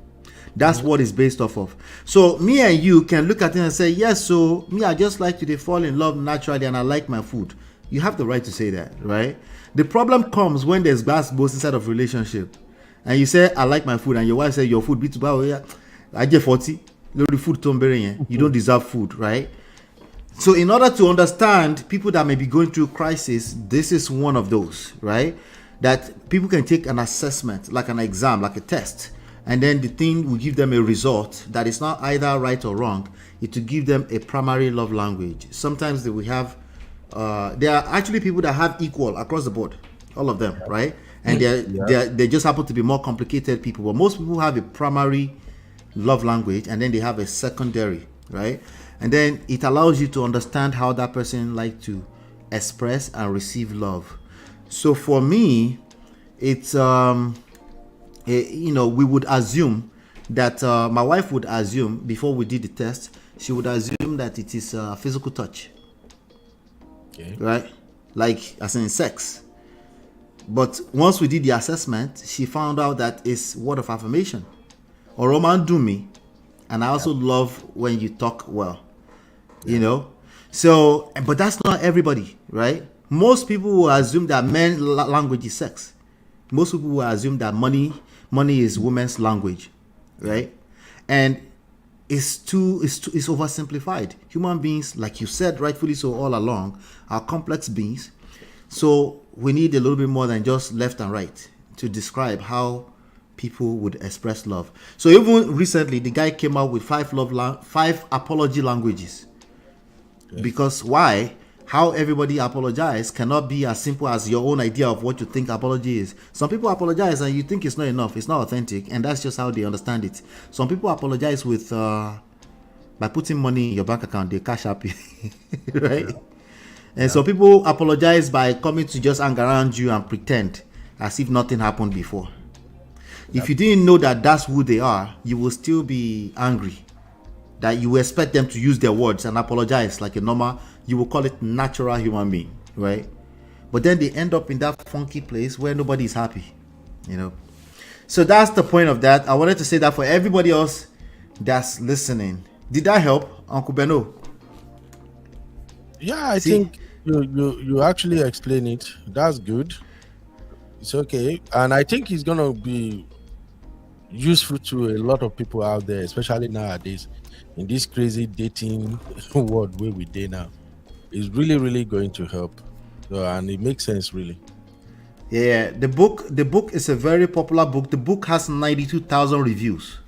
That's what it's based off of. So me and you can look at it and say, yes, so me, I just like to fall in love naturally and I like my food. You have the right to say that, right? The problem comes when there's both inside of relationship and you say, I like my food, and your wife says your food beats about, I get 40. lórí food tó ń béèrè yẹn, you don't deserve food, right? So in order to understand people that may be going through crisis, this is one of those, right? That people can take an assessment, like an exam, like a test, and then the thing will give them a result that is not either right or wrong. It will give them a primary love language. Sometimes they will have, there are actually people that have equal across the board, all of them, right? And they just happen to be more complicated people. But most people have a primary love language, and then they have a secondary, right? And then it allows you to understand how that person like to express and receive love. So for me, it's we would assume that my wife would assume before we did the test, she would assume that it is physical touch, right? Like as in sex. But once we did the assessment, she found out that it's word of affirmation. Or Roman do me, and I also love when you talk well, you know. So, but that's not everybody, right? Most people will assume that men's language is sex. Most people will assume that money is women's language, right? And it's oversimplified. Human beings, like you said rightfully so all along, are complex beings. So we need a little bit more than just left and right to describe how people would express love. So even recently, the guy came out with 5 apology languages. Yes. Because why? How everybody apologize cannot be as simple as your own idea of what you think apology is. Some people apologize and you think it's not enough, it's not authentic, and that's just how they understand it. Some people apologize with by putting money in your bank account, they Cashapp you, right? Yeah. And some people apologize by coming to just hang around you and pretend as if nothing happened before. If you didn't know that that's who they are, you will still be angry. That you expect them to use their words and apologize like a normal, you will call it natural human being, right? But then they end up in that funky place where nobody is happy, you know. So that's the point of that. I wanted to say that for everybody else that's listening. Did that help, Uncle Beno? Yeah, I think you actually explain it. That's good. It's okay. And I think it's gonna be useful to a lot of people out there, especially nowadays in this crazy dating world where we date now. It's really, really going to help. So, and it makes sense, really. Yeah, the book is a very popular book. The book has 92,000 reviews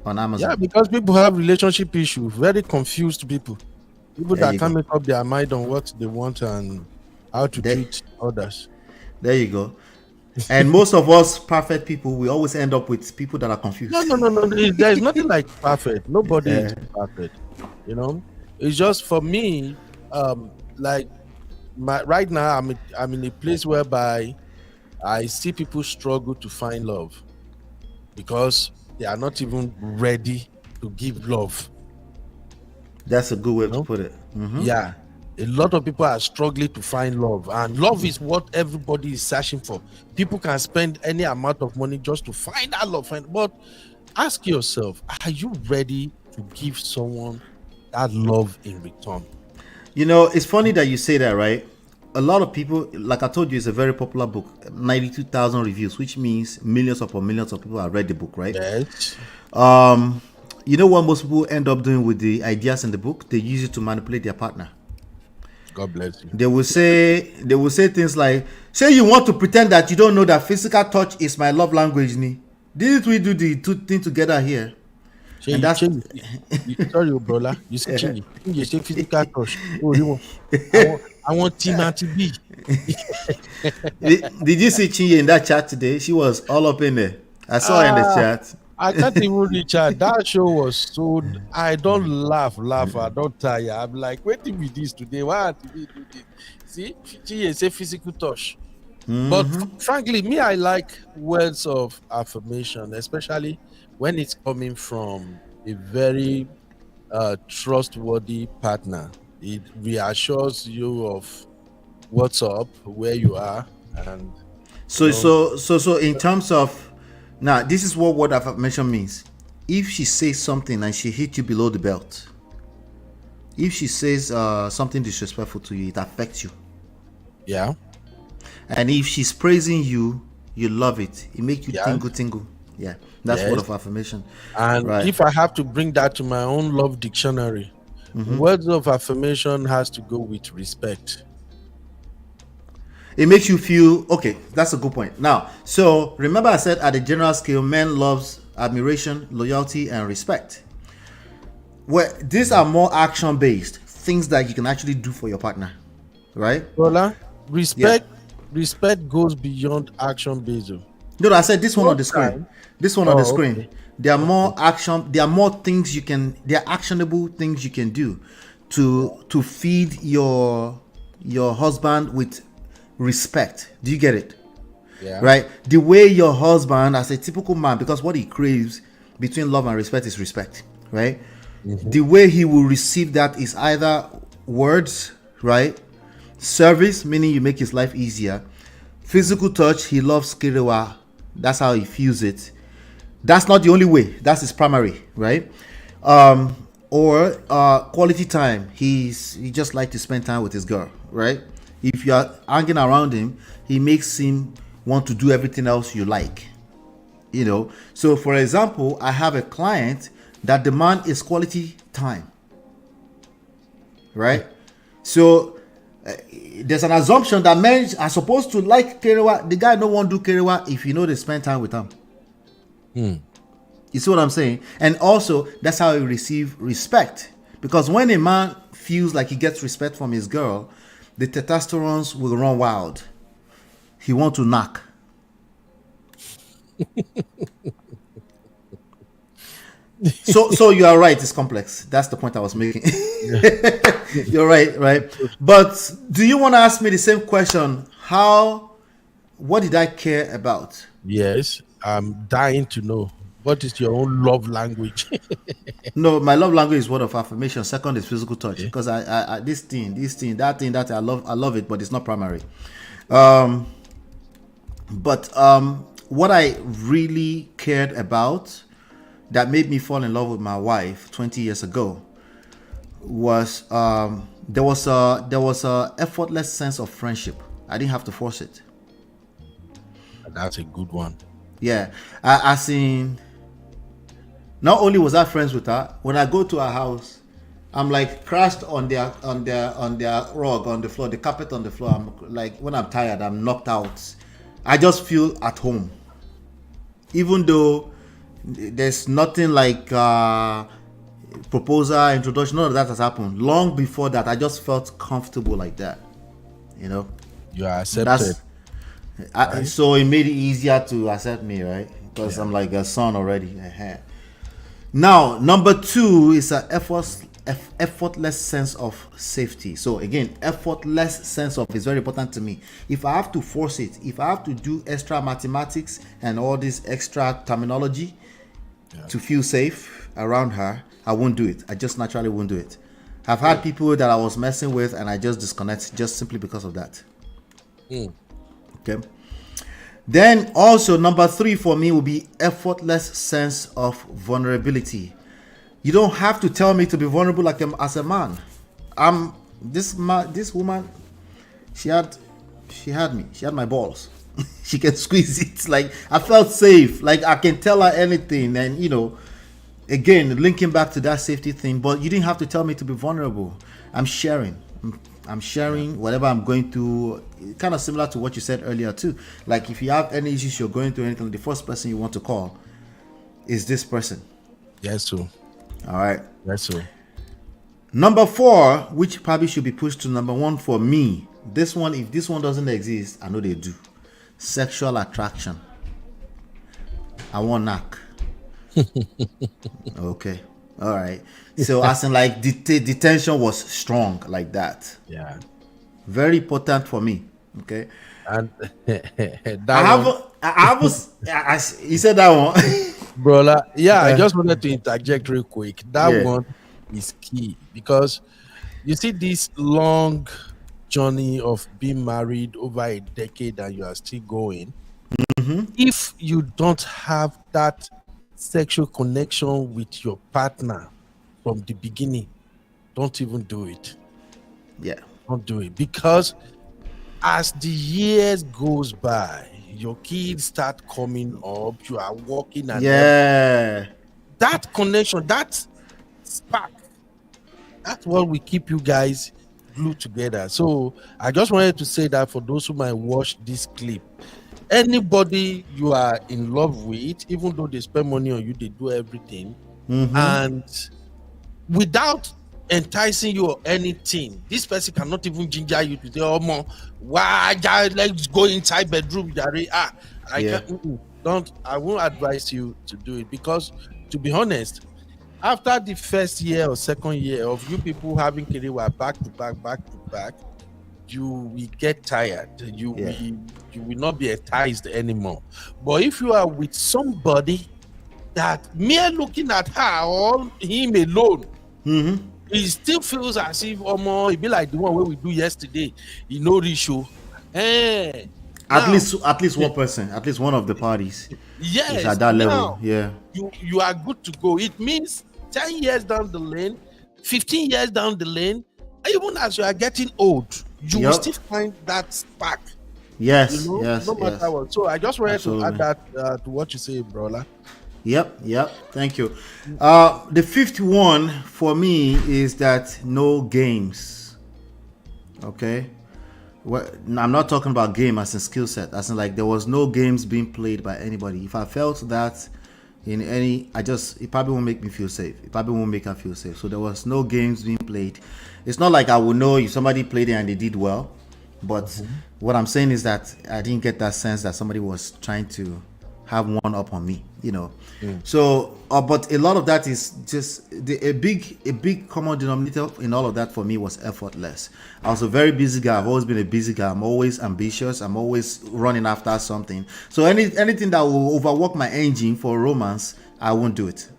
on Amazon. Yeah, because people have relationship issues, very confused people that can't make up their mind on what they want and how to treat others. There you go. And most of us perfect people, we always end up with people that are confused. No. There's nothing like perfect. Nobody is perfect. You know, it's just for me. Right now, I'm in a place whereby I see people struggle to find love because they are not even ready to give love. That's a good way to put it. Mm-hmm. Yeah. A lot of people are struggling to find love, and love is what everybody is searching for. People can spend any amount of money just to find that love. But ask yourself, are you ready to give someone that love in return? You know, it's funny that you say that, right? A lot of people, like I told you, it's a very popular book, 92,000 reviews, which means millions upon millions of people have read the book, right? Yes. You know what most people end up doing with the ideas in the book? They use it to manipulate their partner. God bless you. They will say things like, say you want to pretend that you don't know that physical touch is my love language, ni. Didn't we do the two things together here? And that's sorry, brother. You say you say physical touch. Oh, I want Timothy B. Did you see Chinye in that chat today? She was all up in there. I saw her in the chat. I can't even reach her. That show was so. I don't laugh. I don't tire. I'm like, what did we do this today? Why did we do this? See, Chinye say physical touch. Mm-hmm. But frankly, me, I like words of affirmation, especially when it's coming from a very trustworthy partner. It reassures you of what's up, where you are, and so in terms of now, this is what word of affirmation means. If she says something and she hits you below the belt, if she says something disrespectful to you, it affects you. Yeah. And if she's praising you, you love it. It makes you tingle. Yeah, that's Yes. word of affirmation. And Right. if I have to bring that to my own love dictionary, words of affirmation has to go with respect. It makes you feel okay. That's a good point. Now, so remember I said at a general scale, men loves admiration, loyalty, and respect. Well, these are more action based things that you can actually do for your partner, right? Brother, respect goes beyond action based. No, I said this one on the screen. Time. This one on the Oh, screen. okay. There are more action. There are more things you can. There are actionable things you can do to feed your husband with respect. Do you get it? Yeah. Right. The way your husband, as a typical man, because what he craves between love and respect is respect. Right. The way he will receive that is either words, right? Service, meaning you make his life easier. Physical touch, he loves kirewa. That's how he feels it. That's not the only way. That's his primary, right? Or quality time. He just like to spend time with his girl, right? If you are hanging around him, he makes him want to do everything else you like. You know. So, for example, I have a client that demand is quality time, right? So there's an assumption that men are supposed to like kerewa. The guy no want do kerewa if you know they spend time with him. You see what I'm saying? And also that's how he receive respect, because when a man feels like he gets respect from his girl, the testosterone will run wild. He want to knock. So you are right, it's complex. That's the point I was making. You're right. But do you want to ask me the same question? What did I care about? Yes, I'm dying to know. What is your own love language? No, my love language is word of affirmation. Second is physical touch. Because I this thing, that I love it, but it's not primary. But what I really cared about that made me fall in love with my wife 20 years ago was there was a effortless sense of friendship. I didn't have to force it. That's a good one. Yeah, I seen. Not only was I friends with her, when I go to her house, I'm like crashed on their rug on the floor, the carpet on the floor. I'm like, when I'm tired, I'm knocked out. I just feel at home, even though there's nothing like proposal, introduction. None of that has happened. Long before that, I just felt comfortable like that. You know, You are accepted. So it made it easier to accept me, right? Because I'm like a son already. Now, number 2 is an effortless sense of safety. So again, effortless sense of is very important to me. If I have to force it, if I have to do extra mathematics and all this extra terminology to feel safe around her, I won't do it. I just naturally won't do it. I've had people that I was messing with and I just disconnect just simply because of that. Okay. Then also number 3 for me will be effortless sense of vulnerability. You don't have to tell me to be vulnerable as a man. This woman, she had me. She had my balls. She can squeeze it. Like I felt safe. Like I can tell her anything. And you know, again, linking back to that safety thing. But you didn't have to tell me to be vulnerable. I'm sharing. I'm sharing whatever I'm going through. Kind of similar to what you said earlier too. Like if you have any issues you're going through, anything, the first person you want to call is this person. Yes, sir. All right. Yes, sir. Number 4, which probably should be pushed to number 1 for me. This one, if this one doesn't exist, I know they do. Sexual attraction. I want knack. Okay. All right. So as in like the tension was strong like that. Yeah. Very important for me. Okay. And You said that one. brother, I just wanted to interject real quick. That one is key because you see this long journey of being married over a decade and you are still going. If you don't have that sexual connection with your partner from the beginning, don't even do it. Yeah. Don't do it, because as the years goes by, your kids start coming up, you are working, and Yeah. that connection, that spark, that's what will keep you guys glued together. So I just wanted to say that for those who might watch this clip, anybody you are in love with, even though they spend money on you, they do everything, and without enticing you or anything, this person cannot even ginger you to say, "Oh, mom, why? Let's go inside bedroom." I won't advise you to do it, because, to be honest, after the first year or second year of you people having career back to back, you will get tired. You will not be enticed anymore. But if you are with somebody that mere looking at her or him alone, he still feels as if it be like the one where we do yesterday. You know the show. At least one person, at least one of the parties, is at that level. Yeah. You are good to go. It means 10 years down the lane, 15 years down the lane, even as you are getting old, you will still find that spark. Yes, no matter what. So I just wanted to add that to what you say, brother. Yep. Thank you. The fifth one for me is that no games. Okay. Well, I'm not talking about game as in skill set, as in like there was no games being played by anybody. If I felt that in any, it probably won't make me feel safe. It probably won't make her feel safe. So there was no games being played. It's not like I would know if somebody played it and they did well, but what I'm saying is that I didn't get that sense that somebody was trying to have one up on me, So, but a lot of that is just a big common denominator in all of that for me was effortless. I was a very busy guy. I've always been a busy guy. I'm always ambitious. I'm always running after something. So anything that will overwork my engine for romance, I won't do it.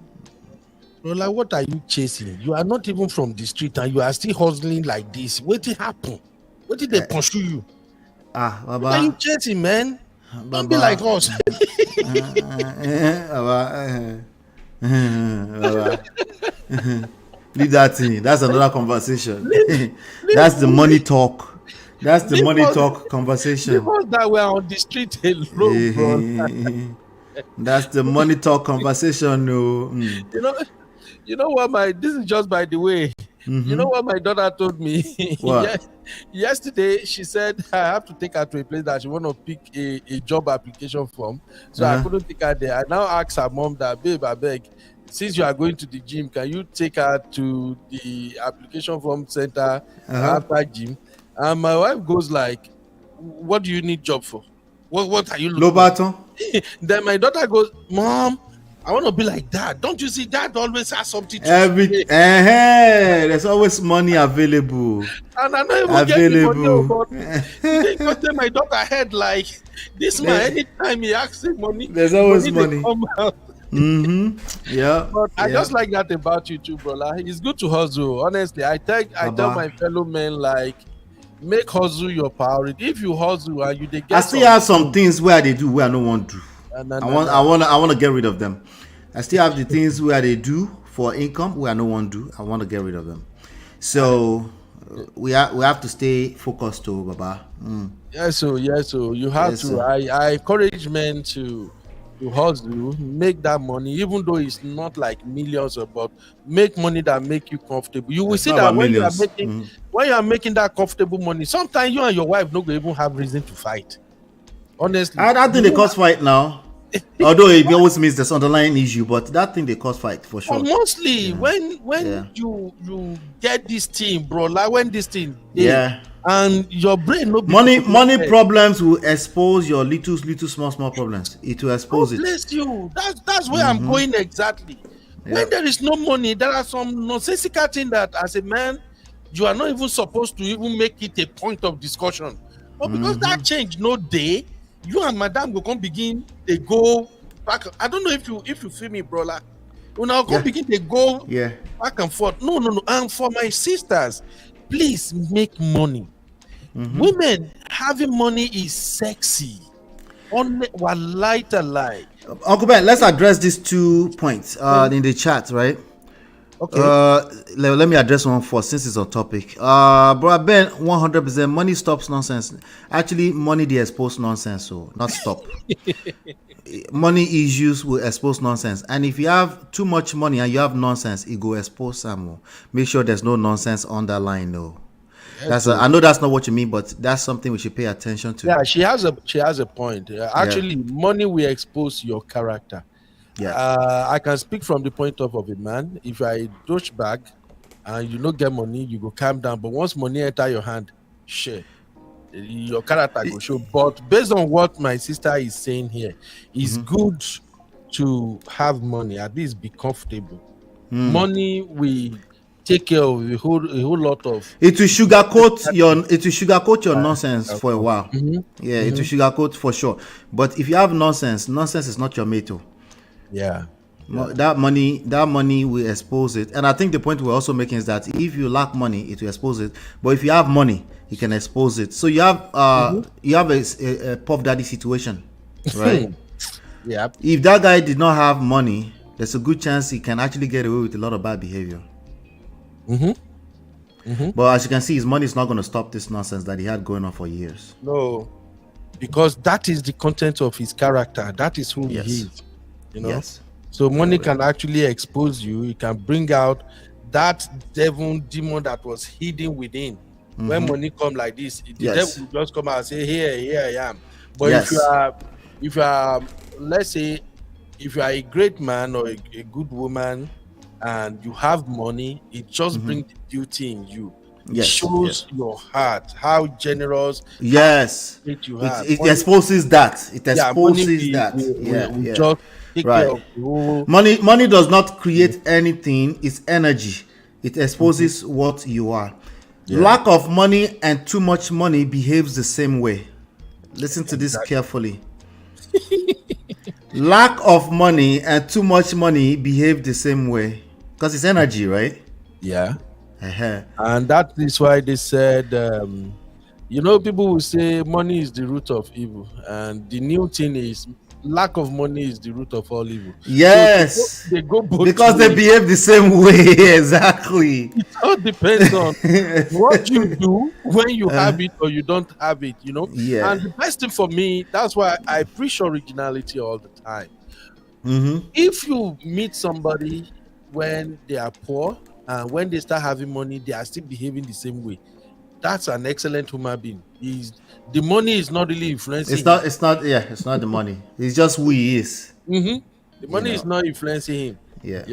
Well, like, what are you chasing? You are not even from the street and you are still hustling like this. What did happen? What did they pursue you? Baba. What are you chasing, man? Don't be like us. Leave that thing. That's another conversation. That's the money talk. That's the money talk conversation. Because that we're on the street alone, bro. That's the money talk conversation. No. You know what, this is just by the way. You know what my daughter told me? What? Yesterday, she said I have to take her to a place that she want to pick a job application form. So I couldn't take her there. I now asked her mom that, babe, I beg, since you are going to the gym, can you take her to the application form center after gym? And my wife goes like, what do you need job for? What are you looking for? Then my daughter goes, Mom, I want to be like that. Don't you see that always has something to say? There's always money available. And I know even get the money, but my daughter head like this man, anytime he asks him money, there's always money. Come out. Yeah. But I just like that about you too, brother. It's good to hustle. Honestly, I tell my fellow men, like, make hustle your priority. If you hustle and you get, I still have some things where they do where I don't want to. I want to get rid of them. I still have the things where they do for income where I don't want to do. I want to get rid of them. So we have to stay focused to Baba. Yes, so you have to. I encourage men to hustle, make that money, even though it's not like millions, but make money that make you comfortable. You will see that when you are making that comfortable money, sometimes you and your wife don't even have reason to fight. Honestly, I think they cause fight now. Although it always means there's underlying issue, but that thing they cause fight for sure. But mostly when you get this thing, bro, like when this thing, and your brain no money problems will expose your little small problems. It will expose it. Bless you. That's where I'm going exactly. When there is no money, there are some nonsensical things that as a man you are not even supposed to even make it a point of discussion. But because that change no day, you and madam will come begin, they go back. I don't know if you feel me, brother. When I go begin, they go back and forth. No. And for my sisters, please make money. Women having money is sexy. Only one lighter lie. Uncle Ben, let's address these 2 points in the chat, right? Okay. Let me address one first since it's on topic. Bro, Ben, 100% money stops nonsense. Actually, money they expose nonsense, so not stop. Money issues will expose nonsense, and if you have too much money and you have nonsense, it go expose some. Make sure there's no nonsense underlying. No, I know that's not what you mean, but that's something we should pay attention to. Yeah, she has a point. Actually, money will expose your character. Yeah. I can speak from the point of a man. If you are a douchebag and you don't get money, you go calm down. But once money enter your hand, shit, your character go show. But based on what my sister is saying here, it's good to have money, at least be comfortable. Money will take care of a whole lot of. It will sugarcoat your nonsense for a while. Yeah, it will sugarcoat for sure. But if you have nonsense is not your mate. Yeah. That money will expose it. And I think the point we're also making is that if you lack money, it will expose it. But if you have money, you can expose it. So you have a puff daddy situation, right? Yeah. If that guy did not have money, there's a good chance he can actually get away with a lot of bad behavior. But as you can see, his money is not going to stop this nonsense that he had going on for years. No, because that is the content of his character. That is who he is. You know. Yes. So money can actually expose you. It can bring out that demon that was hidden within. When money come like this, the devil will just come out and say, "Here I am." But if you are, let's say, if you are a great man or a good woman, and you have money, it just brings the beauty in you. It shows your heart, how generous. Yes. You have. It exposes that. It exposes that. Just take care of the whole. Money does not create anything. It's energy. It exposes what you are. Lack of money and too much money behaves the same way. Listen to this carefully. Lack of money and too much money behave the same way. Because it's energy, right? Yeah. And that is why they said, people will say money is the root of evil. And the new thing is lack of money is the root of all evil. Yes. So they go both because they behave the same way. Exactly. It all depends on what you do when you have it or you don't have it, Yeah. And the best thing for me, that's why I preach originality all the time. If you meet somebody when they are poor and when they start having money, they are still behaving the same way, that's an excellent human being. The money is not really influencing. It's not the money. It's just who he is. The money is not influencing him. Yeah.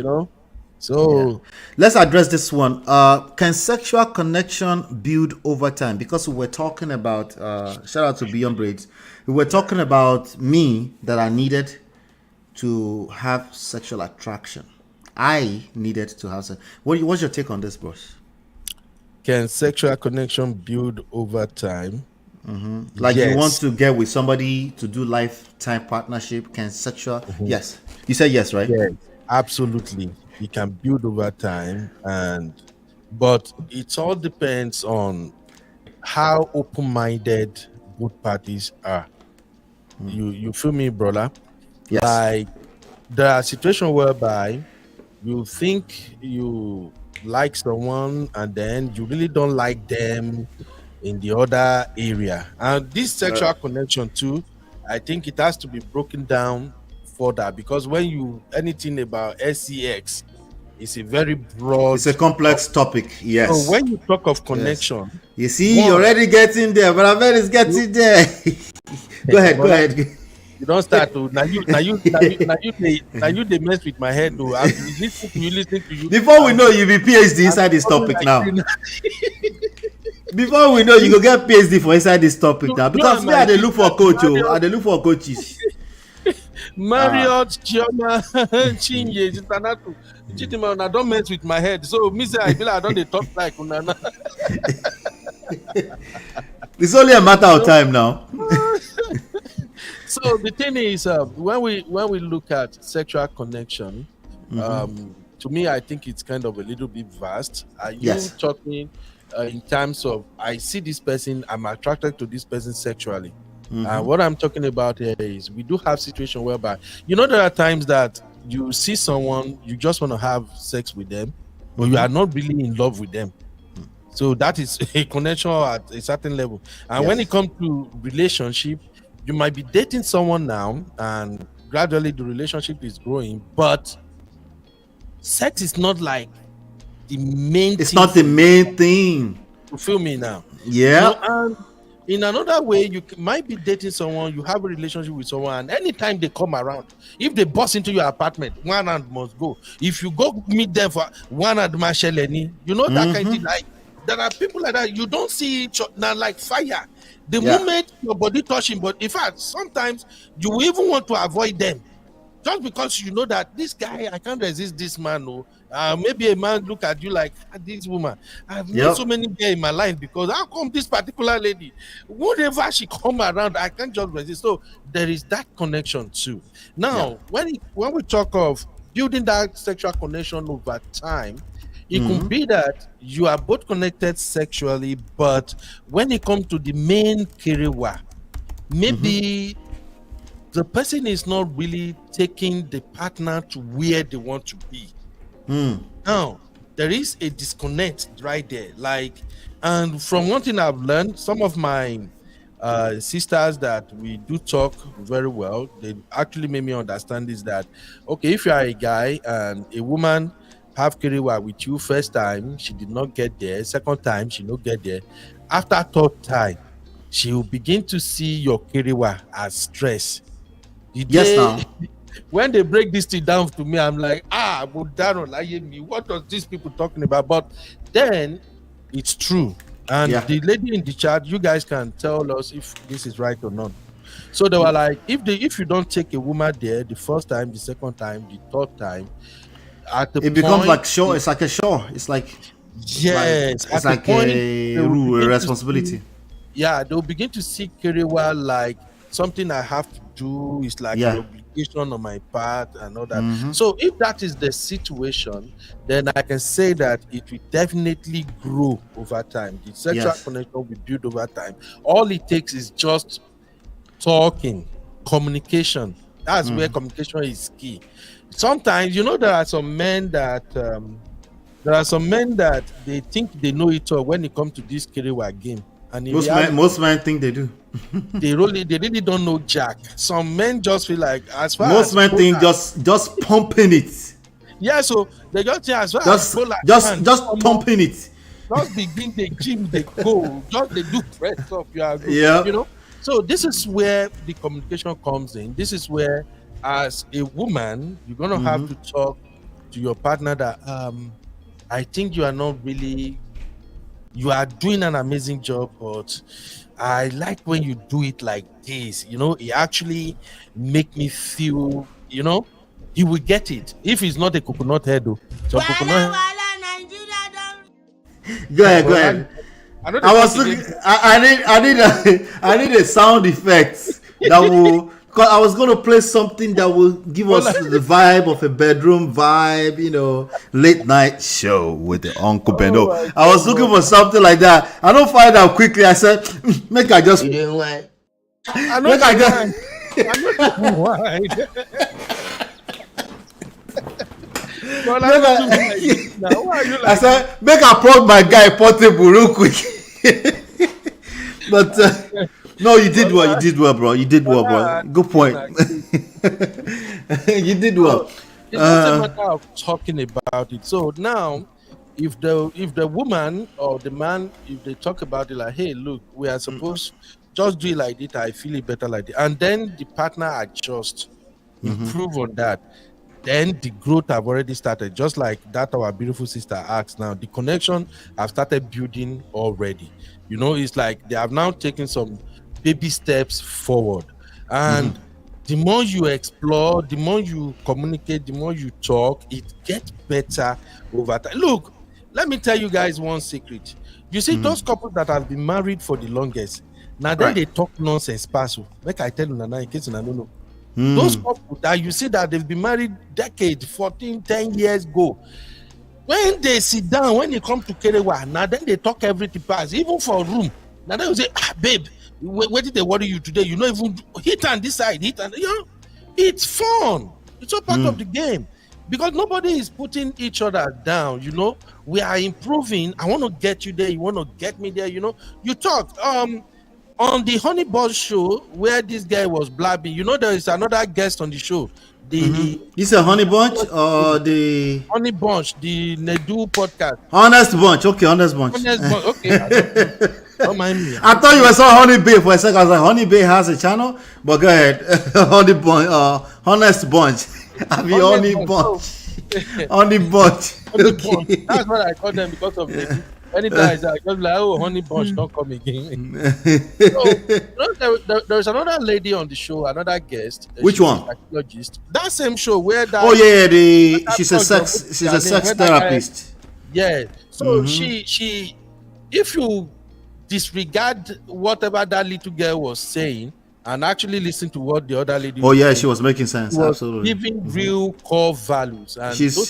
So let's address this one. Can sexual connection build over time? Because we were talking about shout out to Beyond Braids. We were talking about me that I needed to have sexual attraction. I needed to have sex. What's your take on this, bros? Can sexual connection build over time? Like you want to get with somebody to do lifetime partnership? Can sexual? Yes, you said yes, right? Yes, absolutely. It can build over time, but it all depends on how open-minded both parties are. You feel me, brother? Yes. Like there are situations whereby you think you like someone and then you really don't like them in the other area, and this sexual connection too, I think it has to be broken down further, because when anything about sex, it's a very broad, it's a complex topic. Yes. So when you talk of connection, you see, you're already getting there, but I bet it's getting there. Go ahead. You don't start to now you they mess with my head though. I'm listening to you. Before we know, you be PhD inside this topic now. Before we know, you go get PhD for inside this topic now. Because me, I dey look for coach. I dey look for coaches. Marriott, Chioma, Chinye, Jitanatu, Chitima, don't mess with my head. So me say I feel like I don't dey talk like Unana. It's only a matter of time now. So the thing is, when we look at sexual connection, to me, I think it's kind of a little bit vast. Are you talking in terms of I see this person, I'm attracted to this person sexually? What I'm talking about here is we do have situations whereby, there are times that you see someone, you just want to have sex with them, but you are not really in love with them. So that is a connection at a certain level. And when it comes to relationship, you might be dating someone now, and gradually the relationship is growing, but sex is not like the main. It's not the main thing. You feel me now? Yeah. And in another way, you might be dating someone, you have a relationship with someone, and anytime they come around, if they bust into your apartment, one hand must go. If you go meet them for one hand, Masheleni, you know that kind of thing. Like, there are people like that, you don't see each other now like fire. The moment your body touching, but in fact, sometimes you will even want to avoid them. Just because you know that this guy, I can't resist this man. No, maybe a man look at you like this woman. I've met so many guys in my life because how come this particular lady, whatever she come around, I can't just resist. So there is that connection too. Now, when we talk of building that sexual connection over time, it could be that you are both connected sexually, but when it comes to the main kerewa, maybe the person is not really taking the partner to where they want to be. Now, there is a disconnect right there. Like, and from one thing I've learned, some of my sisters that we do talk very well, they actually made me understand is that, okay, if you are a guy and a woman have kerewa with you first time, she did not get there. Second time, she not get there. After third time, she will begin to see your kerewa as stress. When they break this thing down to me, I'm like, what are these people talking about? But then it's true. And the lady in the chat, you guys can tell us if this is right or not. So they were like, if you don't take a woman there the first time, the second time, the third time, it becomes like shore. It's like a shore. It's like it's like a responsibility. They'll begin to see kerewa like something I have to do. It's like an obligation on my part and all that. So if that is the situation, then I can say that it will definitely grow over time. The sexual connection will build over time. All it takes is just talking, communication. That's where communication is key. Sometimes, you know, there are some men that they think they know it all when it comes to this kerewa game. And most men think they do. they really don't know jack. Some men just feel like most men think just pumping it. Yeah, so they just just pumping it. Just begin the gym, they go, just they do press stuff. You know. So this is where the communication comes in. This is where, as a woman, you're gonna have to talk to your partner that I think you are not really. You are doing an amazing job, but I like when you do it like this. You know, it actually make me feel, you know, he will get it. If it's not a coconut head, though. So coconut Go ahead. I was looking. I need a sound effect that will. Because I was going to play something that will give us the vibe of a bedroom vibe, you know, late night show with the Uncle Beno. I was looking for something like that. I don't find out quickly. I said, make I just. You doing what? Make I just. I said, make I plug my guy portable real quick. But. No, you did well. You did well, bro. You did well, bro. Good point. You did well. It's not a matter of talking about it. So now, if the woman or the man, if they talk about it like, hey, look, we are supposed just do it like this, I feel it better like this, and then the partner adjust, improve on that, then the growth have already started. Just like that, our beautiful sister asked. Now the connection have started building already. You know, it's like they have now taken some baby steps forward, and the more you explore, the more you communicate, the more you talk, it gets better over time. Look, let me tell you guys one secret. You see, those couples that have been married for the longest, now then they talk nonsense pass. Make I tell you now in case you don't know. Those couples that you see that they've been married decades, 14, 10 years ago, when they sit down, when it comes to kerewa, now then they talk everything pass, even for a room. Now they will say, babe, where did they worry you today? You know, even hit on this side, hit on, you know, it's fun. It's all part of the game. because nobody is putting each other down. You know, we are improving. I want to get you there. You want to get me there. You know, you talk on the Honey Buzz show where this guy was blabbing. You know, there is another guest on the show. This a Honey Bunch or the Honey Bunch, the Nedu podcast. Honest Bunch? Okay, Honest Bunch. Honest Bunch. Okay. Don't mind me. I thought you were saying Honey Bay for a second. I was like, Honey Bay has a channel, but go ahead. Honey Bunch, Honest Bunch. I mean, Honey Bunch. Honey Bunch. Okay. That's what I call them because of Nedu. Anytime I just like, oh, Honey Bunch, don't come again. So, there's another lady on the show, another guest. Which one? Psychologist. That same show where that. Oh yeah, she's a sex therapist. Yeah. So she, if you disregard whatever that little girl was saying and actually listen to what the other lady. Oh yeah, she was making sense. Was absolutely. Giving real core values, and she's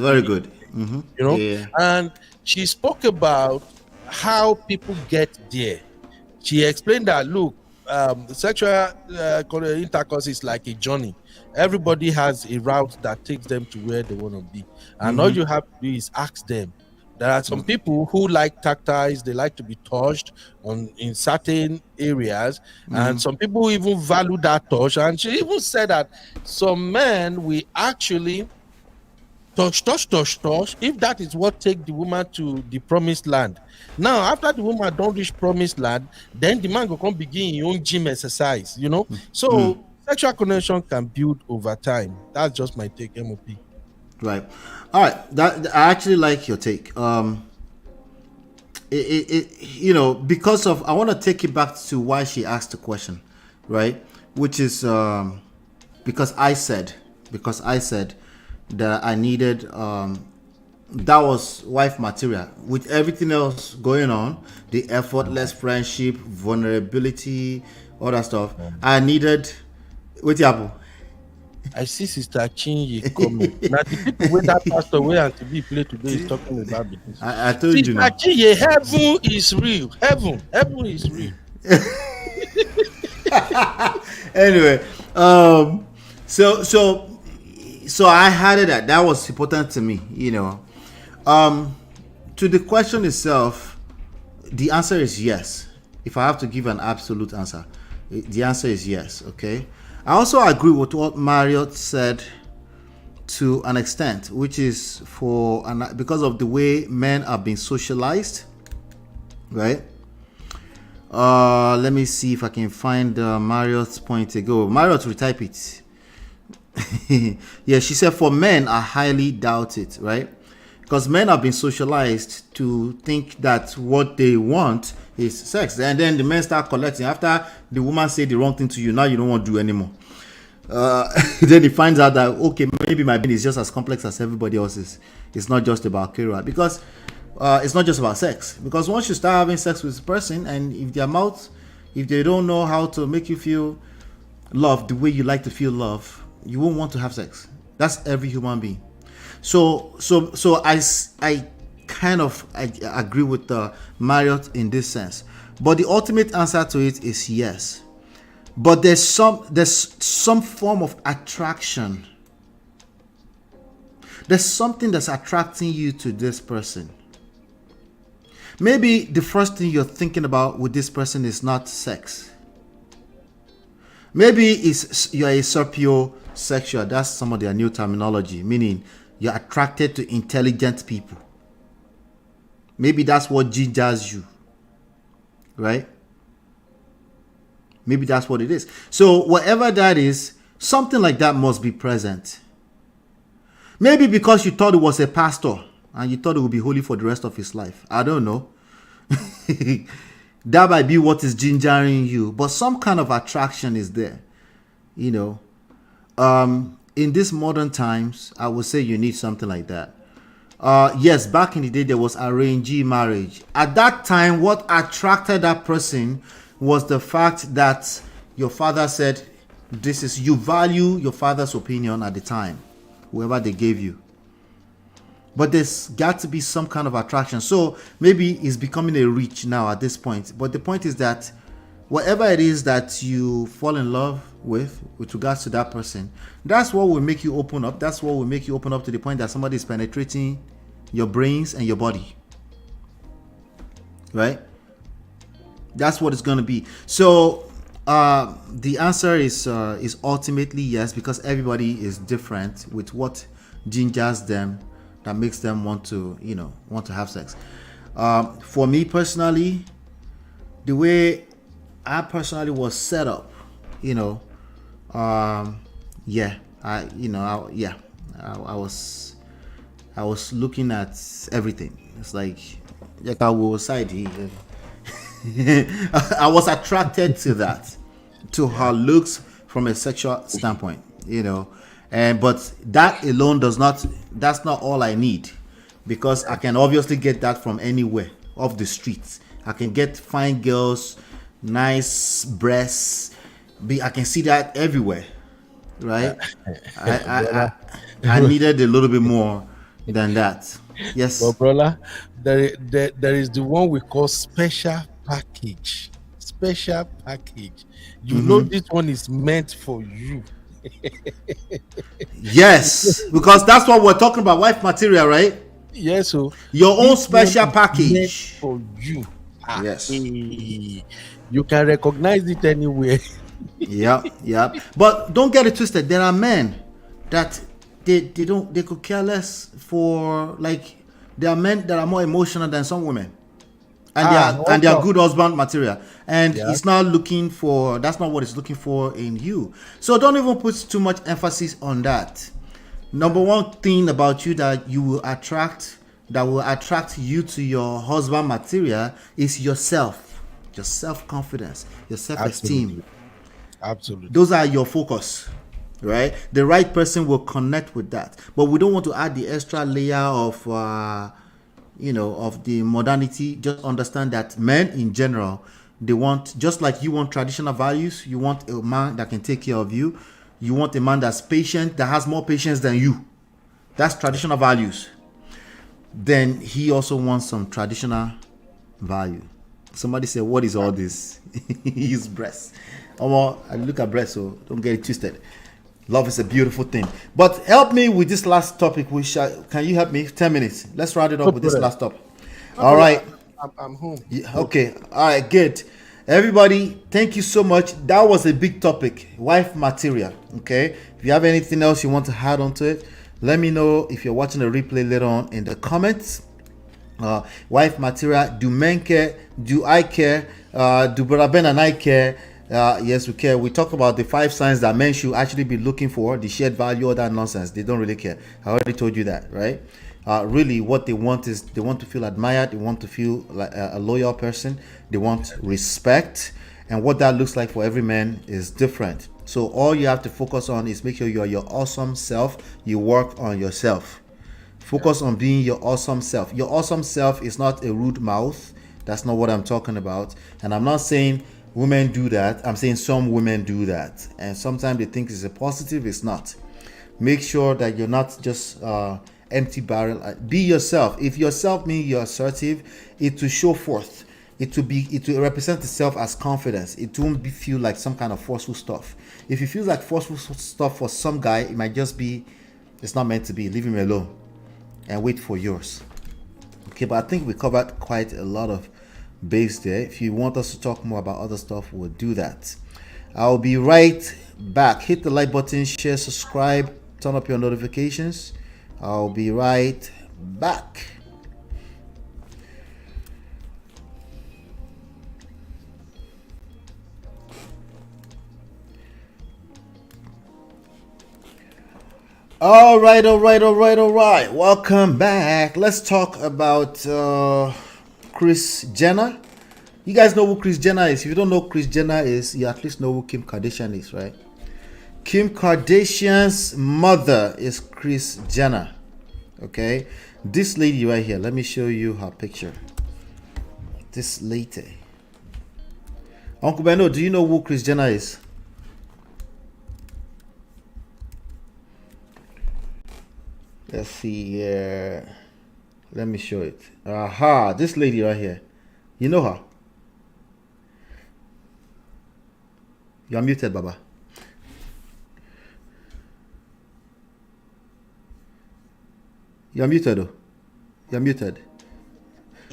very good. You know, and she spoke about how people get there. She explained that look, sexual intercourse is like a journey. Everybody has a route that takes them to where they want to be, and all you have to do is ask them. There are some people who like tactiles, they like to be touched in certain areas, and some people even value that touch. And she even said that some men will actually touch, if that is what take the woman to the promised land. Now, after the woman don't reach promised land, then the man will come begin his own gym exercise, you know. So sexual connection can build over time. That's just my take, MOP. Right. All right. That I actually like your take. You know, because of, I want to take it back to why she asked the question, right? Which is because I said that I needed that was wife material. With everything else going on, the effortless friendship, vulnerability, all that stuff, I needed. Wait, Apple. I see Sister Chinyi coming. Now the people with that pastor where and to be play today is talking about this. I told you. Sister Chinyi, heaven is real. Heaven is real. Anyway, so I had it that was important to me, you know. To the question itself, the answer is yes. If I have to give an absolute answer, the answer is yes. Okay. I also agree with what Marriott said to an extent, which is because of the way men are being socialized, right? Let me see if I can find Marriott's point to go. Marriott, retype it. Yeah, she said for men, I highly doubt it, right? Because men have been socialized to think that what they want is sex, and then the men start collecting after the woman say the wrong thing to you. Now you don't want to do anymore. Then he finds out that okay, maybe my being is just as complex as everybody else's. It's not just about career, because it's not just about sex. Because once you start having sex with a person, and if they don't know how to make you feel loved the way you like to feel love, you won't want to have sex. That's every human being. So I kind of agree with Marriott in this sense, but the ultimate answer to it is yes. But there's some form of attraction. There's something that's attracting you to this person. Maybe the first thing you're thinking about with this person is not sex. Maybe you're a sapiosexual. That's some of their new terminology, meaning you're attracted to intelligent people. Maybe that's what gingers you, right? Maybe that's what it is. So whatever that is, something like that must be present. Maybe because you thought it was a pastor and you thought it would be holy for the rest of his life. I don't know. That might be what is gingering you, but some kind of attraction is there, you know. In these modern times, I would say you need something like that. Yes, back in the day, there was arranged marriage. At that time, what attracted that person was the fact that your father said, you value your father's opinion at the time, whoever they gave you. But there's got to be some kind of attraction. So maybe it's becoming a reach now at this point. But the point is that whatever it is that you fall in love, with regards to that person, that's what will make you open up. That's what will make you open up to the point that somebody is penetrating your brains and your body. Right? That's what it's going to be. So the answer is ultimately yes, because everybody is different with what gingers them, that makes them want to have sex. For me personally, the way I personally was set up, I was looking at everything. It's like I was side here. I was attracted to that, to her looks from a sexual standpoint, but that alone that's not all I need, because I can obviously get that from anywhere off the streets. I can get fine girls, nice breasts. I can see that everywhere, right? I needed a little bit more than that. Yes. Well, brother, there is the one we call special package. Special package. You know this one is meant for you. Yes, because that's what we're talking about, wife material, right? Yes, so your own special package for you. Yes. You can recognize it anywhere. Yeah. But don't get it twisted. There are men that they could care less for, like, there are men that are more emotional than some women. And they are good husband material. And it's not looking for, that's not what it's looking for in you. So don't even put too much emphasis on that. Number one thing about you that will attract you to your husband material is yourself, your self-confidence, your self-esteem. Absolutely. Those are your focus, right? The right person will connect with that. But we don't want to add the extra layer of of the modernity. Just understand that men in general, they want, just like you want traditional values, you want a man that can take care of you. You want a man that's patient, that has more patience than you. That's traditional values. Then he also wants some traditional value. Somebody said, what is all this? His breasts. I look at breasts, so don't get it twisted. Love is a beautiful thing. But help me with this last topic. Can you help me? 10 minutes. Let's round it up with this last topic. All right. I'm home. Yeah, okay. All right. Good. Everybody, thank you so much. That was a big topic. Wife material. Okay. If you have anything else you want to add onto it, let me know if you're watching the replay later on in the comments. Wife material. Do men care? Do I care? Do Brother Ben and I care? Yes, we care. We talk about the 5 signs that men should actually be looking for, the shared value, all that nonsense. They don't really care. I already told you that, right? Really, what they want is they want to feel admired. They want to feel like a loyal person. They want respect. And what that looks like for every man is different. So all you have to focus on is make sure you are your awesome self. You work on yourself. Focus on being your awesome self. Your awesome self is not a rude mouth. That's not what I'm talking about. And I'm not saying women do that. I'm saying some women do that, and sometimes they think it's a positive. It's not. Make sure that you're not just empty barrel. Be yourself. If yourself means you're assertive, it will show forth. It will represent itself as confidence. It won't feel like some kind of forceful stuff. If it feels like forceful stuff for some guy, it might just be, it's not meant to be. Leave him alone and wait for yours. Okay, but I think we covered quite a lot of base there. If you want us to talk more about other stuff, we'll do that. I'll be right back. Hit the like button, share, subscribe, turn up your notifications. I'll be right back. All right. Welcome back. Let's talk about Kris Jenner. You guys know who Kris Jenner is. If you don't know who Kris Jenner is, you at least know who Kim Kardashian is, right? Kim Kardashian's mother is Kris Jenner. Okay, this lady right here, let me show you her picture. This lady. Uncle Beno, do you know who Kris Jenner is? Let's see here. Let me show it. Aha, this lady right here. You know her? You're muted, Baba. You're muted, though. You're muted.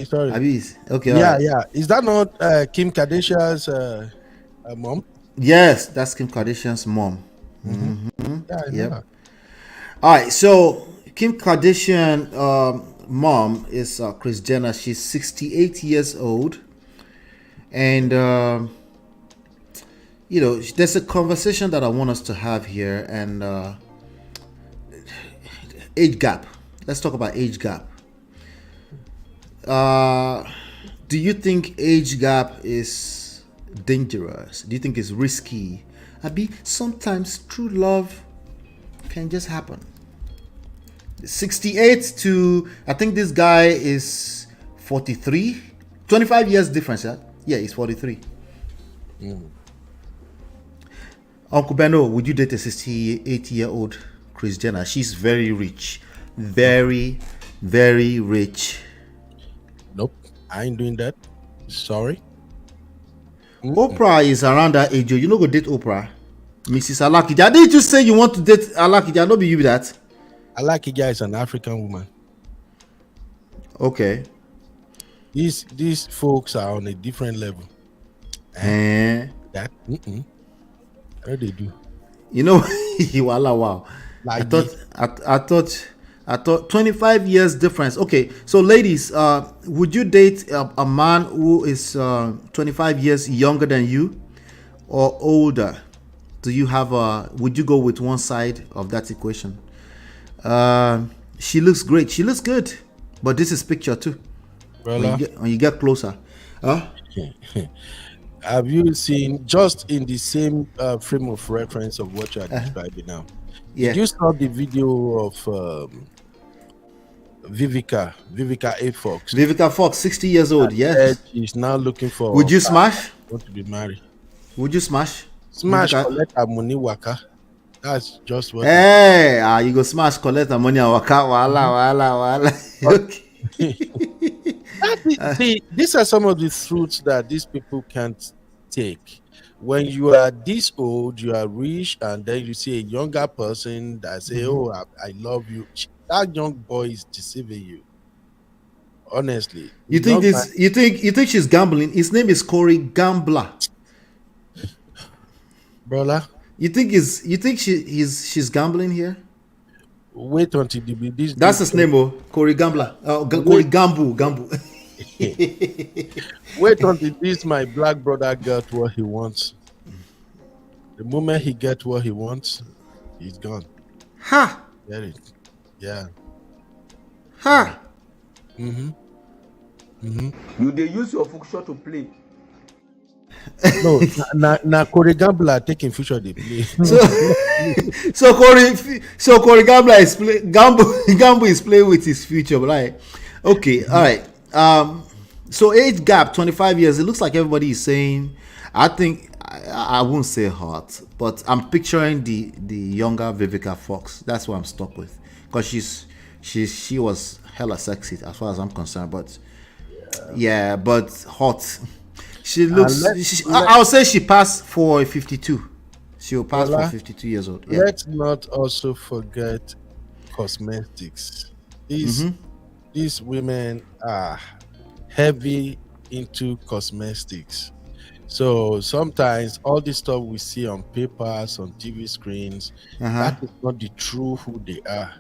Sorry. Abis. Okay. Yeah, All right. yeah. Is that not Kim Kardashian's mom? Yes, that's Kim Kardashian's mom. Yeah, I know. Yep. All right. So Kim Kardashian mom is Kris Jenner. She's 68 years old, and you know, there's a conversation that I want us to have here, and age gap. Let's talk about age gap. Do you think age gap is dangerous? Do you think it's risky? Abi, sometimes true love can just happen. 68 to, I think this guy is 43. 25 years difference, yeah? Yeah, he's 43. Uncle Benno, would you date a 68-year-old Kris Jenner? She's very rich. Very, very rich. Nope, I ain't doing that. Sorry. Oprah is around that age. You know, go date Oprah. Mrs. Alakija. Didn't you say you want to date Alakija? No, be you be that. Alakija is an African woman. Okay. These folks are on a different level. Eh. That how they do? You know, wow. Like I thought 25 years difference. Okay, so ladies, would you date a man who is 25 years younger than you or older? Do you have would you go with one side of that equation? She looks great. She looks good, but this is picture too. When you get closer, have you seen, just in the same frame of reference of what you are describing now? Yeah. Did you saw the video of Vivica A. Fox? Vivica Fox, 60 years old. Yes. She's now looking for. Would you smash? Want to be married? Would you smash? Smash, Vivica? collect her money, waka. That's just what. Hey, you go smash, collect the money and waka. Wala. Okay. See, these are some of the truths that these people can't take. When you are this old, you are rich, and then you see a younger person that say, "Oh, I love you." That young boy is deceiving you. Honestly, You think this? You think she's gambling? His name is Corey Gambler. brother? You think she's gambling here? Wait until this. That's his name, Corey Gambler. Corey Gambu. Wait until this my black brother got what he wants. The moment he gets what he wants, he's gone. Ha! Get it? Yeah. Ha! You they use your function to play. No, na Corey Gambler taking future they play. So Corey Gambler is Gambu is playing with his future, right? Okay, all right. So age gap 25 years. It looks like everybody is saying. I think I won't say hot, but I'm picturing the younger Vivica Fox. That's what I'm stuck with, because she was hella sexy as far as I'm concerned. But yeah, but hot. She looks. I would say she passed for 52. She'll pass for 52 years old. Yeah. Let's not also forget cosmetics. These women are heavy into cosmetics. So sometimes all this stuff we see on papers, on TV screens, that is not the true who they are.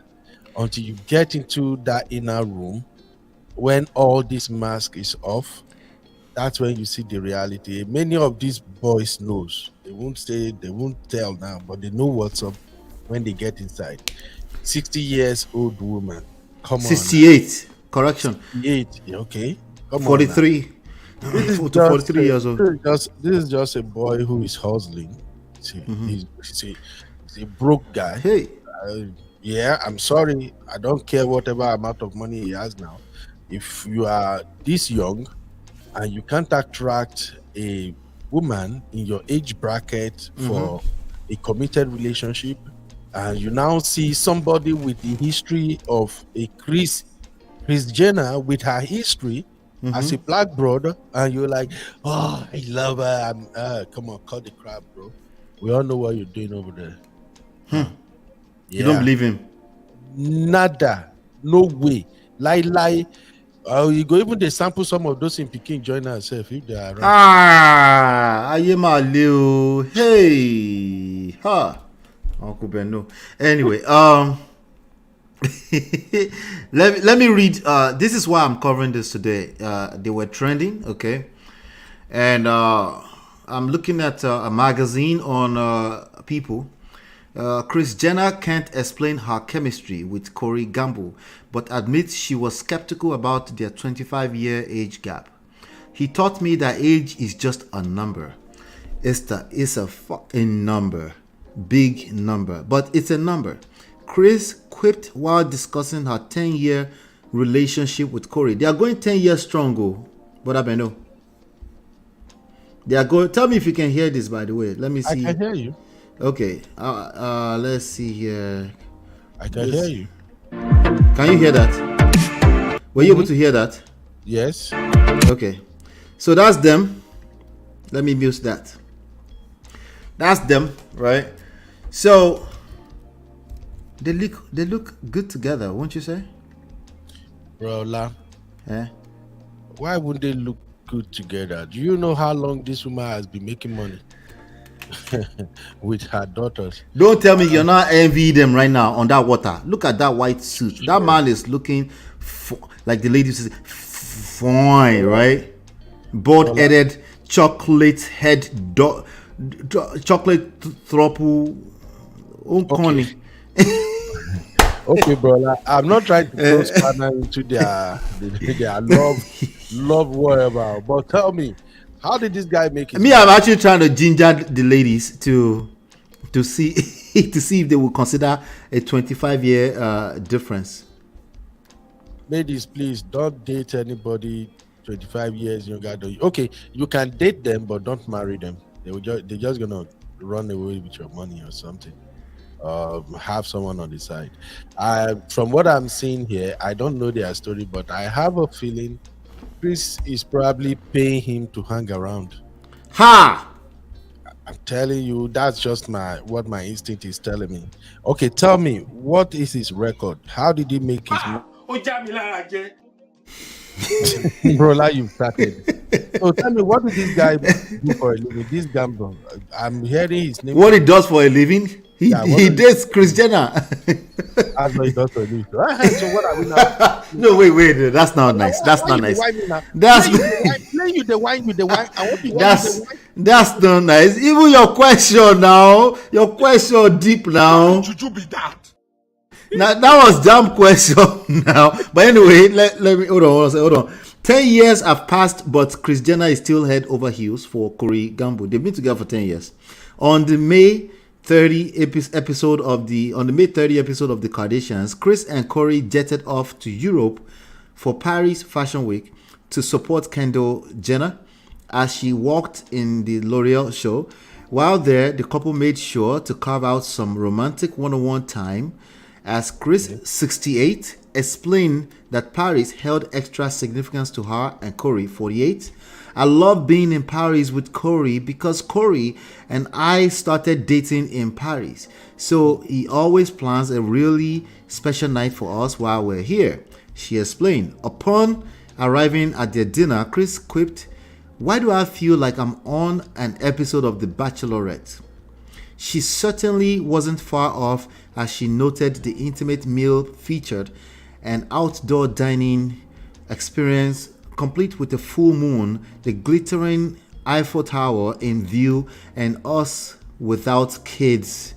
Until you get into that inner room, when all this mask is off, that's when you see the reality. Many of these boys knows. They won't say, they won't tell now, but they know what's up when they get inside. 60 years old woman. Come 68. Correction. 68. Okay. Come 43. This is 43 years old. This is just a boy who is hustling. He's a broke guy. Hey. Yeah, I'm sorry. I don't care whatever amount of money he has now. If you are this young and you can't attract a woman in your age bracket for a committed relationship, and you now see somebody with the history of a Kris Jenner with her history as a black brother, and you're like, oh, I love her. Come on, cut the crap, bro. We all know what you're doing over there. You don't believe him? Nada. No way. Lie. You go even they sample some of those in Peking join herself if they are around. Aye ma leo. Hey. Ha. Uncle Benno. Anyway, let me read. This is why I'm covering this today. They were trending, okay, and I'm looking at a magazine on People. Kris Jenner can't explain her chemistry with Corey Gamble, but admits she was skeptical about their 25-year age gap. He taught me that age is just a number. It's a fucking number. Big number. But it's a number. Kris quipped while discussing her 10-year relationship with Corey. They are going 10 years strong, but I know. They are going. Tell me if you can hear this, by the way. Let me see. I can hear you. Okay. Let's see here. I can hear you. Can you hear that? Were you able to hear that? Yes. Okay. So that's them. Let me mute that. That's them, right? So they look good together, won't you say? Bro, Yeah. why wouldn't they look good together? Do you know how long this woman has been making money with her daughters? Don't tell me you're not envying them right now on that water. Look at that white suit. That man is looking like the lady says, fine, right? Bald-headed, chocolate head, chocolate thropu. Okay. Okay, bro. I'm not trying to throw spanner into their love, whatever. But tell me, how did this guy make it? I'm actually trying to ginger the ladies to see to see if they will consider a 25-year difference. Ladies, please don't date anybody 25 years younger than you. Okay, you can date them, but don't marry them. They're just gonna run away with your money or something. Have someone on the side. From what I'm seeing here, I don't know their story, but I have a feeling Kris is probably paying him to hang around. Ha! I'm telling you, that's just what my instinct is telling me. Okay, tell me, what is his record? How did he make his money? Bro, like you started. So tell me, what did this guy do for a living? This gambler. I'm hearing his name. What he does for a living? He dates Kris Jenner. That's what he does for a living. So what are we now? No, wait. That's not nice. That's not nice. That's play you the wine with the wine. I want to that's not nice. Even your question now, your question deep now. Should you be that? Now that was dumb question now. But anyway, let me hold on. 10 years have passed, but Kris Jenner is still head over heels for Corey Gamble. They've been together for 10 years. On the May 30 episode of the Kardashians, Kris and Corey jetted off to Europe for Paris Fashion Week to support Kendall Jenner as she walked in the L'Oreal show. While there, the couple made sure to carve out some romantic one-on-one time, as Kris, 68, explained that Paris held extra significance to her and Corey, 48. I love being in Paris with Corey because Corey and I started dating in Paris. So he always plans a really special night for us while we're here, she explained. Upon arriving at their dinner, Kris quipped, "Why do I feel like I'm on an episode of The Bachelorette?" She certainly wasn't far off, as she noted the intimate meal featured an outdoor dining experience complete with a full moon, the glittering Eiffel Tower in view, and us without kids,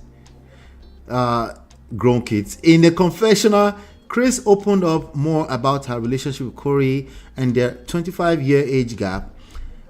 grown kids. In the confessional, Kris opened up more about her relationship with Corey and their 25-year age gap.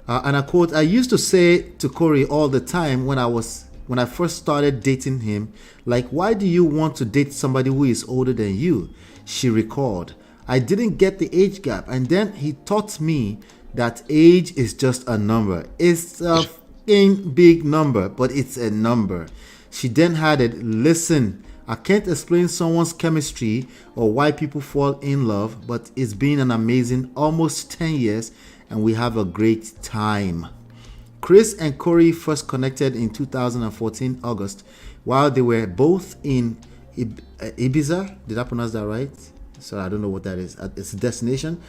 And I quote, "I used to say to Corey all the time when I first started dating him, like, why do you want to date somebody who is older than you?" She recalled. "I didn't get the age gap, and then he taught me that age is just a number. It's a fucking big number, but it's a number." She then added, "Listen, I can't explain someone's chemistry or why people fall in love, but it's been an amazing almost 10 years, and we have a great time." Kris and Corey first connected in 2014 August while they were both in Ibiza. Did I pronounce that right? So I don't know what that is. It's a destination.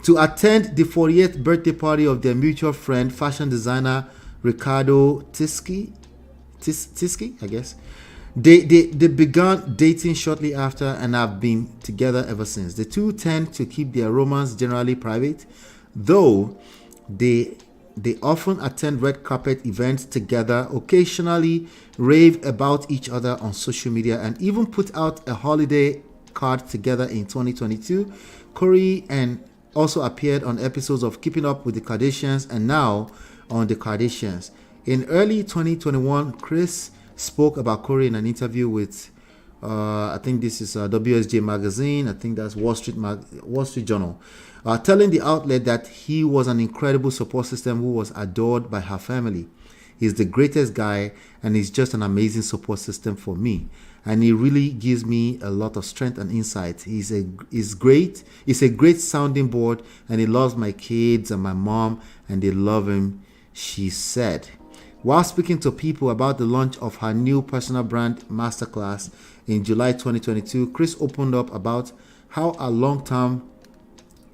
To attend the 48th birthday party of their mutual friend, fashion designer Ricardo Tisci, I guess. They began dating shortly after and have been together ever since. The two tend to keep their romance generally private, though they often attend red carpet events together, occasionally rave about each other on social media, and even put out a holiday card together in 2022. Corey and also appeared on episodes of Keeping Up with the Kardashians and now on The Kardashians. In early 2021, Kris spoke about Corey in an interview with, I think this is WSJ magazine. I think that's Wall Street Journal, telling the outlet that he was an incredible support system who was adored by her family. He's the greatest guy, and he's just an amazing support system for me. And he really gives me a lot of strength and insight. He's great. He's a great sounding board, and he loves my kids and my mom, and they love him, she said. While speaking to people about the launch of her new personal brand masterclass in July 2022, Kris opened up about how a long-time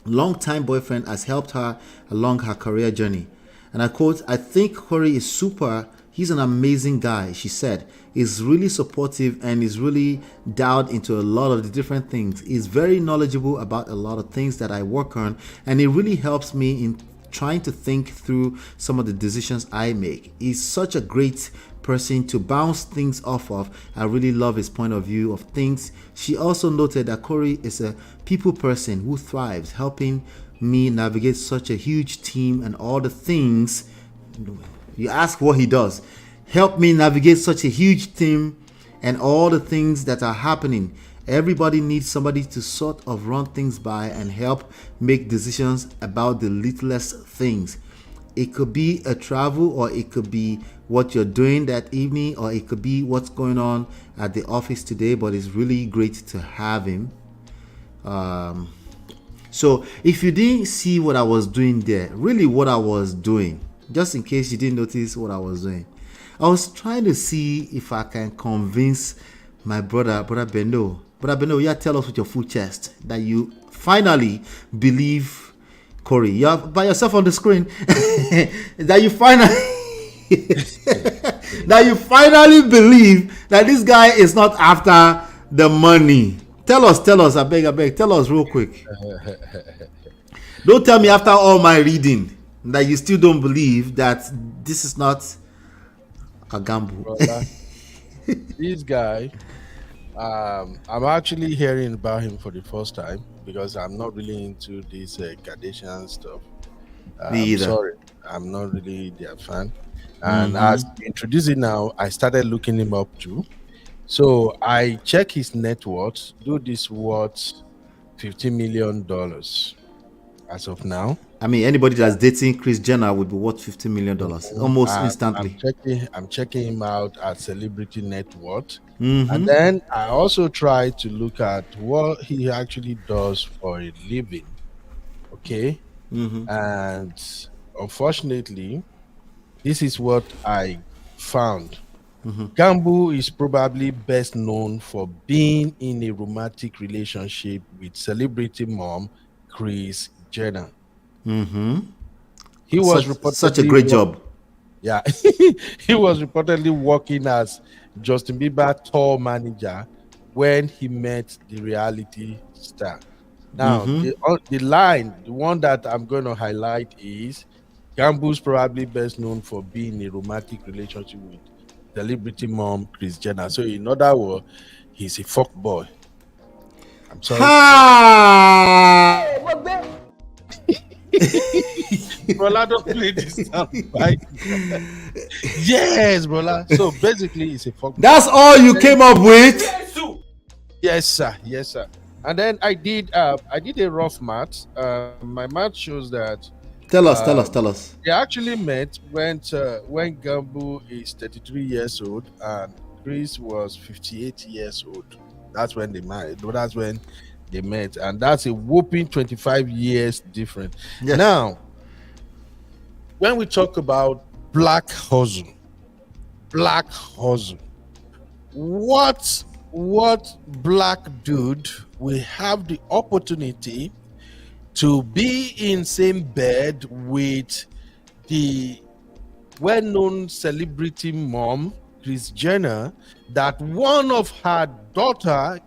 boyfriend has helped her along her career journey. And I quote, "I think Corey is super. He's an amazing guy," she said. He's really supportive and is really dialed into a lot of the different things. He's very knowledgeable about a lot of things that I work on, and it really helps me in trying to think through some of the decisions I make. He's such a great person to bounce things off of. I really love his point of view of things. She also noted that Corey is a people person who thrives, helping me navigate such a huge team and all the things. You ask what he does. Help me navigate such a huge team and all the things that are happening. Everybody needs somebody to sort of run things by and help make decisions about the littlest things. It could be a travel, or it could be what you're doing that evening, or it could be what's going on at the office today, but it's really great to have him. So if you didn't see what I was doing there, really what I was doing, just in case you didn't notice what I was doing, I was trying to see if I can convince my brother Bendo. Brother Bendo, yeah, tell us with your full chest that you finally believe Corey. You're by yourself on the screen. that you finally believe that this guy is not after the money. Tell us, I beg, tell us real quick. Don't tell me after all my reading that you still don't believe that this is not a gamble. This guy, I'm actually hearing about him for the first time because I'm not really into this Kardashian stuff. Me either. Sorry, I'm not really their fan. And as you introduce it now, I started looking him up too. So I check his net worth. Do this worth $15 million as of now. I mean, anybody that's dating Kris Jenner would be worth $15 million almost instantly. I'm checking him out at Celebrity Net Worth. And then I also try to look at what he actually does for a living. Okay. And unfortunately, this is what I found. Gambu is probably best known for being in a romantic relationship with celebrity mom Kris Jenner. He was reportedly such a great job. Yeah, he was reportedly working as Justin Bieber tour manager when he met the reality star. Now, the one that I'm going to highlight is Gambu's probably best known for being in a romantic relationship with celebrity mom Kris Jenner. So in other words, he's a fuck boy. I'm sorry. Brola, don't play this sound, right? Yes, Brola. So basically, it's a fuck boy. That's all you came up with? Yes, sir. And then I did a rough math. My math shows that. Tell us. They actually met when Gambu is 33 years old and Kris was 58 years old. That's when they married. That's when they met, and that's a whopping 25 years difference. Yes. Now, when we talk about black hustle, what what black dude will have the opportunity to be in same bed with the well-known celebrity mom, Kris Jenner, that one of her daughter,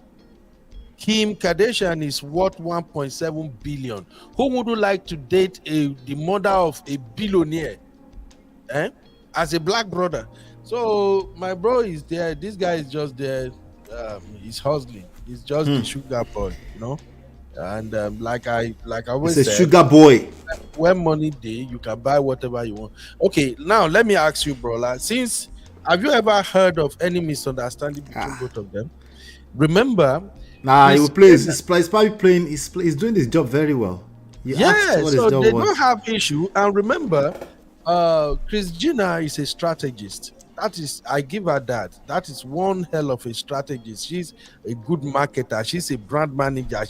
Kim Kardashian, is worth 1.7 billion. Who would you like to date the mother of a billionaire? As a black brother. So my bro is there. This guy is just there. He's hustling. He's just the sugar boy, you know. And like I always It's a said, sugar boy. when money day, you can buy whatever you want. Okay, now let me ask you, bro. Since have you ever heard of any misunderstanding between both of them? Remember, Nah, he Kris will play. Jenner- He's probably playing. He's doing his job very well. You asked yeah, what so his job they was. don't have issue. And remember, Kris Jenner is a strategist. That is, I give her that. That is one hell of a strategist. She's a good marketer. She's a brand manager.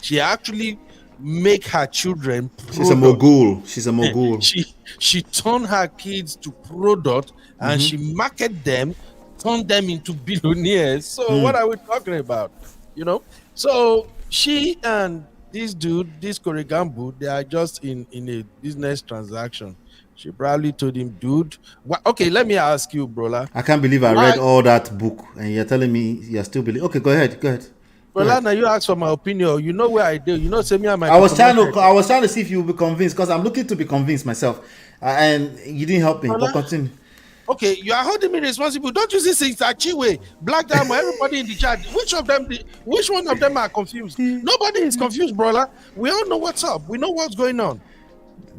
She actually make her children She's a product. mogul. She's a mogul. She turned her kids to product and she market them, turn them into billionaires. So what are we talking about? You know? So she and this dude, this Koregambu, they are just in a business transaction. She probably told him, dude. Okay, let me ask you, bro. I can't believe I read all that book and you're telling me you're still believing. Okay, go ahead. Bro, now you ask for my opinion. You know where I do. You know, say me and my. I was trying to see if you will be convinced because I'm looking to be convinced myself, and you didn't help me. But continue. Okay, you are holding me responsible. Don't you see things like Chiwe, Black Diamond, everybody in the chat? Which one of them are confused? Nobody is confused, brother. We all know what's up. We know what's going on.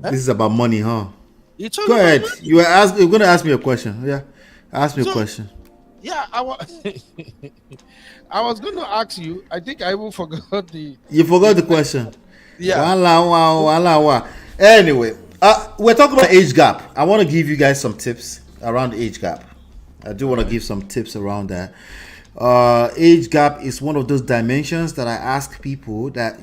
This is about money, huh? It's all Go about ahead. money. You're going to ask me a question. Yeah, ask me a question. Yeah, I was going to ask you. I think I even forgot the. You forgot the question. Yeah. Wala. Anyway, we're talking about age gap. I want to give you guys some tips around the age gap. I do want to give some tips around that. Age gap is one of those dimensions that I ask people that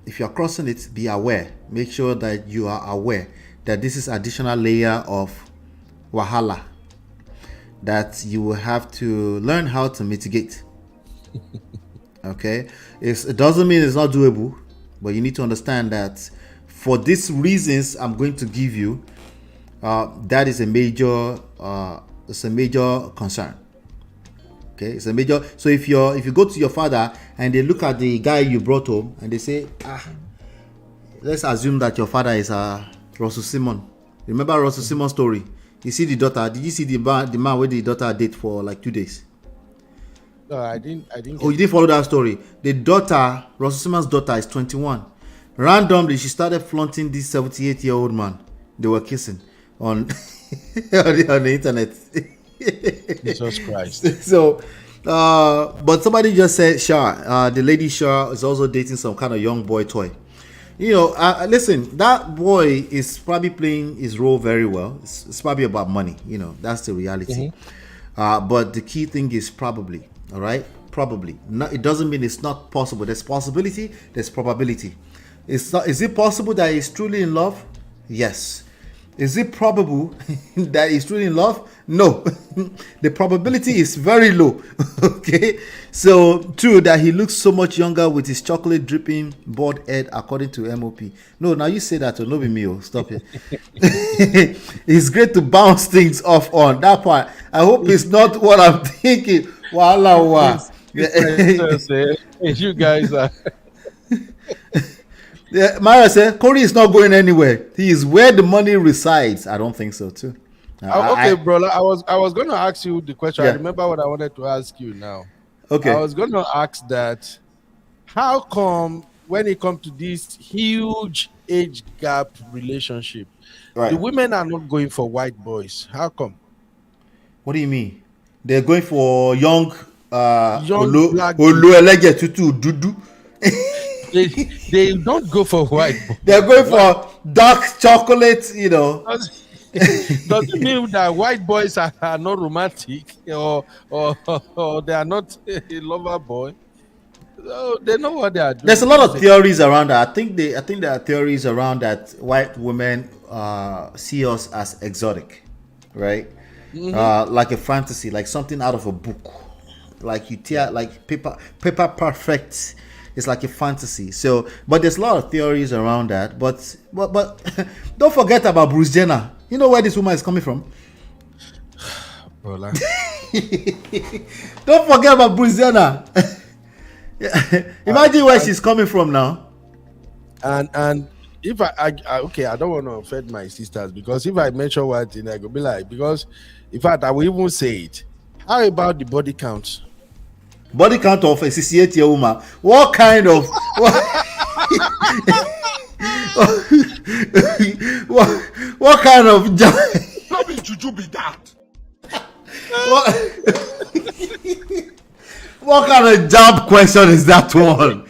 if you're crossing it, be aware. Make sure that you are aware that this is additional layer of wahala that you will have to learn how to mitigate. Okay, it doesn't mean it's not doable, but you need to understand that for these reasons I'm going to give you, that is a major concern. Okay, it's a major. So if you go to your father and they look at the guy you brought home and they say, let's assume that your father is Russell Simon. Remember Russell Simon's story? You see the daughter. Did you see the man with the daughter date for like 2 days? No, I didn't. Oh, you didn't follow that story. The daughter, Russell Simon's daughter, is 21. Randomly, she started flaunting this 78-year-old man. They were kissing on the internet. Jesus Christ. So, but somebody just said Shah. The lady Shah is also dating some kind of young boy toy. You know, listen, that boy is probably playing his role very well. It's probably about money. You know, that's the reality. But the key thing is probably. All right, probably. It doesn't mean it's not possible. There's possibility. There's probability. Is it possible that he's truly in love? Yes. Is it probable that he's truly in love? No. The probability is very low. Okay. So true that he looks so much younger with his chocolate dripping bald head, according to MOP. No, now you say that to no be me. Stop it. It's great to bounce things off on that part. I hope it's not what I'm thinking. Wow. You guys are. Yeah, Mara said Corey is not going anywhere. He is where the money resides. I don't think so too. Okay, brother. I was going to ask you the question. Yeah. I remember what I wanted to ask you now. Okay. I was going to ask that. How come when it comes to this huge age gap relationship, Right. the women are not going for white boys? How come? What do you mean? They're going for young black Olu Elege Tutu Dudu. They don't go for white boys. They're going for dark chocolate, you know. Does it mean that white boys are not romantic or they are not a lover boy? So they know what they are doing. There's a lot of theories around that. I think there are theories around that white women see us as exotic, right? Like a fantasy, like something out of a book. like you tear like paper perfect. It's like a fantasy. So, but there's a lot of theories around that. But don't forget about Bruce Jenner. You know where this woman is coming from? Brola. Don't forget about Bruce Jenner. Imagine where she's coming from now. And if I okay, I don't want to offend my sisters, because if I mention one thing, I could be like, because in fact I will even say it. How about the body count? Body count of a 68-year-old woman. What kind of what kind of job? How did juju be that? What kind of job question is that one?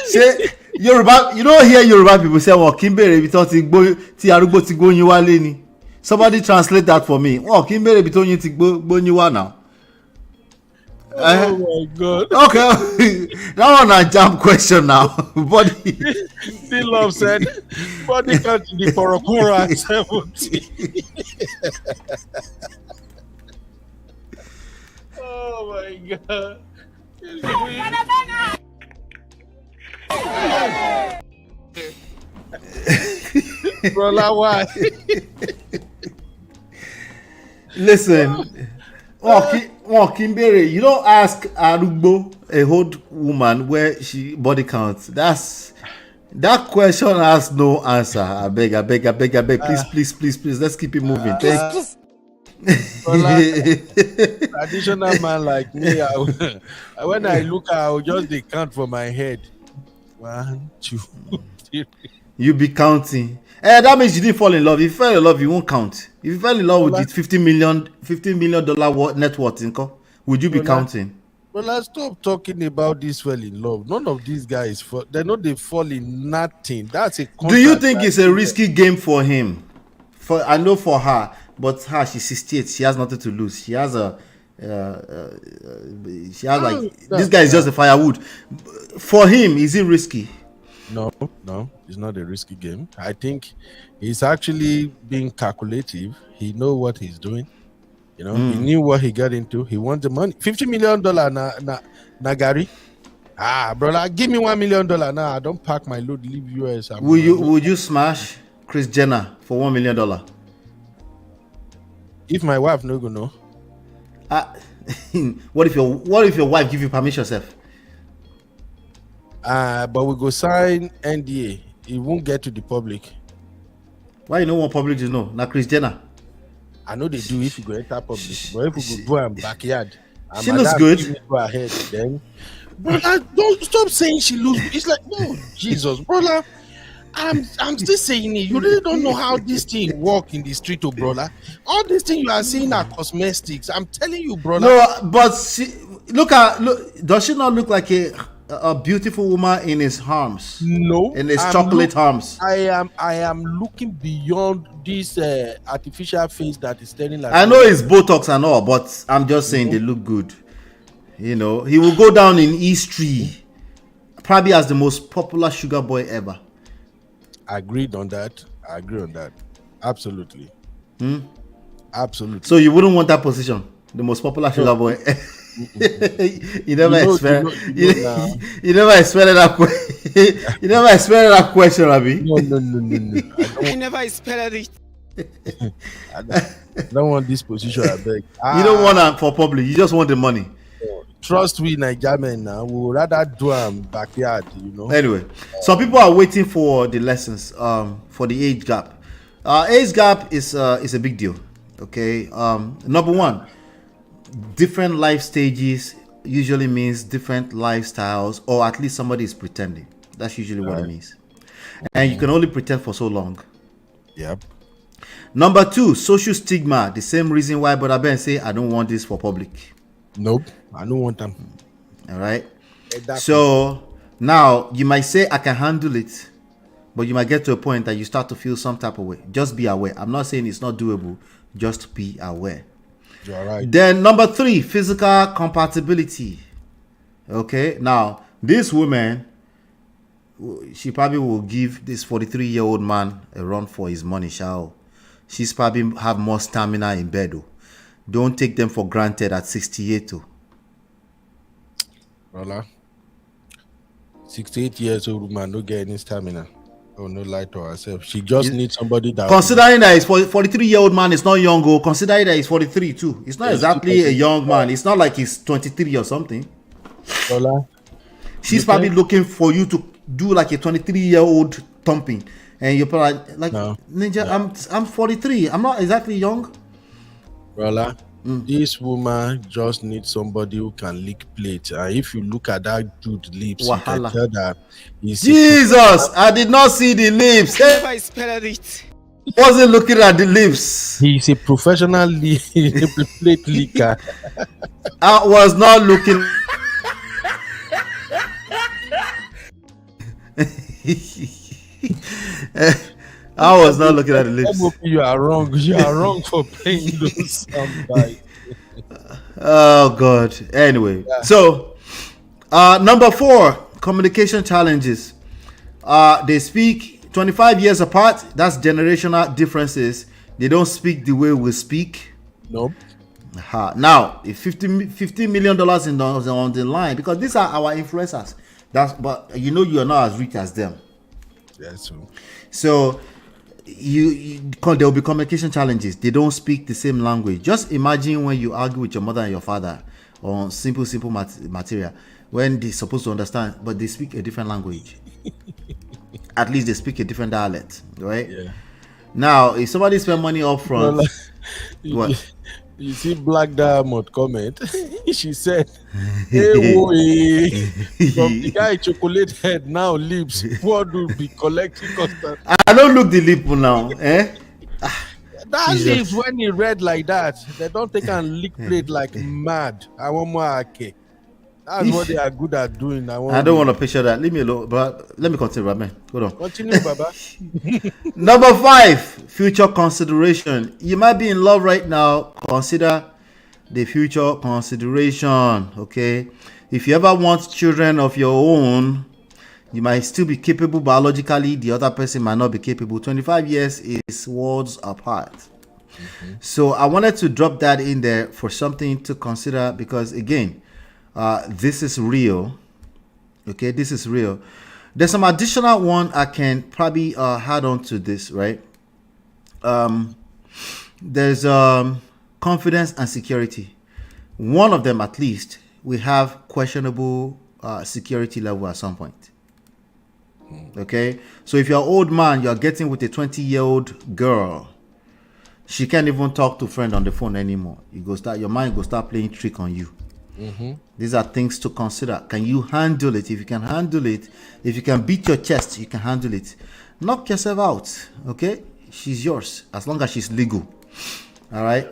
Say Yoruba, you don't hear Yoruba people say, "Well, Kimbere bi ti arugbo ti gboyin wale ni." Somebody translate that for me. Well, Kimbere bi toyin ti gboyin wa now. Oh my God. Okay, that one a jam question now. Body. The love said, body count the Porokora at 70. Oh my God. Brola, why? Listen. Kimbere, you don't ask Arugbo, a old woman, where she body counts. That question has no answer. I beg. Please. Let's keep it moving. Traditional man like me, when I look, I will just dey count for my head. 1, 2, 3. You be counting. That means you didn't fall in love. If you fell in love, you won't count. If you fell in love with it, $50 million net worth income, would you be counting? Well, let's stop talking about this fall in love. None of these guys, they know they fall in nothing. That's a. Do you think it's a risky game for him? I know for her, but she's 68. She has nothing to lose. She has this guy is just a firewood. For him, is it risky? No, it's not a risky game. I think he's actually being calculative. He know what he's doing. He knew what he got into. He wants the money. $50 million na Gary. Brother, give me $1 million now. I don't pack my load, leave US. Would you smash Kris Jenner for $1 million? If my wife no go know. What if your wife give you permission, Seth? But we go sign NDA. It won't get to the public. Why you don't want public to know? Now Kris Jenner. I know they do if you go enter public, but if you go do am backyard, she looks good. Go ahead, then. Brother, don't stop saying she looks. It's like, no, Jesus, brother. I'm still saying it. You really don't know how this thing work in the street, oh brother. All these things you are seeing are cosmetics. I'm telling you, brother. No, but look. Does she not look like a beautiful woman in his arms? No, in his chocolate arms. I am looking beyond this artificial face that is staring like. I know it's Botox and all, but I'm just saying they look good. He will go down in history, probably as the most popular sugar boy ever. Agreed on that. Absolutely. Absolutely. So you wouldn't want that position, the most popular sugar boy. You never expected that question. You never expected that question, Abi. No. I never expected it. I don't want this position. I beg. You don't want that for public. You just want the money. Trust we Nigerian now. We would rather do backyard. Anyway, some people are waiting for the lessons. For the age gap. Age gap is a big deal. Okay. Number one, different life stages usually means different lifestyles, or at least somebody is pretending. That's usually what it means. And you can only pretend for so long. Yep. Number two, social stigma. The same reason why Brother Ben say I don't want this for public. Nope, I don't want them. All right. Exactly. So now you might say I can handle it, but you might get to a point that you start to feel some type of way. Just be aware. I'm not saying it's not doable. Just be aware. You're right. Then number three, physical compatibility. Okay. Now this woman, she probably will give this 43-year-old man a run for his money. She's probably have more stamina in bed. Don't take them for granted at 68. Rolla. 68 years old woman, no get any stamina. Oh, no lie to herself. She just needs somebody that. Considering that he's 43-year-old man, is not young. Or considering that he's 43 too. It's not exactly a young man. It's not like he's 23 or something. Rolla. She's probably looking for you to do like a 23-year-old thumping, and you're probably like, No. Ninja, I'm 43. I'm not exactly young. Rolla. This woman just needs somebody who can lick plates. And if you look at that dude's lips, you can tell that he's Jesus, I did not see the lips. Never expected it. Wasn't looking at the lips. He's a professional plate licker. I was not looking. I was not looking at the lips. You are wrong. You are wrong for playing those soundbites. Oh God. Anyway, so number 4, communication challenges. They speak 25 years apart. That's generational differences. They don't speak the way we speak. Nope. Now, if $50 million on the line, because these are our influencers. But you are not as rich as them. That's true. So there will be communication challenges. They don't speak the same language. Just imagine when you argue with your mother and your father on simple material, when they're supposed to understand, but they speak a different language. At least they speak a different dialect, right? Yeah. Now, if somebody spend money up front, what? You see Black Diamond comment. She said, hey, from the guy chocolate head now lips, what will be collecting constant? I don't look the lip now. That lips, when he read like that, they don't take and lick plate like mad. I want more cake. That's what they are good at doing. I don't want to picture that. Leave me alone. But let me continue, man. Hold on. Continue, Baba. Number 5, future consideration. You might be in love right now. Consider the future consideration. Okay. If you ever want children of your own, you might still be capable biologically. The other person might not be capable. 25 years is worlds apart. So I wanted to drop that in there for something to consider, because again, this is real. Okay, this is real. There's some additional one I can probably add on to this, right? There's confidence and security. One of them, at least, we have questionable security level at some point. Okay, so if you're an old man, you're getting with a 20-year-old girl, she can't even talk to a friend on the phone anymore. Your mind go start playing trick on you. These are things to consider. Can you handle it? If you can handle it, if you can beat your chest, you can handle it. Knock yourself out. Okay, she's yours as long as she's legal. All right.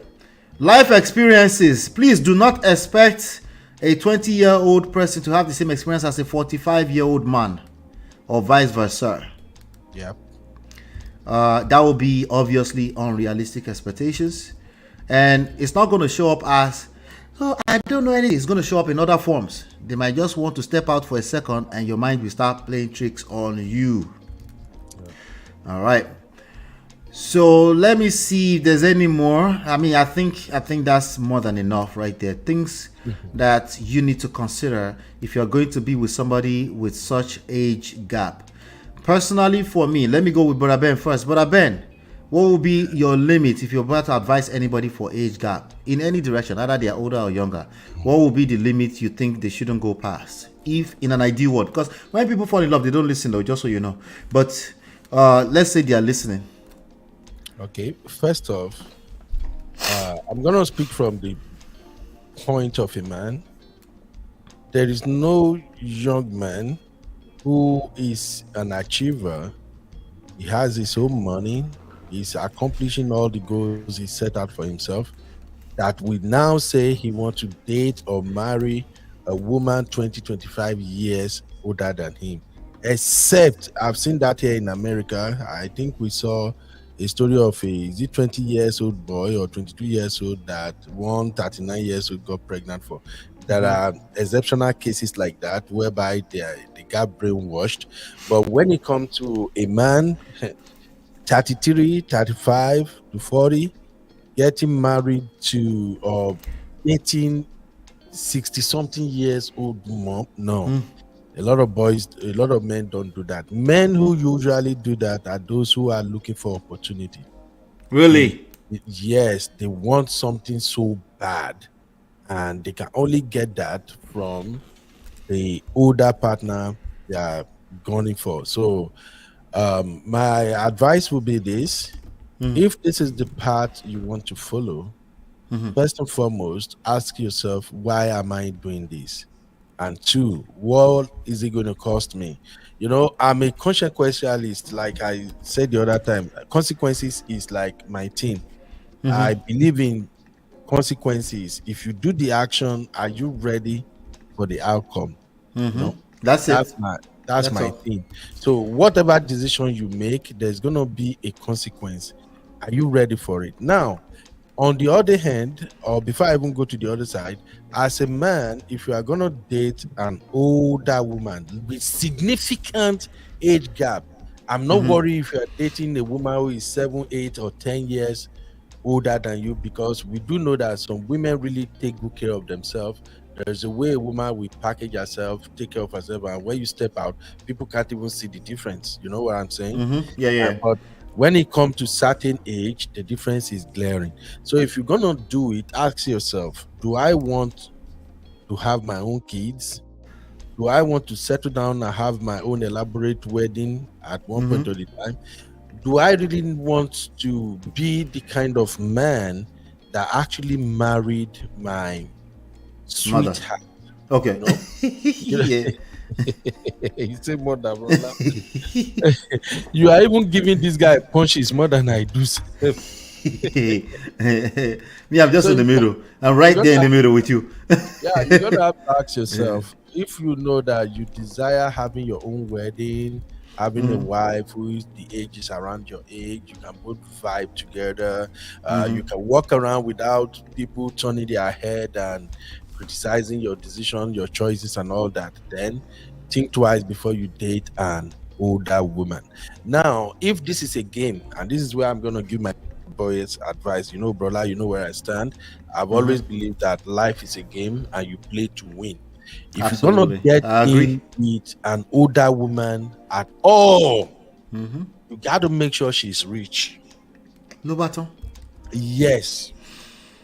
Life experiences. Please do not expect a 20-year-old person to have the same experience as a 45-year-old man, or vice versa. Yep. That will be obviously unrealistic expectations, and it's not going to show up as, oh, I don't know anything. It's going to show up in other forms. They might just want to step out for a second, and your mind will start playing tricks on you. Yeah. All right. So let me see if there's any more. I mean, I think that's more than enough right there. Things that you need to consider if you're going to be with somebody with such age gap. Personally, for me, let me go with Brother Ben first. Brother Ben, what will be your limit if you're about to advise anybody for age gap in any direction, either they are older or younger? What will be the limit you think they shouldn't go past, if in an ideal world? Because when people fall in love, they don't listen, though, just so you know. But let's say they are listening. Okay, first off, I'm going to speak from the point of a man. There is no young man who is an achiever. He has his own money. He's accomplishing all the goals he set out for himself, that we now say he wants to date or marry a woman 20-25 years older than him. Except, I've seen that here in America. I think we saw a story of a 20 years old boy or 22 years old that one 39 years old got pregnant for. There are exceptional cases like that whereby they got brainwashed. But when it comes to a man 33, 35 to 40, getting married to or dating 60-something years old mom. No. A lot of men don't do that. Men who usually do that are those who are looking for opportunity. Really? Yes, they want something so bad, and they can only get that from the older partner they are gunning for. So, my advice would be this: if this is the path you want to follow, first and foremost, ask yourself, why am I doing this? And two, what is it going to cost me? You know, I'm a consequentialist. Like I said the other time, consequences is like my thing. I believe in consequences. If you do the action, are you ready for the outcome? You know, That's it. That's my all. thing. So whatever decision you make, there's gonna be a consequence. Are you ready for it? Now, on the other hand, or before I even go to the other side, as a man, if you are gonna date an older woman with significant age gap, I'm not worried if you are dating a woman who is 7, 8, or 10 years older than you, because we do know that some women really take good care of themselves. There's a way a woman will package herself, take care of herself, and when you step out, people can't even see the difference. You know what I'm saying? Yeah. But when it comes to certain age, the difference is glaring. So if you're gonna do it, ask yourself, do I want to have my own kids? Do I want to settle down and have my own elaborate wedding at one point of the time? Do I really want to be the kind of man that actually married my sweetheart? Okay. You know? Yeah. You say more than brother. You are even giving this guy punches more than I do. Me, I'm just in the middle. I'm right there in the middle with you. Yeah, you're gonna have to ask yourself, if you know that you desire having your own wedding, having a wife who is the age is around your age, you can both vibe together, you can walk around without people turning their head and criticizing your decision, your choices, and all that, then think twice before you date an older woman. Now, if this is a game, and this is where I'm gonna give my boys advice, you know, brother, you know where I stand. I've always believed that life is a game and you play to win. If Absolutely. you're gonna I agree. get in with an older woman at all, you got to make sure she's rich. No baton. Yes,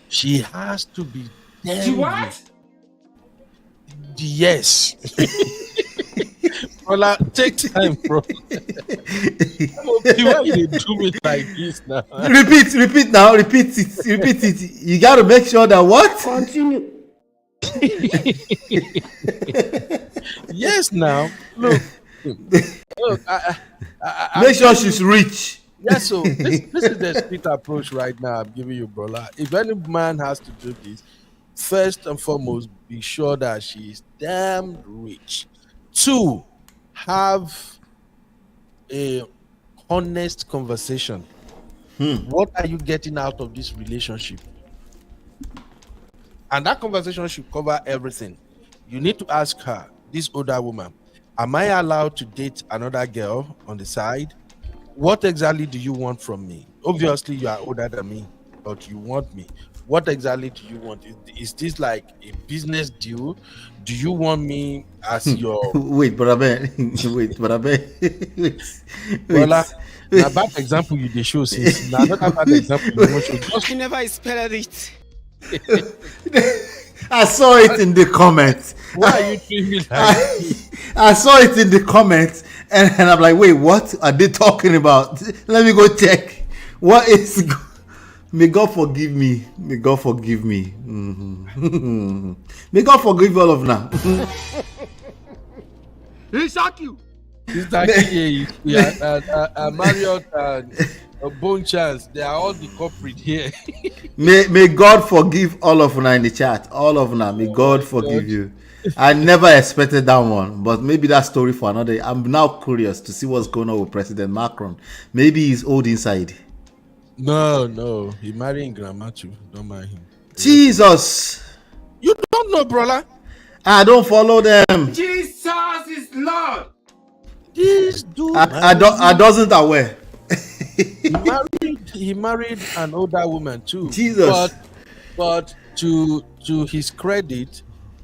she has to be. She what? Yes. Well, take time, bro. Why you do me like this now? Repeat now. Repeat it. You got to make sure that what? Continue. Yes, now look. Make sure she's rich. Yeah, so this is the street approach right now I'm giving you, brother. If any man has to do this, first and foremost, be sure that she is damn rich. 2, have a honest conversation. What are you getting out of this relationship? And that conversation should cover everything. You need to ask her, this older woman, am I allowed to date another girl on the side? What exactly do you want from me? Obviously, you are older than me, but you want me. What exactly do you want? Is this like a business deal? Do you want me as your... Wait, brother. Wait. Well, now bad example you dey show since. Now not bad example you want to Just never spell it. I saw it in the comments. Why are you treating me like this? I saw it in the comments, and I'm like, wait, what are they talking about? Let me go check. What is? May God forgive me. May God forgive me. May God forgive all of now. He shock you. It's like Marriott and Bone Chance. They are all the culprit here. May God forgive all of now in the chat. All of now. May God forgive you. I never expected that one, but maybe that story for another day. I'm now curious to see what's going on with President Macron. Maybe he's old inside. No, he marrying grandma too. Don't mind him. Jesus, you don't know, brother. I don't follow them. Jesus is Lord. This dude, I doesn't aware. he married an older woman too. Jesus, but to his credit,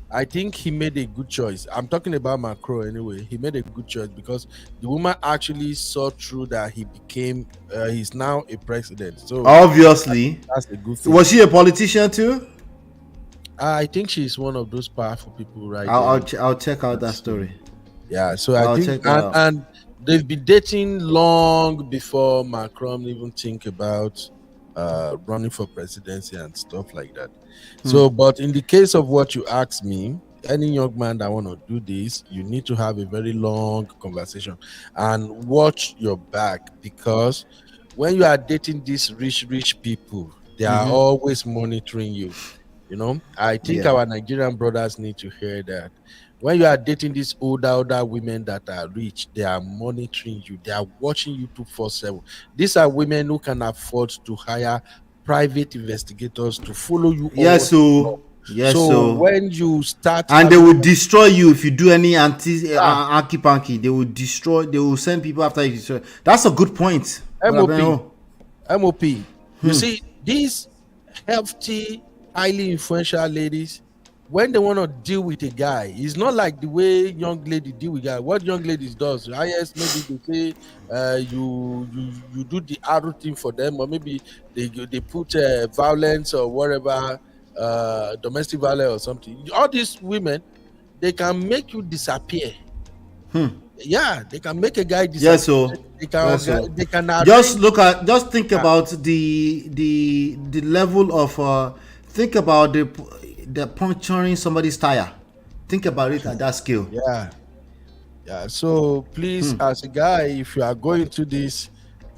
I think he made a good choice. I'm talking about Macron anyway. He made a good choice because the woman actually saw through that he became, he's now a president. So Obviously. that's a good thing. Was she a politician too? I think she's one of those powerful people, right? I'll check out that story. Yeah, so I'll I think, check that out. and they've been dating long before Macron even think about running for presidency and stuff like that. So, but in the case of what you asked me, any young man that want to do this, you need to have a very long conversation and watch your back, because when you are dating these rich people, they are always monitoring you. You know, I think our Nigerian brothers need to hear that. When you are dating these older women that are rich, they are monitoring you. They are watching you 24/7. These are women who can afford to hire private investigators to follow you. Yes, so when you start, and they will destroy you if you do any anki panky. They will destroy. They will send people after you. Destroy. That's a good point. MOP. You see, these healthy, highly influential ladies, when they want to deal with a guy, it's not like the way young lady deal with guy. What young ladies does, yes, maybe they say you do the arrow thing for them, or maybe they put violence or whatever, domestic violence or something. All these women, they can make you disappear. Yeah, they can make a guy disappear. Yes, so they can just think about the level of think about the puncturing somebody's tire. Think about it at that scale. Yeah. So please, as a guy, if you are going to this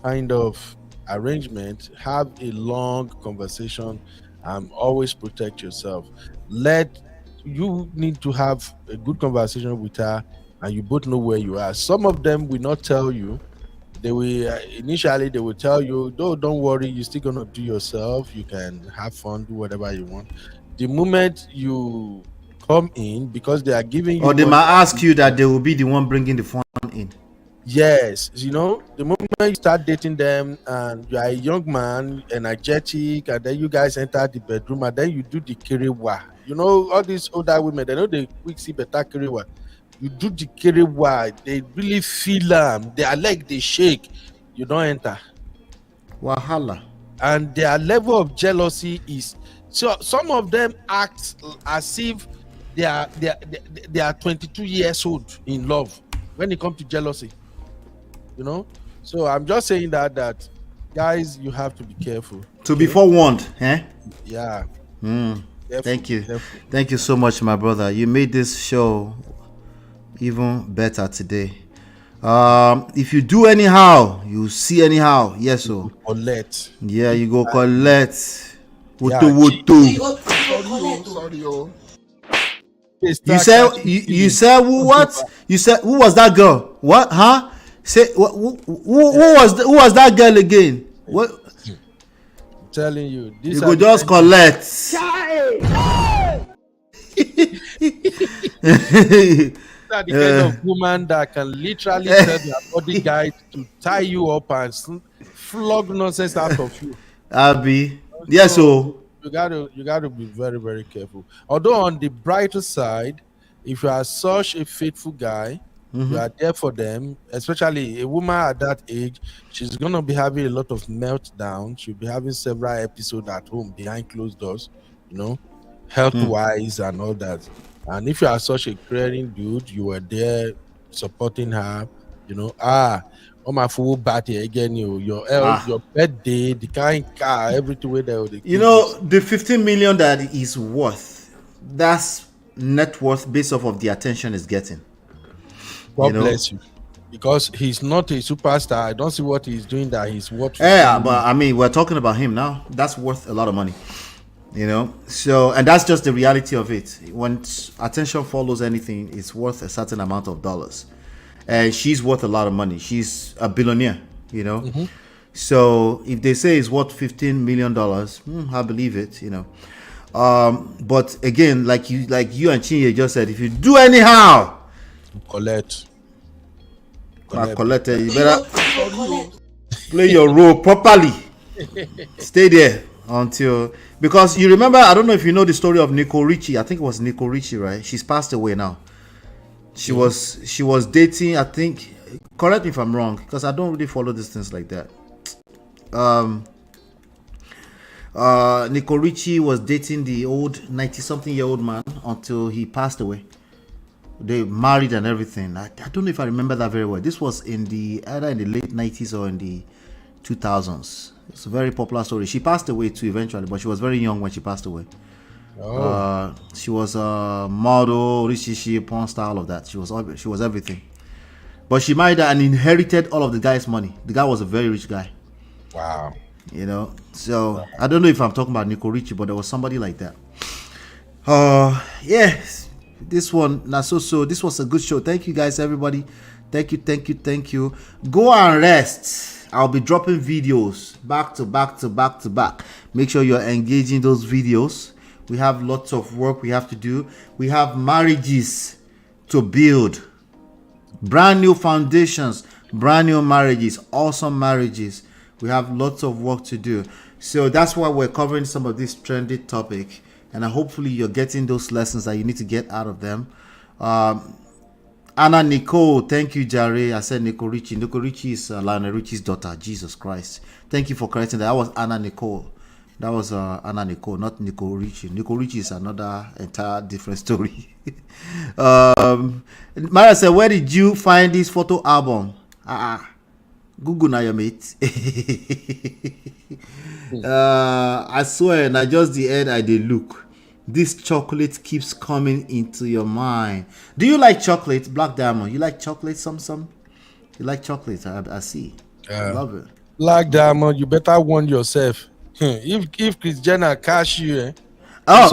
kind of arrangement, have a long conversation and always protect yourself. You need to have a good conversation with her, and you both know where you are. Some of them will not tell you. They will initially they will tell you, don't worry, you're still gonna do yourself, you can have fun, do whatever you want. The moment you come in, because they are giving you, or they might ask you that they will be the one bringing the fun in. Yes, the moment you start dating them and you are a young man, energetic, and then you guys enter the bedroom and then you do the kerewa. All these older women, they know they quick see better kerewa. You do the kerewa, they really feel them. Their leg they shake. You don't enter. Wahala. And their level of jealousy is so. Some of them act as if they are 22 years old in love when it comes to jealousy. So I'm just saying that guys, you have to be careful. To be forewarned, eh? Yeah. Thank you. Thank you so much, my brother. You made this show even better today. If you do anyhow, you see anyhow. Yes, so collect. Yeah, you go collect. Sorry. You said what? You said who was that girl? What? Huh? Say who was that girl again? What? I'm telling you, you go just collect. Are the kind of woman that can literally tell their bodyguard to tie you up and flog nonsense out of you. Abby, yes, so you gotta be very, very careful. Although on the brighter side, if you are such a faithful guy, you are there for them, especially a woman at that age. She's gonna be having a lot of meltdown. She'll be having several episodes at home behind closed doors, health-wise and all that. And if you are such a caring dude, you were there supporting her, on my full party again, your birthday, the kind car, everything where the 15 million that is worth, that's net worth based off of the attention he's getting. God bless you. Because he's not a superstar. I don't see what he's doing that he's worth. Yeah, but I mean, we're talking about him now. That's worth a lot of money. So, and that's just the reality of it. When attention follows anything, it's worth a certain amount of dollars, and she's worth a lot of money. She's a billionaire, So if they say it's worth $15 million, I believe it, But again, like you and Chinye just said, if you do anyhow, collect. You better play your role properly. Stay there. until, because you remember, I don't know if you know the story of Nicole Richie. I think it was Nicole Richie, right? She's passed away now. She was dating, I think, correct me if I'm wrong, because I don't really follow these things like that. Nicole Richie was dating the old 90-something-year-old man until he passed away. They married and everything. I don't know if I remember that very well. This was either in the late 90s or in the 2000s. It's a very popular story. She passed away too eventually, but she was very young when she passed away. She was a model, richishi, porn star, all of that. She was everything. But she married and inherited all of the guy's money. The guy was a very rich guy. Wow. You know, so I don't know if I'm talking about Nicole Richie, but there was somebody like that. Yes, this one, so this was a good show. Thank you guys, everybody. Thank you. Go and rest. I'll be dropping videos back to back. Make sure you're engaging those videos. We have lots of work we have to do. We have marriages to build, brand new foundations, brand new marriages, awesome marriages. We have lots of work to do. So that's why we're covering some of this trendy topic, and hopefully you're getting those lessons that you need to get out of them. Anna Nicole, thank you, Jare. I said Nicole Richie. Nicole Richie is Lionel Richie's daughter. Jesus Christ. Thank you for correcting that. That was Anna Nicole. That was Anna Nicole, not Nicole Richie. Nicole Richie is another entire different story. Mara said, where did you find this photo album? Google now, your mate. I swear, not just the end I did look. This chocolate keeps coming into your mind. Do you like chocolate, Black Diamond? You like chocolate, some? You like chocolate? I see. I love it. Black Diamond, you better warn yourself. If Kris Jenner cash you, our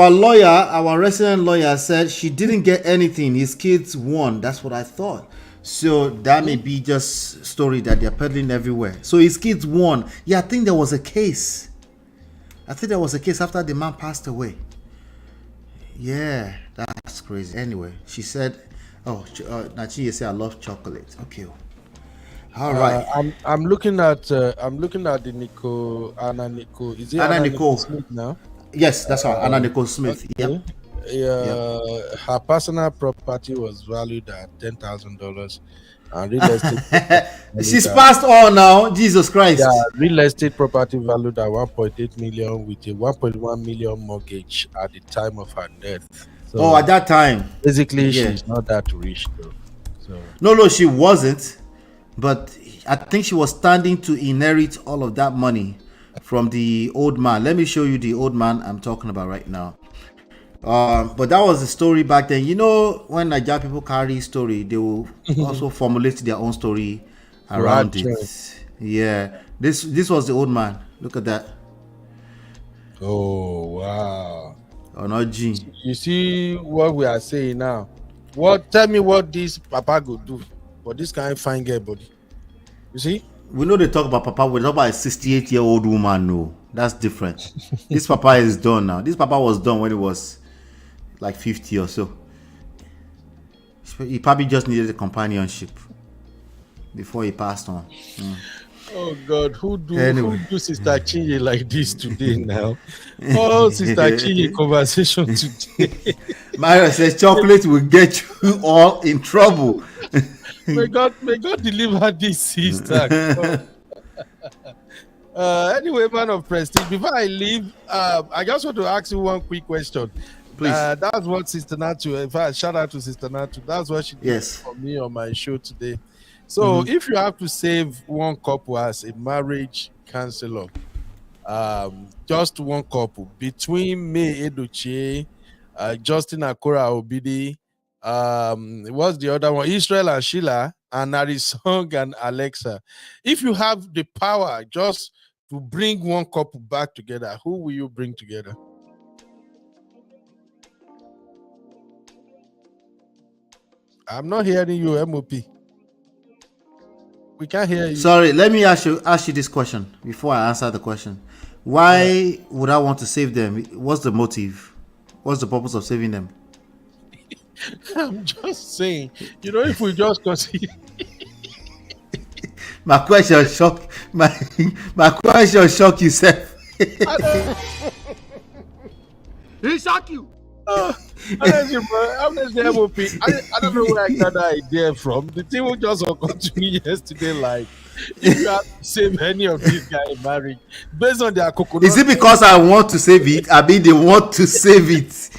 lawyer, our resident lawyer said she didn't get anything. His kids won. That's what I thought. So that may be just story that they're peddling everywhere. So his kids won. Yeah, I think there was a case. After the man passed away. Yeah, that's crazy. Anyway, she said, Nachi said I love chocolate. Okay. All right. I'm looking at the Anna Nicole. Is it Anna Nicole Smith now? Yes, that's her. Anna Nicole Smith. Okay. Yep. Her personal property was valued at $10,000, and real estate. She's passed on now. Jesus Christ. Yeah, real estate property valued at 1.8 million with a 1.1 million mortgage at the time of her death. So at that time. Basically, she's not that rich though. So No, she wasn't. But I think she was standing to inherit all of that money from the old man. Let me show you the old man I'm talking about right now. But that was the story back then. You know, when Nigerian people carry story, they will also formulate their own story around it. Yeah. This was the old man. Look at that. Oh wow. Oh no, G. You see what we are saying now. Tell me what this papa go do for this kind of fine girl body. You see? We know they talk about papa, we talk about a 68-year-old woman. No, that's different. This papa is done now. This papa was done when he was like 50 or so. He probably just needed a companionship before he passed on. Oh God, who do Sister Chinye like this today now? Oh, Sister Chinye conversation today. Myra says chocolate will get you all in trouble. May God deliver this sister. Anyway, man of prestige, before I leave, I just want to ask you one quick question. Please. That's what Sister Natu, in fact, shout out to Sister Natu. That's what she did for me on my show today. So if you have to save one couple as a marriage counselor, just one couple between May Edochie, Justin Akora Obidi, what's the other one? Israel and Sheila, and Arisong and Alexa. If you have the power just to bring one couple back together, who will you bring together? I'm not hearing you, MOP. We can't hear you. Sorry, let me ask you this question before I answer the question. Why would I want to save them? What's the motive? What's the purpose of saving them? I'm just saying, if we just consider My question shock my question shock you, Seth. He shock you. Honestly, bro, honestly, MOP, I don't know where I got that idea from. The thing will just occurred to me yesterday, like, if you have to save any of these guys in marriage, based on their coconut. Is it because I want to save it? I mean, they want to save it.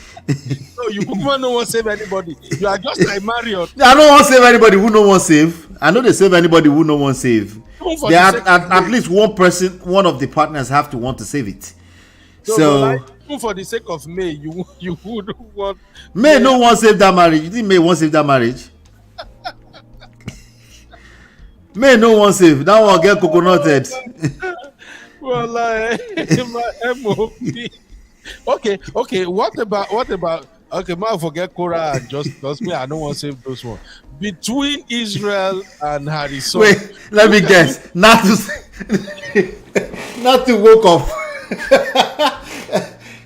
No, you woman don't want to save anybody. You are just like Mario. I don't want to save anybody who no one save. I know they save anybody who no one save. They at least one person, one of the partners have to want to save it. So like, even for the sake of May, you would want May no one save that marriage. You think May won't save that marriage? May no one save. That one get coconuted. Well, like my MOP. Okay. What about? Okay, man, forget Korah and just me. I don't want to save those ones. Between Israel and Harrison. Wait, let me guess. Not to woke up.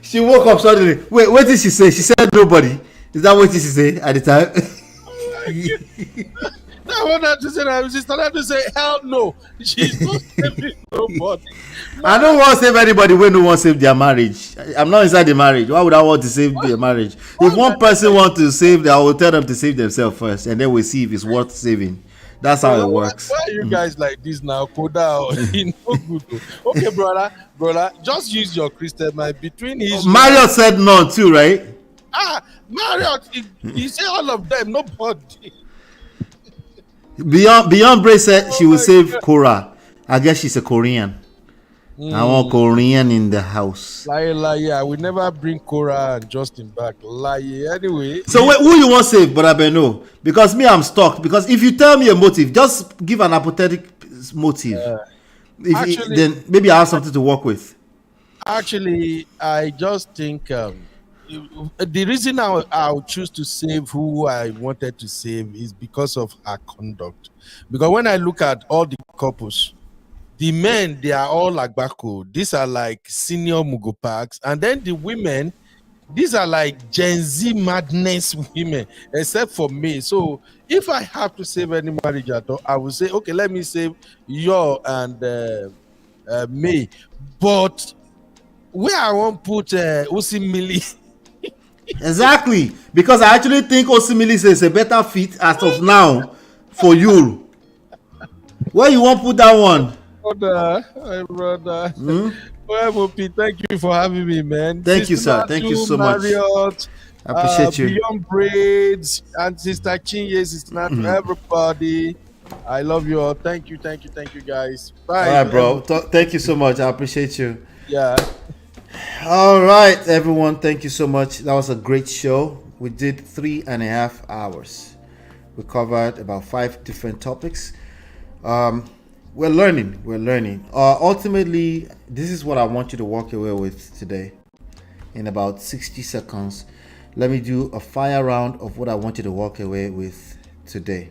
She woke up suddenly. Wait, what did she say? She said nobody. Is that what she said at the time? I wanted to say that. She started to say, hell no. She's not saving nobody. I don't want to save anybody when no one save their marriage. I'm not inside the marriage. Why would I want to save their marriage? If one person wants to save, I will tell them to save themselves first, and then we'll see if it's worth saving. That's how it works. Why are you guys like this now? Koda, no good. Okay, brother, just use your Christian mind between his. Mario said none too, right? Marriott, you say all of them, nobody. Beyond Bray said she will save Korah. I guess she's a Korean. I want Korean in the house. Lie, yeah. We never bring Korah and Justin back. Lie, anyway. So wait, who you want save, but I better know? Because me, I'm stuck. Because if you tell me a motive, just give an hypothetical motive. Then maybe I have something to work with. Actually, I just think the reason I would choose to save who I wanted to save is because of her conduct. Because when I look at all the couples, the men, they are all like Bako. These are like senior Mugo Parks. And then the women, these are like Gen Z madness women, except for me. So if I have to save any marriage at all, I would say, okay, let me save your and May. But where I won't put Usimili. Exactly. Because I actually think Osimili is a better fit as of now for you. Where you won't put that one? Brother. Well, Mopi, thank you for having me, man. Thank you, sir. Thank you so much. Marriott, I appreciate you. Beyond Braids, and Sister Chinye, Sister Nat, everybody. I love you all. Thank you, guys. Bye. All right, bro. Thank you so much. I appreciate you. Yeah. All right, everyone. Thank you so much. That was a great show. We did 3.5 hours. We covered about 5 different topics. We're learning. Ultimately, this is what I want you to walk away with today. In about 60 seconds, let me do a fire round of what I want you to walk away with today.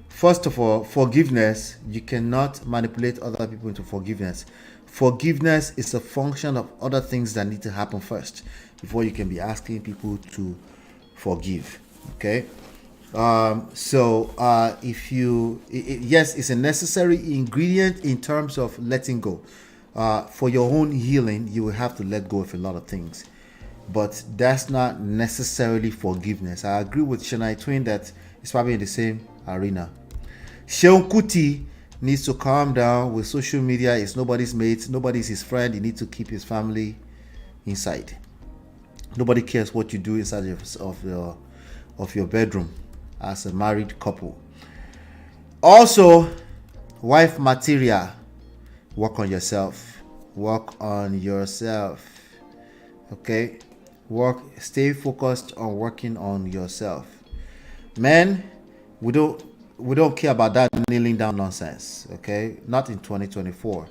First of all, forgiveness. You cannot manipulate other people into forgiveness. Forgiveness is a function of other things that need to happen first before you can be asking people to forgive. Okay? Yes, it's a necessary ingredient in terms of letting go. For your own healing, you will have to let go of a lot of things, but that's not necessarily forgiveness. I agree with Shania Twain that it's probably in the same arena. Seun Kuti needs to calm down with social media. It's nobody's mate, nobody's his friend. He needs to keep his family inside. Nobody cares what you do inside of your bedroom as a married couple. Also, wife material. Work on yourself. Okay? Stay focused on working on yourself. Men, we don't care about that kneeling down nonsense. Okay? Not in 2024.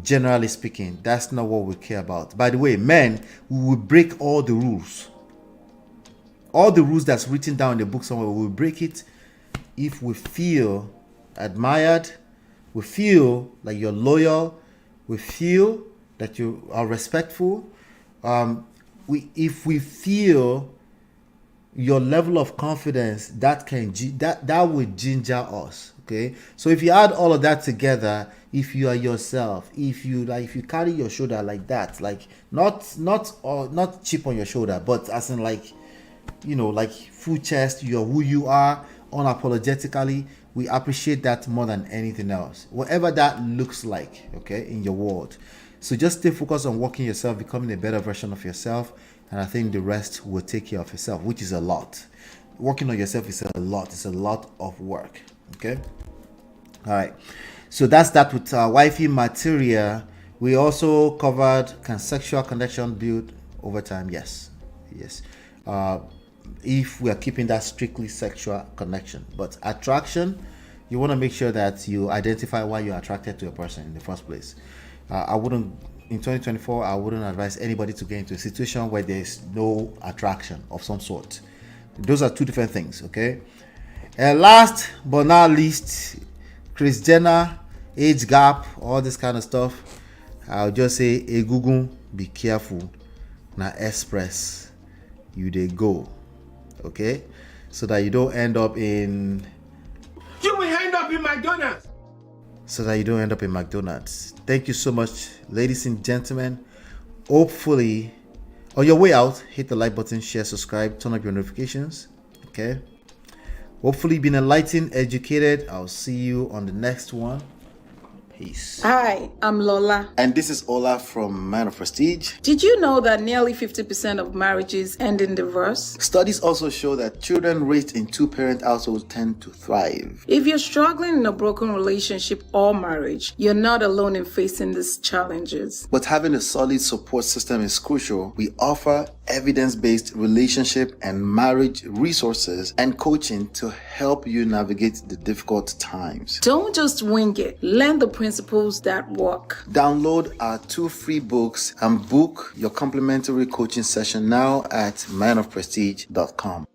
Generally speaking, that's not what we care about. By the way, men, we will break all the rules. All the rules that's written down in the book somewhere, we will break it if we feel admired, we feel like you're loyal, we feel that you are respectful. If we feel your level of confidence that will ginger us. Okay, so if you add all of that together, if you are yourself, if you carry your shoulder like that, like not chip on your shoulder, but as in like, like full chest, you're who you are unapologetically, we appreciate that more than anything else, whatever that looks like, okay, in your world. So just stay focused on working yourself, becoming a better version of yourself, and I think the rest will take care of yourself, which is a lot. Working on yourself is a lot. It's a lot of work. Okay. All right. So that's that with wifey material. We also covered, can sexual connection build over time? Yes. If we are keeping that strictly sexual connection, but attraction, you want to make sure that you identify why you're attracted to a person in the first place. In 2024, I wouldn't advise anybody to get into a situation where there's no attraction of some sort. Those are two different things, okay? And last but not least, Kris Jenner, age gap, all this kind of stuff. I'll just say, Egungun, be careful. Now express, you they go, okay? So that you don't end up in... You will end up in McDonald's. So that you don't end up in McDonald's. Thank you so much, ladies and gentlemen. Hopefully, on your way out, hit the like button, share, subscribe, turn up your notifications. Okay. Hopefully, been enlightened, educated. I'll see you on the next one. Peace. Hi, I'm Lola. And this is Ola from Man of Prestige. Did you know that nearly 50% of marriages end in divorce? Studies also show that children raised in two-parent households tend to thrive. If you're struggling in a broken relationship or marriage, you're not alone in facing these challenges. But having a solid support system is crucial. We offer evidence-based relationship and marriage resources and coaching to help you navigate the difficult times. Don't just wing it. Learn the principles that work. Download our 2 free books and book your complimentary coaching session now at manofprestige.com.